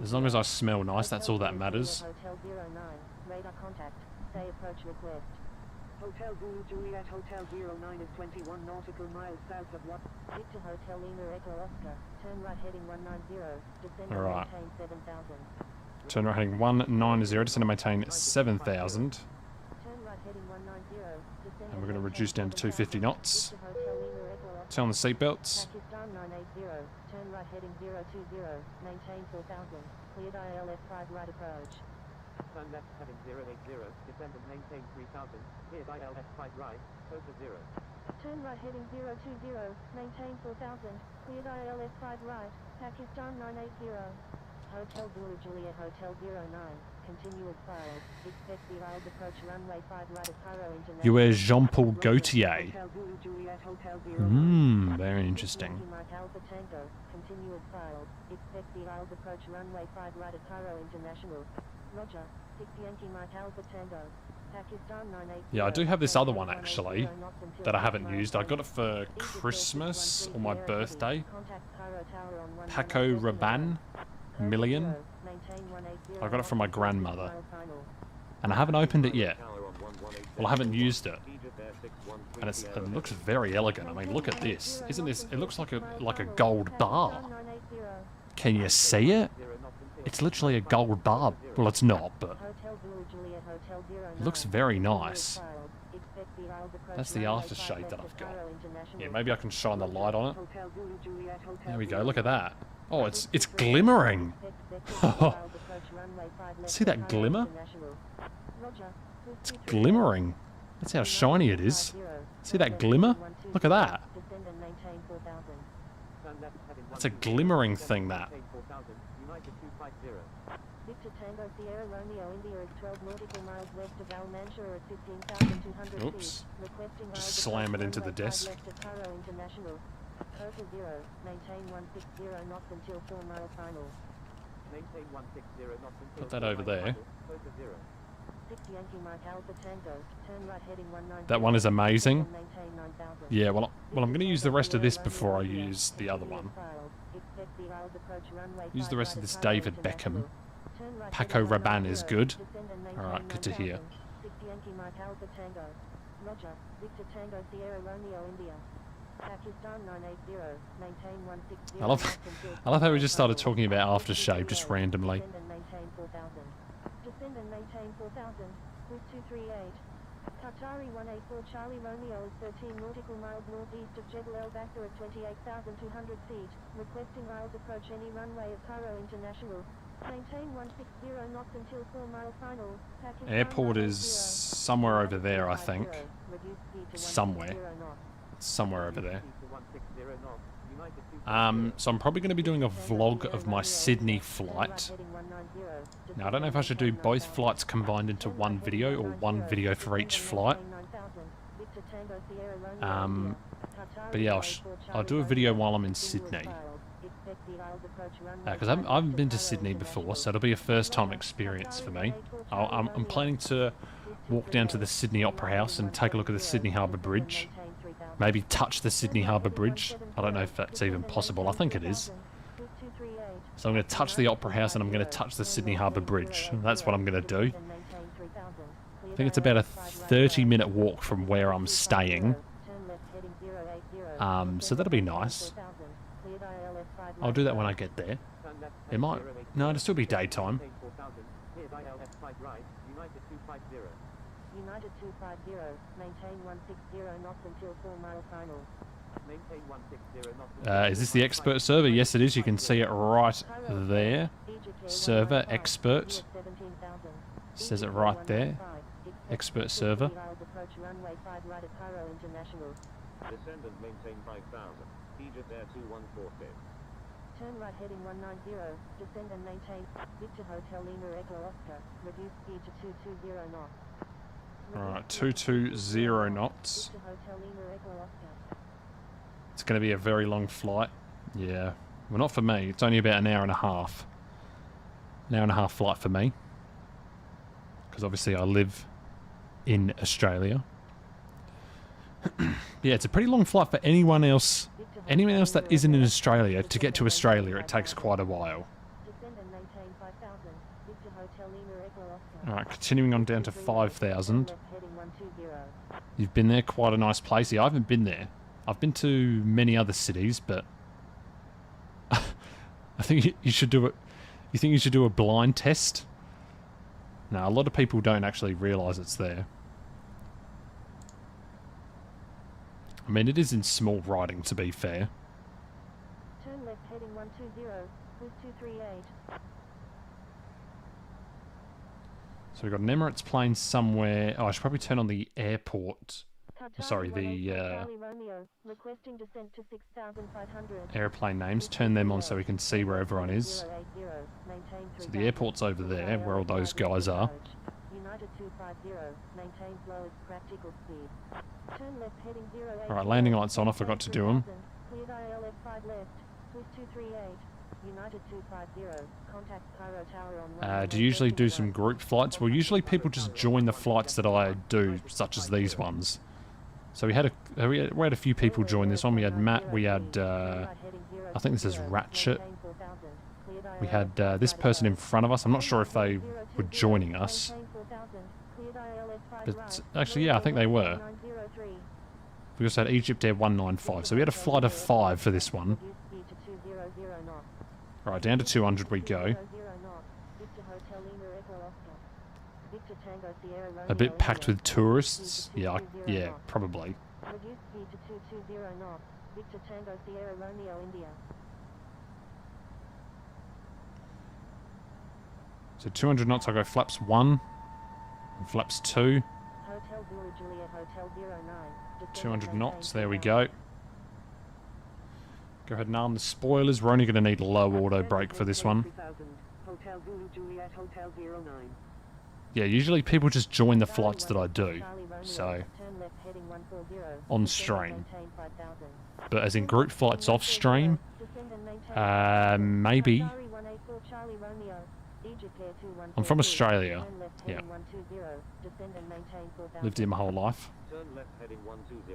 As long as I smell nice, that's all that matters. Hotel 09, radar contact, say approach request. Hotel Zulu Juliet Hotel 09 is 21 nautical miles south of what? Victor Hotel Lima Echo Oscar, turn right heading 190, descend and Alright. maintain 7000. Turn right heading 190, descend and maintain 7,000. Turn right heading 190, descend And we're going to reduce down to 250 7,000. knots. Victor Hotel Lima Echo Oscar. Turn on the seatbelts. Pakistan 980, turn right heading 020, maintain 4000, cleared ILS 5 right approach. Turn left heading 080, descend and maintain 3000. Cleared ILS 5 right, Coca 0. Turn right heading 020, maintain 4000, cleared ILS 5 right, Pakistan 980. Hotel Zulu Juliet Hotel 09, continuous filed, expect the Isles approach runway 5 right at Cairo International. You wear Jean-Paul Gaultier. Hotel Zulu Juliet Hotel 09. Very interesting. Yankee Mike Alpha Tango, continuous filed, expect the Isles approach runway 5 right at Cairo International. Roger, 6 Yankee Mike Alpha Tango, Pakistan 980. Yeah, I do have this other one actually that I haven't used. I got it for Christmas or my birthday. Paco Rabanne Million. I got it from my grandmother. And I haven't opened it yet. Well, I haven't used it. And it looks very elegant. I mean, look at this. Isn't this? It looks like a gold bar. Can you see it? It's literally a gold bar. Well, it's not, but it looks very nice. That's the aftershave that I've got. Yeah, maybe I can shine the light on it. Hotel Zulu Juliet Hotel There we go. Look at that. Oh, it's glimmering. See that glimmer? It's glimmering. That's how shiny it is. See that glimmer? Look at that. That's a glimmering thing, that. United 250. Victor Tango Sierra Romeo India is 12 nautical miles west of Al Mansour at 15,200 Oops. feet. Requesting Just Isles slam approach it into the runway 5 desk. left of Cairo International. Coca 0, maintain 160 knots until 4 mile final. Maintain 160 knots until Put that over there. Coca 0. 6 Yankee Mike Alpha Tango, turn right heading 190. That one is amazing. Maintain 9,000. Yeah, well, I'm going to use the rest of this before I use the other one. Expect the Isles approach runway Use the 5 rest of right this at Cairo David Beckham. International. Turn right Paco heading Rabanne is 190, good. descend and maintain Alright, good to hear. 9,000. 6 Yankee Mike Alpha Tango. Roger, Victor Tango Sierra Romeo India. Pakistan 980, maintain 160. I love how we just started talking about aftershave just randomly. Descend and maintain 4000. Descend and maintain 4000. With 238. Qatari 184 Charlie Romeo is 13 nautical miles northeast of Jebel El Bakr at 28,200 feet, requesting aisles approach any runway of Cairo International. Maintain 160 knots until 4 mile final. Pakistan Airport is 180, somewhere over United there, I 250, think. reduce speed to Somewhere. 160 knots. Somewhere over there. Speed to 160 knots. United 250. So I'm probably going to be doing a vlog of my Sydney flight. Now, I don't know if I should do both flights combined into one video or one video for each flight. But yeah, I'll do a video while I'm in Sydney. Because I haven't been to Sydney before, so it'll be a first-time experience for me. I'm planning to walk down to the Sydney Opera House and take a look at the Sydney Harbour Bridge. Maybe touch the Sydney Harbour Bridge. I don't know if that's even possible. I think it is. So I'm going to touch the Opera House and I'm going to touch the Sydney Harbour Bridge. That's what I'm going to do. I think it's about a 30-minute walk from where I'm staying. So that'll be nice. I'll do that when I get there. It might... No, it'll still be daytime. United 250, maintain 160 knots until 4 mile final. Maintain 160 knots. Is this the expert server? Yes, it is. You can see it right there. Server, expert. Says it right there. Expert server. Descend and maintain 5,000. Egyptair 2146. Turn right heading 190, descend and maintain. Victor Hotel Lima Echo Oscar, reduce speed to 220 knots. Alright, 220 knots. Victor Hotel Lima Echo Oscar. It's going to be a very long flight. Yeah. Well, not for me. It's only about an hour and a half. An hour and a half flight for me. Because obviously I live in Australia. Yeah, it's a pretty long flight for anyone else. Anyone else that isn't in Australia. To get to Australia, it takes quite a while. Descend and maintain 5,000. Victor Hotel Lima Echo Oscar. Alright, continuing on down to 5,000. Left heading 120. You've been there, quite a nice place. Yeah, I haven't been there. I've been to many other cities, but I think you should do it. You think you should do a blind test? No, a lot of people don't actually realise it's there. I mean, it is in small writing, to be fair. Turn left heading 120, cruise 238. So we've got an Emirates plane somewhere. Oh, I should probably turn on the airport. Qatari Sorry, the 184 Charlie Romeo, requesting descent to 6,500. airplane names. Turn them on so we can see where everyone is. 080, maintain So the airport's over there, where all those guys are. United 250, maintain slowest practical speed. Turn left heading 080. Alright, landing lights on. I forgot to do them. Cleared ILF 5 left, Swiss 238. United 250, contact Cairo Tower on Do you usually do some group flights? Well, usually people just join the flights that I do, such as these ones. So we had a few people join this one. We had Matt, we had, I think this is Ratchet. We had this person in front of us. I'm not sure if they were joining us. But actually, yeah, I think they were. We also had Egyptair 195. So we had a flight of 5 for this one. Alright, down to 200 we go. A bit packed with tourists. Yeah, yeah, probably. Reduce speed to 220 knots. Victor Tango Sierra Romeo India. So 200 knots, I'll go flaps 1. And flaps 2. Hotel Zulu Juliet Hotel 09. 200 knots, there we go. Go ahead and arm the spoilers. We're only going to need a low auto brake for this one. Hotel Zulu Juliet Hotel 09. Yeah, usually people just join the flights that I do. So, on stream. But as in group flights off stream, maybe. I'm from Australia. Yeah. Lived here my whole life. Turn left heading 120.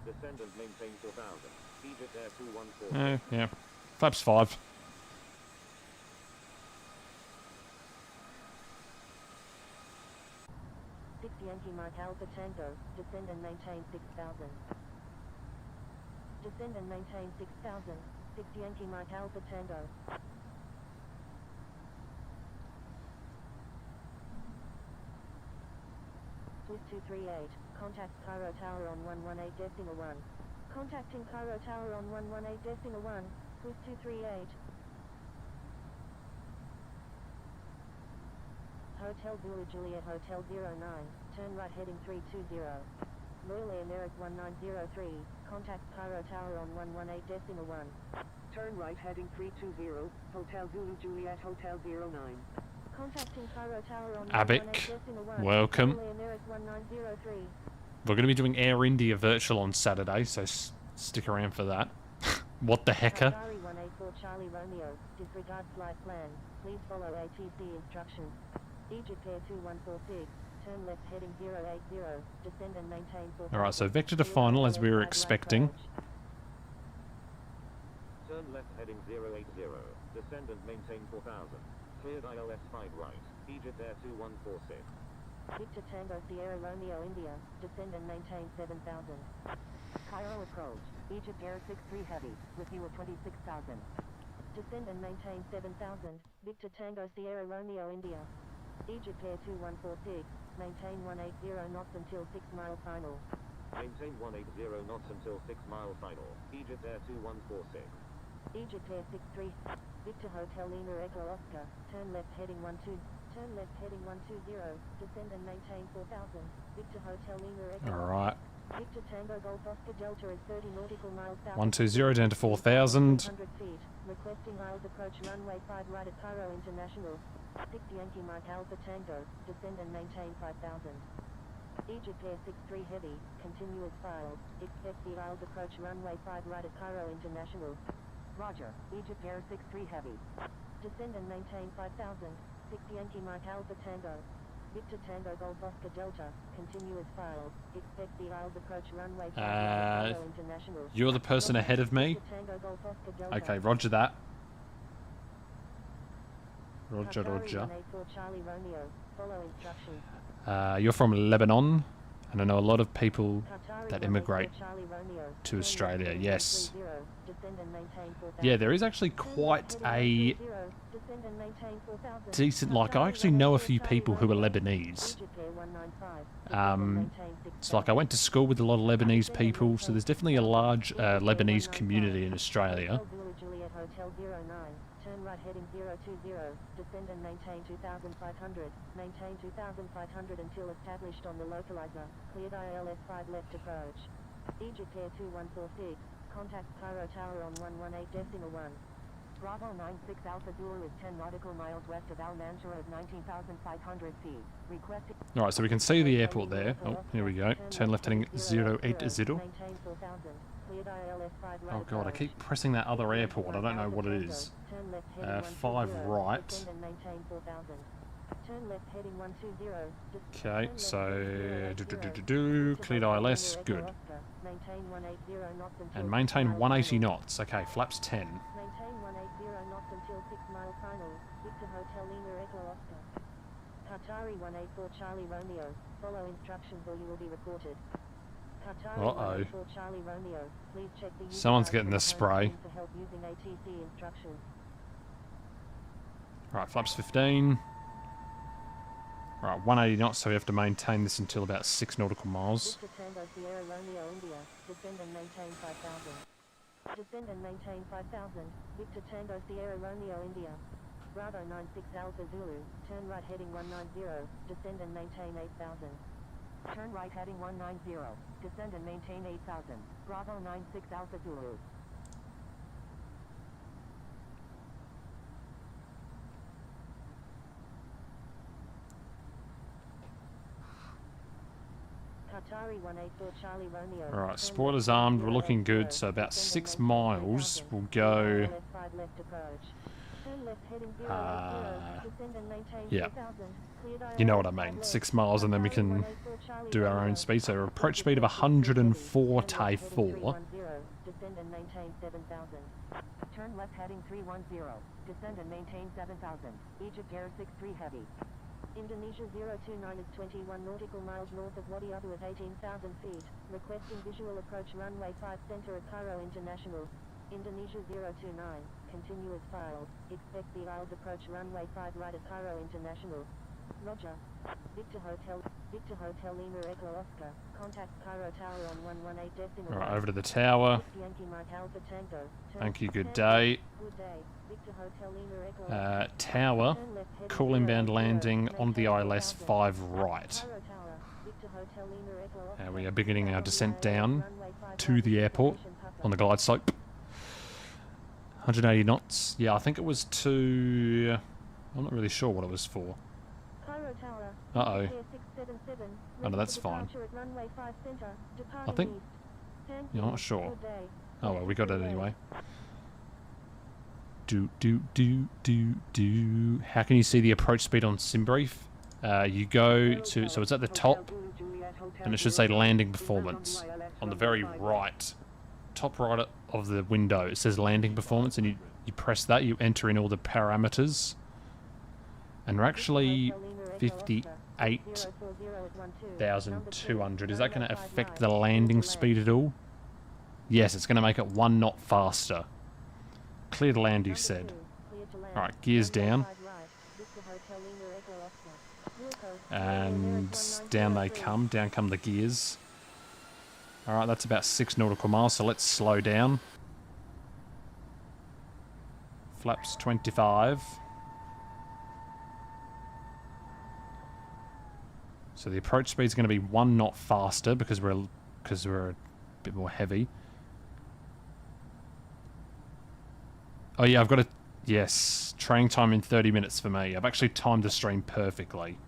Descend and maintain 4,000. Egyptair 214. Yeah. Flaps 5. Yankee Mike Alpha Tango, descend and maintain 6,000. Descend and maintain 6,000. 6 Yankee Mike Alpha Tango. with 238. Contact Cairo Tower on 118.1. Contacting Cairo Tower on 118.1 with 238. Hotel Zulu Juliet Hotel 09, turn right heading 320. Royal Air Merrick 1903, contact Cairo Tower on 118.1. Turn right heading 320, Hotel Zulu Juliet Hotel 09. Contacting Cairo Tower on Abic, 118.1. welcome. Royal Air Merrick 1903. We're going to be doing Air India virtual on Saturday, so stick around for that. What the hecker? Qatari 184 Charlie Romeo, disregard flight plan, please follow ATC instructions. Egyptair 2146, turn left heading 080, descend and maintain 4,000. Alright, so vector to final as we were expecting. Turn left heading 080, descend and maintain 4000. Cleared ILS 5 right, Egyptair 2146. Victor Tango Sierra Romeo India, descend and maintain 7,000. Cairo approach, Egyptair 63 Heavy, with you at 26,000. Descend and maintain 7,000, Victor Tango Sierra Romeo India. Egyptair 2146, maintain 180 knots until 6 mile final. Maintain 180 knots until 6 mile final, Egyptair 2146. Egyptair 63, Victor Hotel Lima Echo Oscar, turn left heading 12, turn left heading 120, descend and maintain 4,000, Victor Hotel Lima Echo. Alright. Victor Tango Golf Oscar Delta is 30 nautical miles south. 120 down to 4,000. 100 feet, requesting Isles approach runway 5 right at Cairo International. 6 Yankee Mike Alpha Tango, descend and maintain 5,000. Egyptair 63 Heavy, continuous files, expect the Isles approach runway 5 right at Cairo International. Roger, Egyptair 63 Heavy. Descend and maintain 5,000, 6 Yankee Mike Alpha Tango. Victor Tango Golf Oscar Delta, continuous files, expect the Isles approach runway 5 right at Cairo International. You're the person ahead of me. Victor Tango Golf Oscar Delta. Okay, roger that. Roger, Qatari roger. 184 Charlie Romeo, follow instructions. You're from Lebanon, and I know a lot of people Qatari that 184 immigrate Charlie Romeo, to turn Australia, left yes. 130, descend and maintain 4,000. Yeah, there is actually quite Turn left a heading 120, descend and maintain 4,000. decent, like, I Qatari actually know a 184 few Charlie people who are Romeo, Lebanese. Egyptair 195, descend and maintain It's like I went to school with a lot of Lebanese people, so there's definitely a large Lebanese community in Australia. Hotel Zulu Juliet Hotel 09, turn right heading 020, descend and maintain 2,500, maintain 2,500 until established on the localizer, cleared ILS 5 left approach. Egyptair 2146, contact Cairo Tower on 118.1. Bravo 96 Alpha Zulu is 10 nautical miles west of Al Mansour at 19,500 feet. Requesting. Alright, so we can see the airport there. Oh, here we go. Turn left heading 080. Maintain 4,000, cleared ILS 5 right Oh god, I approach. keep pressing that other airport. I don't know what it is. Turn left heading 5 120, right. descend and maintain 4,000. Turn left heading 120. Okay, Turn so left heading 080, cleared Victor ILS, Hotel good. Oscar, maintain 180 knots until And 6 maintain mile 180 final. knots. Okay, flaps 10. Maintain 180 knots until 6 mile final. Victor Hotel Lima Echo Oscar. Qatari 184 Charlie Romeo, follow instructions or you will be reported. Qatari Uh-oh. 184 Charlie Romeo, please check the user Someone's guide getting for the the spray. phone for help using ATC instructions. Right, flaps 15. Right, 180 knots, so we have to maintain this until about 6 nautical miles. Victor Tango Sierra Romeo India, descend and maintain 5,000. Descend and maintain 5,000, Victor Tango Sierra Romeo India. Bravo 96 Alpha Zulu, turn right heading 190, descend and maintain 8,000. Turn right heading 190. Descend and maintain 8,000. Bravo 96 Alpha Zulu. Qatari 184 Charlie Romeo. Alright, turn spoilers left armed, heading we're looking 080, good, so about descend 6 and maintain miles 4,000. will go... ILS 5 left approach. Turn left heading 080, descend and maintain yeah. 4,000. Cleared You know ILS what I 5 mean, left. 6 miles and then we Qatari can 184 Charlie do our Romeo. own speed. So approach speed of 104 Thai 4. Descend and maintain 7,000. Turn left heading 310. Descend and maintain 7,000. Egyptair 63 Heavy. Indonesia 029 is 21 nautical miles north of Wadi Abu at 18,000 feet. Requesting visual approach runway 5 center at Cairo International. Indonesia 029, continuous files. Expect the Isles approach runway 5 right at Cairo International. Roger. Victor Hotel Lima Echo Oscar. Contact Cairo Tower on 118 decimal. Alright, over to the tower. Yankee Mike Alpha Tango. Thank you, good day. Good day. Victor Hotel Lima Echo Oscar. Tower. Turn left heading Cool inbound 080, landing on the maintain ILS 1000. 5 right. Cairo Tower. Victor Hotel Lima Echo Oscar. We are beginning our Stand on the descent ILS down runway 5 to right the with airport information Papa. on the glide slope. 180 knots. Yeah, I think it was to... I'm not really sure what it was for. Cairo Tower. Uh-oh. Air 677, Oh, no, ready that's for fine. departure at runway 5 center, I departing think... east. Thank Yeah, I'm you. not sure. Good day. Oh well, we got it Good day. anyway. How can you see the approach speed on SimBrief? You go to... So it's at the top, and it should say landing performance. On the very right, top right of the window, it says landing performance, and you press that, you enter in all the parameters. And we're actually 58,200. Is that going to affect the landing speed at all? Yes, it's going to make it 1 knot faster. Clear to land, you said. Alright, gears down. And down they come. Down come the gears. Alright, that's about 6 nautical miles, so let's slow down. Flaps 25. So the approach speed is going to be 1 knot faster because we're a bit more heavy. Oh yeah, I've got a... Yes, training time in 30 minutes for me. I've actually timed the stream perfectly.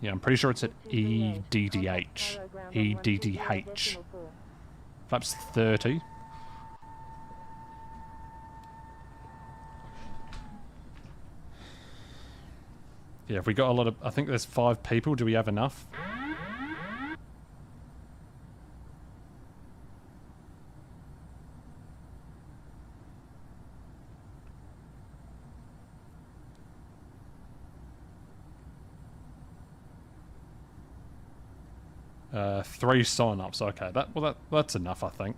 Yeah, I'm pretty sure it's at EDDH. EDDH. Flaps 30. Yeah, if we got a lot of... I think there's 5 people. Do we have enough? Three sign-ups. Okay, that's enough, I think.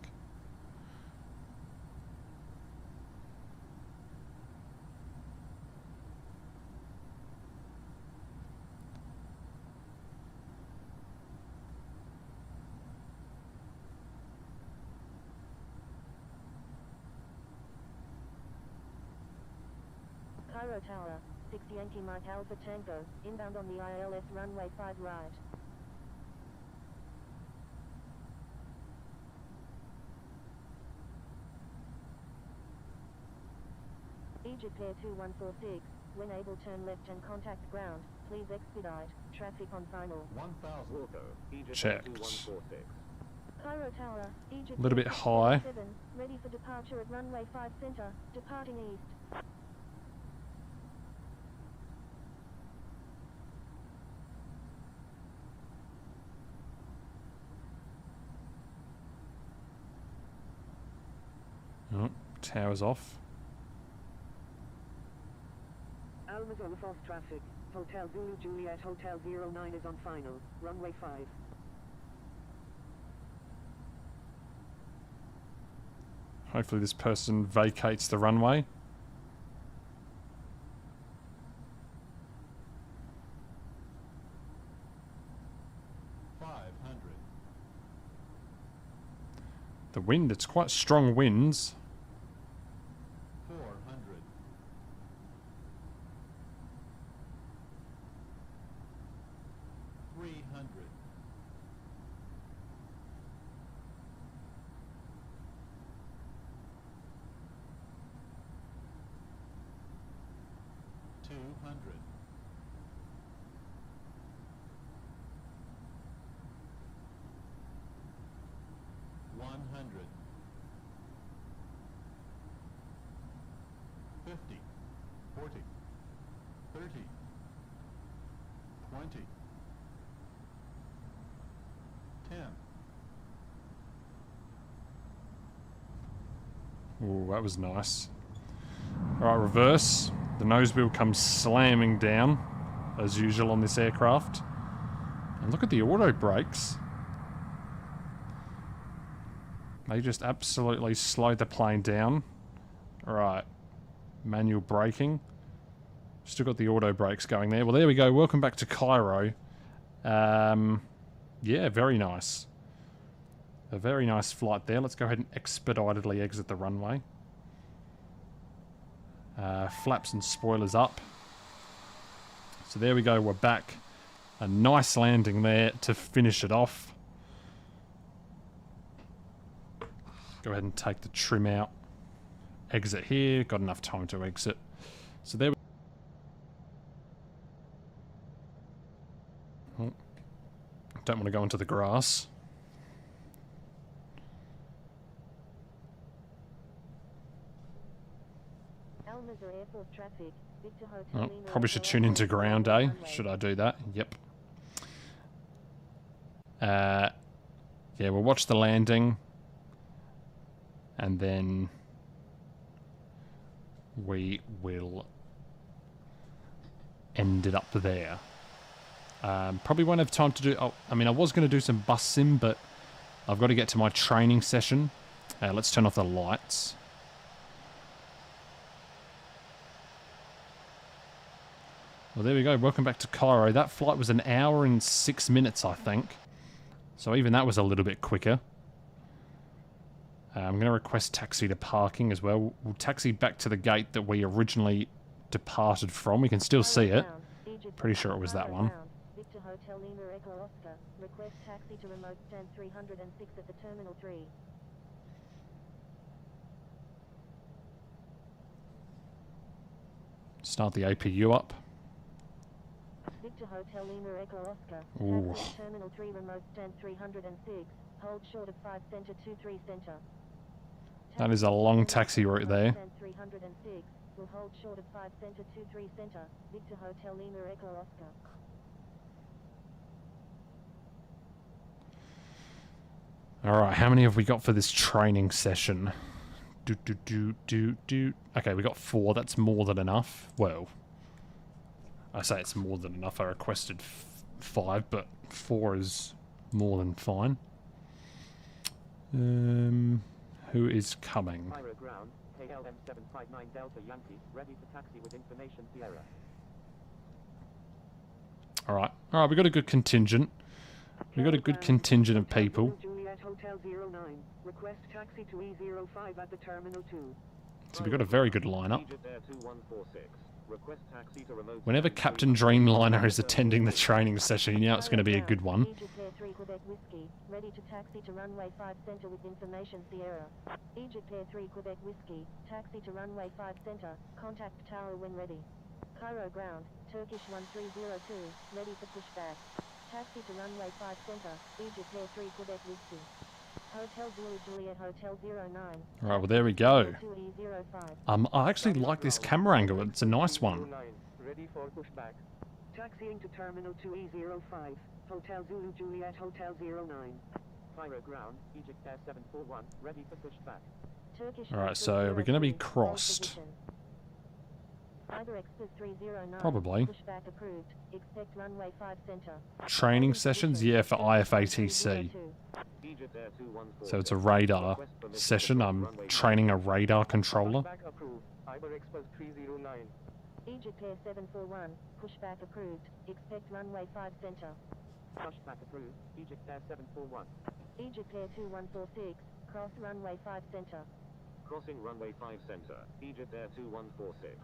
Cairo Tower, 6 Yankee Mike Alpha Tango, inbound on the ILS runway 5 right. Egyptair 2146, when able turn left and contact ground, please expedite, traffic on final. 1,000. Wilco, Egyptair Checked. 2146. Cairo Tower, Egypt. A little bit high. Ready for departure at runway 5 center, departing east. Oh, tower's off. Alma's on fast traffic. Hotel Zulu Juliet Hotel 09 is on final. Runway 5. Hopefully this person vacates the runway. The wind, it's quite strong winds. 400. 300. 200. 100. 50. 40. 30. 20. 10. Ooh, that was nice. Alright, reverse. The nose wheel comes slamming down, as usual on this aircraft. And look at the auto brakes. They just absolutely slowed the plane down. Alright. Manual braking. Still got the auto brakes going there. Well, there we go. Welcome back to Cairo. Yeah, very nice. A very nice flight there. Let's go ahead and expeditedly exit the runway. Flaps and spoilers up. So there we go. We're back. A nice landing there to finish it off. Go ahead and take the trim out. Exit here. Got enough time to exit. So there we oh, don't want to go into the grass. Airport traffic. Victor Hotel Oh, Lima probably should Echo tune into Oscar, ground, eh? runway. Should I do that? Yep. Yeah, we'll watch the landing. And then we will end it up there. Probably won't have time to do... Oh, I mean, I was going to do some bus sim, but I've got to get to my training session. Let's turn off the lights. Well, there we go. Welcome back to Cairo. That flight was 1 hour and 6 minutes, I think. So even that was a little bit quicker. I'm going to request taxi to parking as well. We'll taxi back to the gate that we originally departed from. We can still see it. Pretty sure it was that one. Victor Hotel Lima Echo Oscar. Request taxi to remote stand 306 at the Terminal 3. Start the APU up. Victor Hotel Lima Echo Oscar. Ooh. Taxi to Terminal 3 remote stand 306. Hold short of 5 center 23 center. That is a long taxi route there. Stand 306. Will hold short of 5 center 23 center. Victor Hotel Lima Echo Oscar. Alright, how many have we got for this training session? Okay, we got 4. That's more than enough. Well, I say it's more than enough. I requested 5, but 4 is more than fine. Who is coming? Cairo ground, KLM 759 Delta Yankee, ready for taxi with information Sierra. Alright, we got a good contingent. We got a good contingent of people. Juliet Hotel 09. Request taxi to E05 at the Terminal 2. So we got a very good lineup. Egyptair 2146. Request taxi to remote Whenever Captain Dreamliner is attending the training session, you know it's going to be a good one. Egyptair 3 Quebec Whiskey. Ready to taxi to runway 5 center with information Sierra. Egyptair 3 Quebec Whiskey. Taxi to runway 5 center. Contact tower when ready. Cairo ground. Turkish 1302. Ready for pushback. Taxi to runway 5 center. Egyptair 3 Quebec Whiskey. Hotel Zulu Juliet Hotel 09. Alright, well there we go. 2E05. I actually like this camera angle. It's a nice one. Ready for pushback. Taxiing to Terminal 2E05. Hotel Zulu Juliet Hotel 09. Cairo ground, Egyptair 741, ready for pushback. Turkish Alright, so we're going to be 1302. crossed. Either Express 309. Probably. Pushback approved. Expect runway 5 center. Training sessions? Yeah, for IFATC. Egyptair 2146. So it's a radar session. I'm training a radar controller. Pushback approved. Iber Express 309. Egyptair 741. Pushback approved. Expect runway 5 center. Pushback approved, Egyptair 741. Egyptair 2146. Cross runway 5 center. Crossing runway 5 center, Egyptair 2146.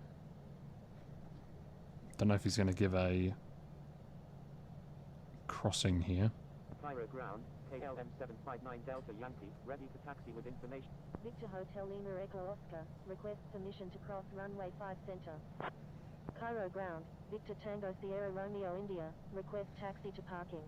Don't know if he's going to give a crossing here. Cairo ground, KLM 759 Delta Yankee, ready for taxi with information. Victor Hotel Lima Echo Oscar. Request permission to cross runway 5 center. Cairo ground. Victor Tango Sierra Romeo India. Request taxi to parking.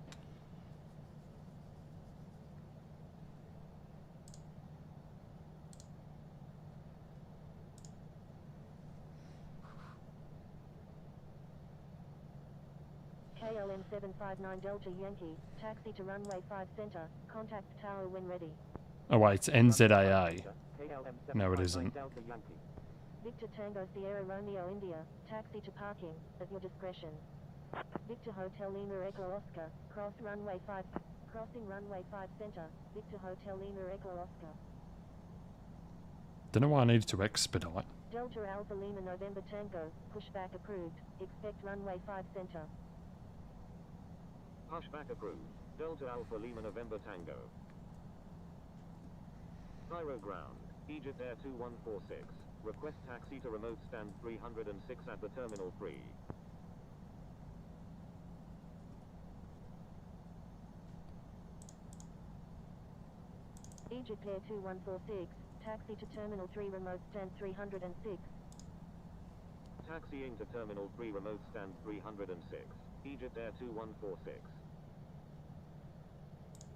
KLM 759 Delta Yankee. Taxi to runway 5 center. Contact tower when ready. Oh wait, it's NZAA. KLM No, it 759 isn't. Delta Yankee. Victor Tango Sierra Romeo India. Taxi to parking, at your discretion. Victor Hotel Lima Echo Oscar. Cross runway 5. Crossing runway 5 center. Victor Hotel Lima Echo Oscar. Don't know why I needed to expedite. Delta Alpha Lima November Tango, pushback approved, expect runway 5 center. Pushback approved. Delta Alpha Lima November Tango. Cairo ground. Egyptair 2146. Request taxi to remote stand 306 at the terminal 3. Egyptair 2146, taxi to terminal 3 remote stand 306. Taxiing to terminal 3 remote stand 306. Egyptair 2146.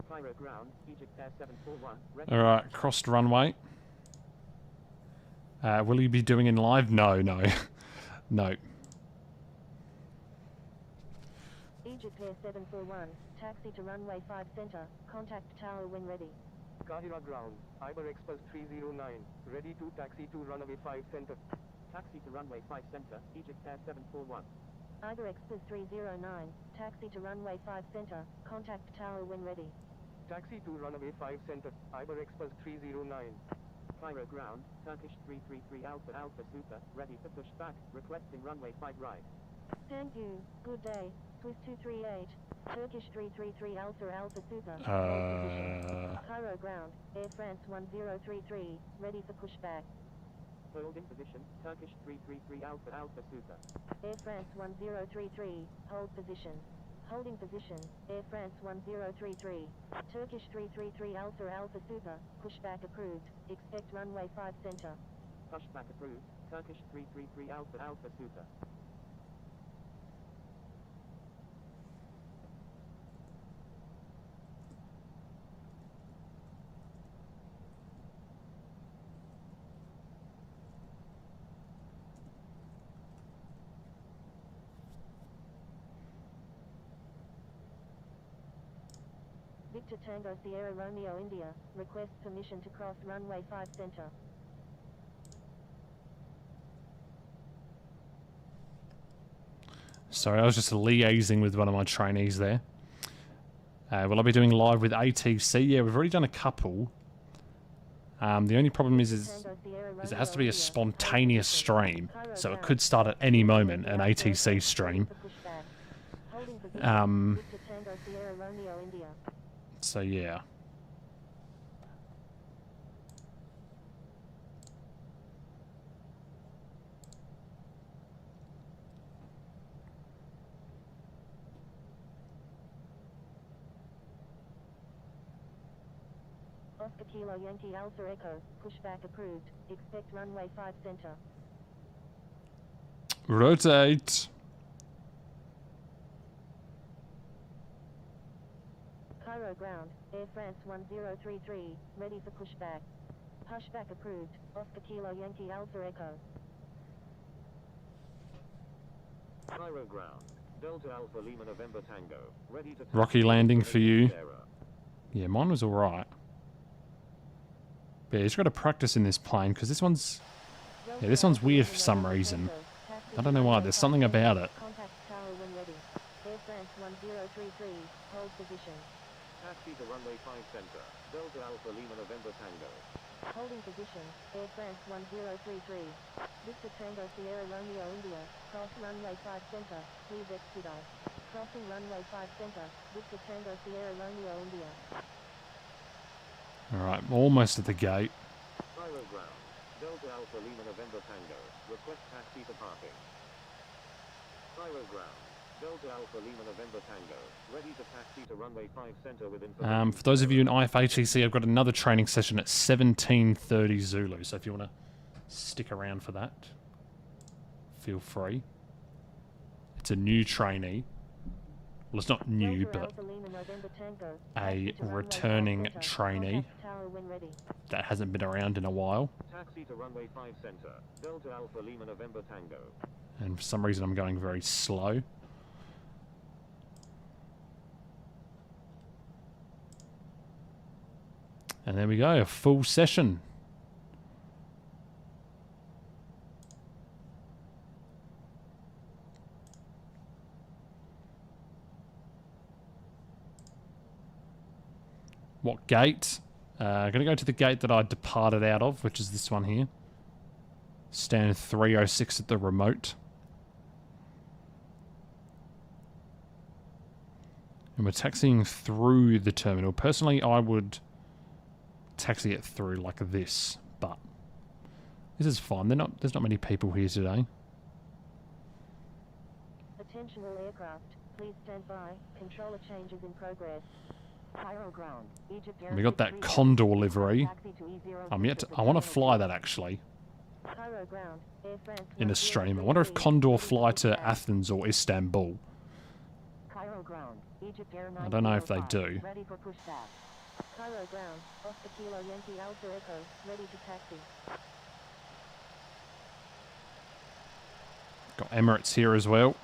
Cairo ground, Egyptair 741. Alright, crossed runway. Will you be doing in live? No, no. No. Egyptair 741, taxi to runway 5 center, contact tower when ready. Cairo ground, Iber Express 309, ready to taxi to runway 5 center. Taxi to runway 5 center, Egyptair 741. Iber Express 309, taxi to runway 5 center, contact tower when ready. Taxi to runway 5 center, Iber Express 309. Cairo ground, Turkish 333 Alpha Alpha Super, ready for pushback, requesting runway 5 right. Thank you, good day, Swiss 238, Turkish 333 Alpha Alpha Super, Cairo ground, Air France 1033, ready for pushback. Hold in position, Turkish 333 Alpha Alpha Super. Air France 1033, hold position. Holding position, Air France 1033, Turkish 333 Alpha Alpha Super, pushback approved, expect runway 5 center. Pushback approved, Turkish 333 Alpha Alpha Super. Victor Tango Sierra Romeo India, request permission to cross runway 5 center. Sorry, I was just liaising with one of my trainees there. Will I be doing live with ATC? Yeah, we've already done a couple. The only problem is it has to be a spontaneous stream, so it could start at any moment, an ATC stream. So yeah. Oscar Kilo Yankee Alpha Echo, pushback approved, expect runway 5 center. Rotate. Cairo ground, Air France 1033, ready for pushback. Pushback approved, Oscar Kilo Yankee Alpha Echo. Cairo ground. Delta Alpha Lima November Tango. Ready to Rocky landing for you. Yeah, mine was alright. But yeah, he's got to practice in this plane because this one's... Yeah, this one's weird for some reason. I don't know why, there's something about it. Contact tower when ready. Air France 1033, hold position. Taxi to runway 5 center. Delta Alpha Lima November Tango. Holding position, Air France 1033. Victor Tango Sierra Romeo India, cross runway 5 center, please expedite. Crossing runway 5 center, Victor Tango Sierra Romeo India. Alright, almost at the gate. Cairo ground. Delta Alpha Lima November Tango. Request taxi to parking. Cairo ground. Delta Alpha Lima November Tango. Ready to taxi to runway 5 center with information. For those of you in IFATC, I've got another training session at 17:30 Zulu, so if you want to stick around for that, feel free. It's a new trainee. Well, it's not new, but a returning trainee that hasn't been around in a while. Taxi to runway 5 center. Delta Alpha Lima November Tango. And for some reason I'm going very slow. And there we go, a full session. What gate? I'm going to go to the gate that I departed out of, which is this one here. Stand 306 at the remote. And we're taxiing through the terminal. Personally, I would taxi it through like this, but this is fine. There's not many people here today. Attention all aircraft, please stand by. Controller changes in progress. Cairo ground, Egyptair. We got that Condor livery. I want to fly that actually Cairo ground, Air France in a stream. I wonder if Condor fly to Athens or Istanbul. Cairo ground, Egyptair I don't know if they do. Ready for pushback. Cairo ground, Oscar Kilo Yankee Alpha Echo, ready to taxi. Got Emirates here as well.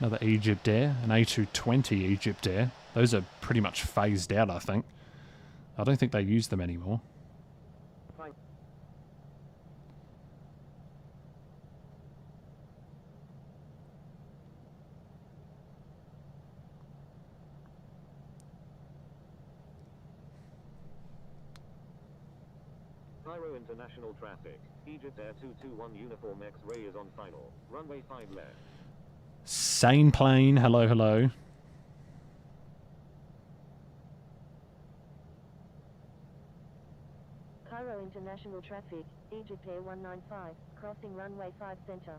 Another Egyptair, an A220 Egyptair. Those are pretty much phased out, I think. I don't think they use them anymore. Cairo International Traffic. Egyptair 221 Uniform X-ray is on final. Runway 5 left. Sane plane. Hello, hello. Cairo International Traffic, Egyptair 195, crossing runway 5 center.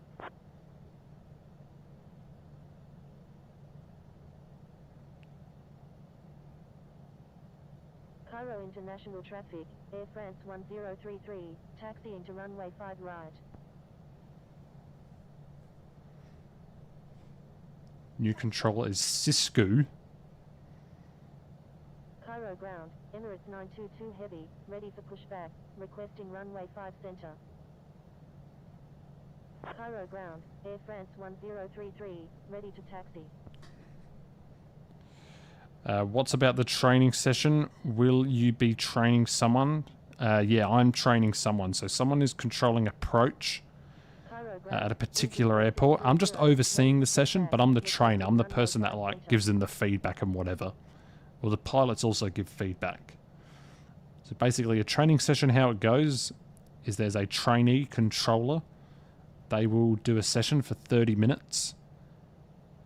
Cairo International Traffic, Air France 1033, taxiing to runway 5 right. New controller is Cisco. Cairo ground, Emirates 922 Heavy, ready for pushback, requesting runway 5 center. Cairo ground, Air France 1033, ready to taxi. What's about the training session? Will you be training someone? Yeah, I'm training someone. So someone is controlling approach at a particular airport. I'm just overseeing the session, but I'm the trainer. I'm the person that like gives them the feedback and whatever. Well, the pilots also give feedback. So basically a training session, how it goes is there's a trainee controller. They will do a session for 30 minutes.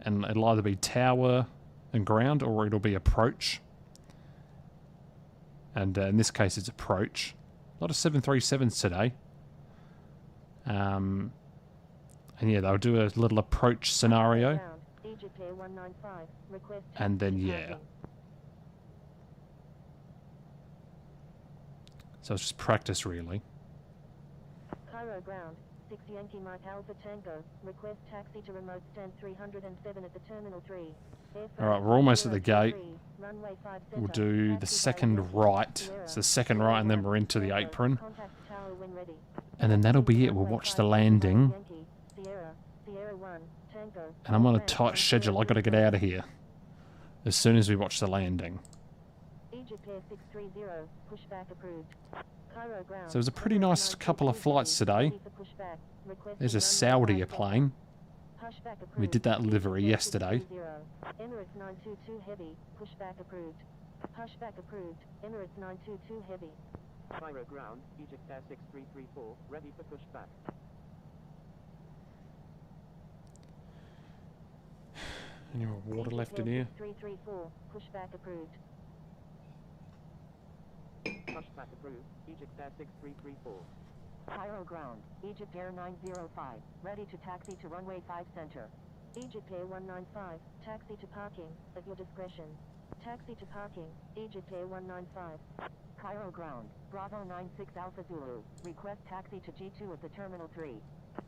And it'll either be tower and ground or it'll be approach. And in this case it's approach. A lot of 737s today. And yeah, they'll do a little approach scenario. And then yeah. So it's just practice really. Cairo ground, 6 Yankee Mike Alpha Tango, request taxi to remote stand 307 at the Terminal 3. Alright, we're almost at the gate. We'll do the second right. It's the second right and then we're into the apron. And then that'll be it. We'll watch the landing. And I'm on a tight schedule. I got to get out of here as soon as we watch the landing. So it was a pretty nice couple of flights today. There's a Saudi plane. We did that livery yesterday. Emirates 922 Heavy, pushback approved. Pushback approved. Emirates 922 Heavy. Cairo ground, Egyptair 6334, ready for pushback. Any more water left in here? 334, pushback approved. Pushback approved, Egyptair 6334. Cairo ground, Egyptair 905, ready to taxi to runway 5 center. Egyptair 195, taxi to parking, at your discretion. Taxi to parking, Egyptair 195. Cairo ground, Bravo 96 Alpha Zulu, request taxi to G2 at the Terminal 3.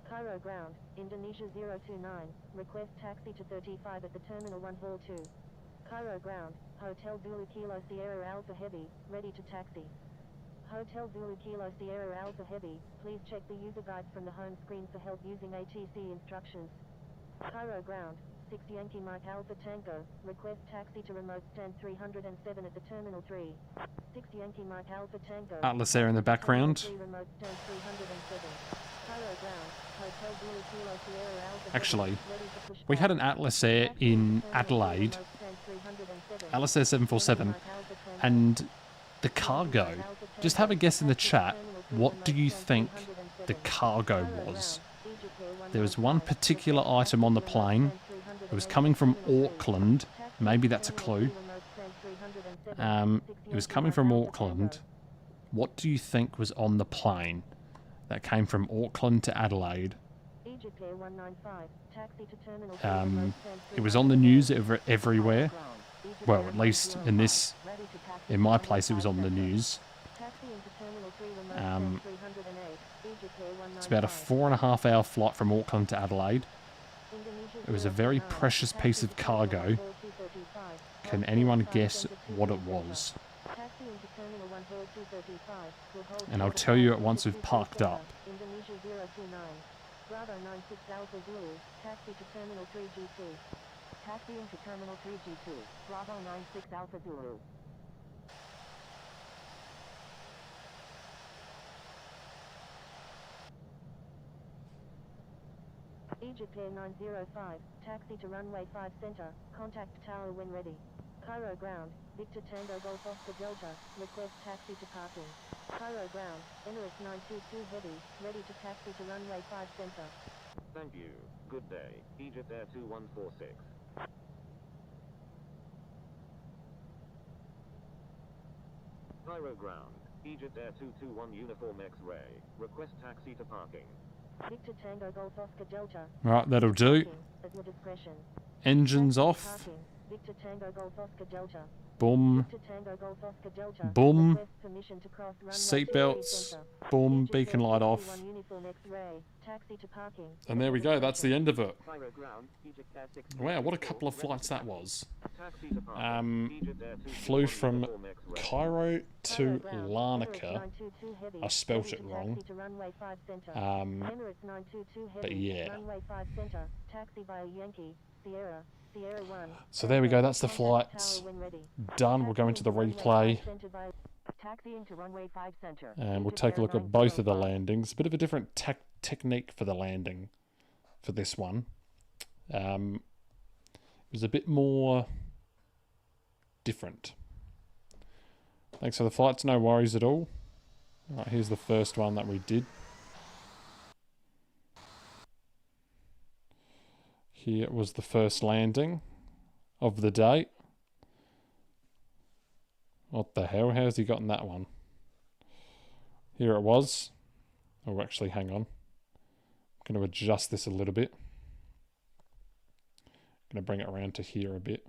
Cairo ground, Indonesia 029, request taxi to 35 at the Terminal 1 Hall 2. Cairo ground, Hotel Zulu Kilo Sierra Alpha Heavy, ready to taxi. Hotel Zulu Kilo Sierra Alpha Heavy, please check the user guides from the home screen for help using ATC instructions. Cairo ground, 6 Yankee Mike Alpha Tango, request taxi to remote stand 307 at the Terminal 3. 6 Yankee Mike Alpha Tango. Atlas Air in the background. Remote stand 307. Cairo ground, Hotel Zulu Kilo Sierra Alpha Actually, ready for pushback. we had an Atlas Air in Adelaide. Atlas Air 747. And the cargo. Just have a guess in the chat. What do you think the cargo was? There was one particular item on the plane. It was coming from Auckland. Maybe that's a clue. It was coming from Auckland. What do you think was on the plane that came from Auckland to Adelaide? It was on the news everywhere. Well, at least in my place, it was on the news. It's about a 4.5 hour flight from Auckland to Adelaide. It was a very precious piece of cargo. Can anyone guess what it was? And I'll tell you it once we've parked up. Bravo 96 Alpha Zulu, taxi to Terminal 3G2. Taxiing to Terminal 3G2, Bravo 96 Alpha Zulu. Egyptair 905, taxi to runway 5 center, contact tower when ready. Cairo ground, Victor Tango Golf Oscar Delta, request taxi to parking. Cairo ground, Emirates 922 Heavy, ready to taxi to runway 5 center. Thank you. Good day. Egyptair 2146. Cairo ground, Egyptair 221 Uniform X-ray, request taxi to parking. Victor Tango Golf Oscar Delta. Right, that'll do. At your discretion. Engines Taxi to off. parking. Victor Tango Golf Oscar Delta. Boom. Victor Tango Golf Oscar Delta. Boom. Request permission to cross runway Seatbelts. 3 center. Boom. Egyptair Beacon light off. 221 Uniform X-ray, taxi to parking. And there we go. That's the end of it. Cairo ground, Egyptair 6. Wow, what a couple of flights that was. Taxi to parking. Egyptair 221 Flew from Uniform X-ray. Cairo to Cairo ground, Larnaca. Emirates 922 Heavy, I spelt ready it to wrong. taxi to runway 5 center. Emirates 922 Heavy, but yeah. runway 5 center, taxi via Yankee, Sierra 1. So there we go. That's the Contact flights. tower when ready. Done. We'll go into the replay. Taxiing to runway 5 center. And we'll take a look at both of the landings. A bit of a different technique for the landing for this one. It was a bit more different. Thanks for the flights. No worries at all. Right, here's the first one that we did. Here was the first landing of the day. What the hell? How's he gotten that one? Here it was. Oh, actually, hang on. I'm going to adjust this a little bit. I'm going to bring it around to here a bit.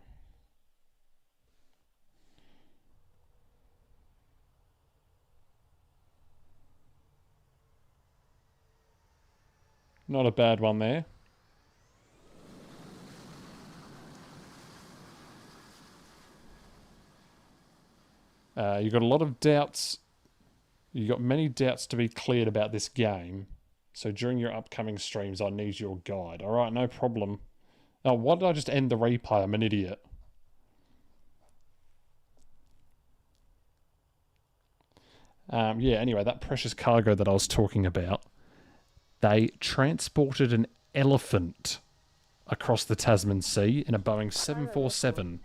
Not a bad one there. You got a lot of doubts. You got many doubts to be cleared about this game. So during your upcoming streams, I need your guide. All right, no problem. Oh, why did I just end the replay? I'm an idiot. Yeah, anyway, that precious cargo that I was talking about, they transported an elephant across the Tasman Sea in a Boeing 747.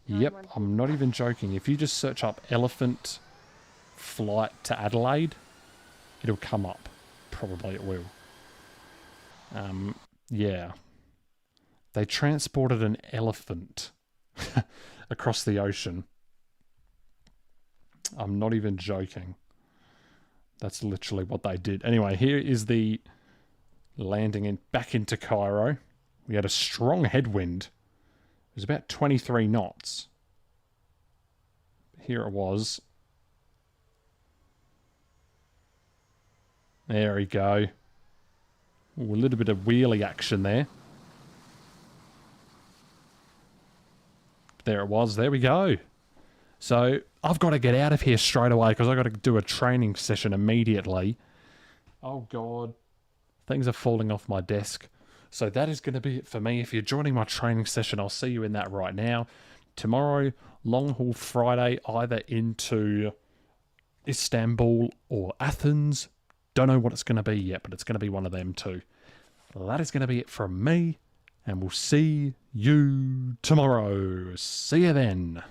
Yep, I'm not even joking. If you just search up elephant flight to Adelaide, it'll come up. Probably it will. Yeah. They transported an elephant across the ocean. I'm not even joking. That's literally what they did. Anyway, here is the landing back into Cairo. We had a strong headwind. It was about 23 knots. Here it was. There we go. Ooh, a little bit of wheelie action there. There it was. There we go. So I've got to get out of here straight away because I've got to do a training session immediately. Oh, God. Things are falling off my desk. So that is going to be it for me. If you're joining my training session, I'll see you in that right now. Tomorrow, long haul Friday, either into Istanbul or Athens. Don't know what it's going to be yet, but it's going to be one of them too. That is going to be it from me, and we'll see you tomorrow. See you then.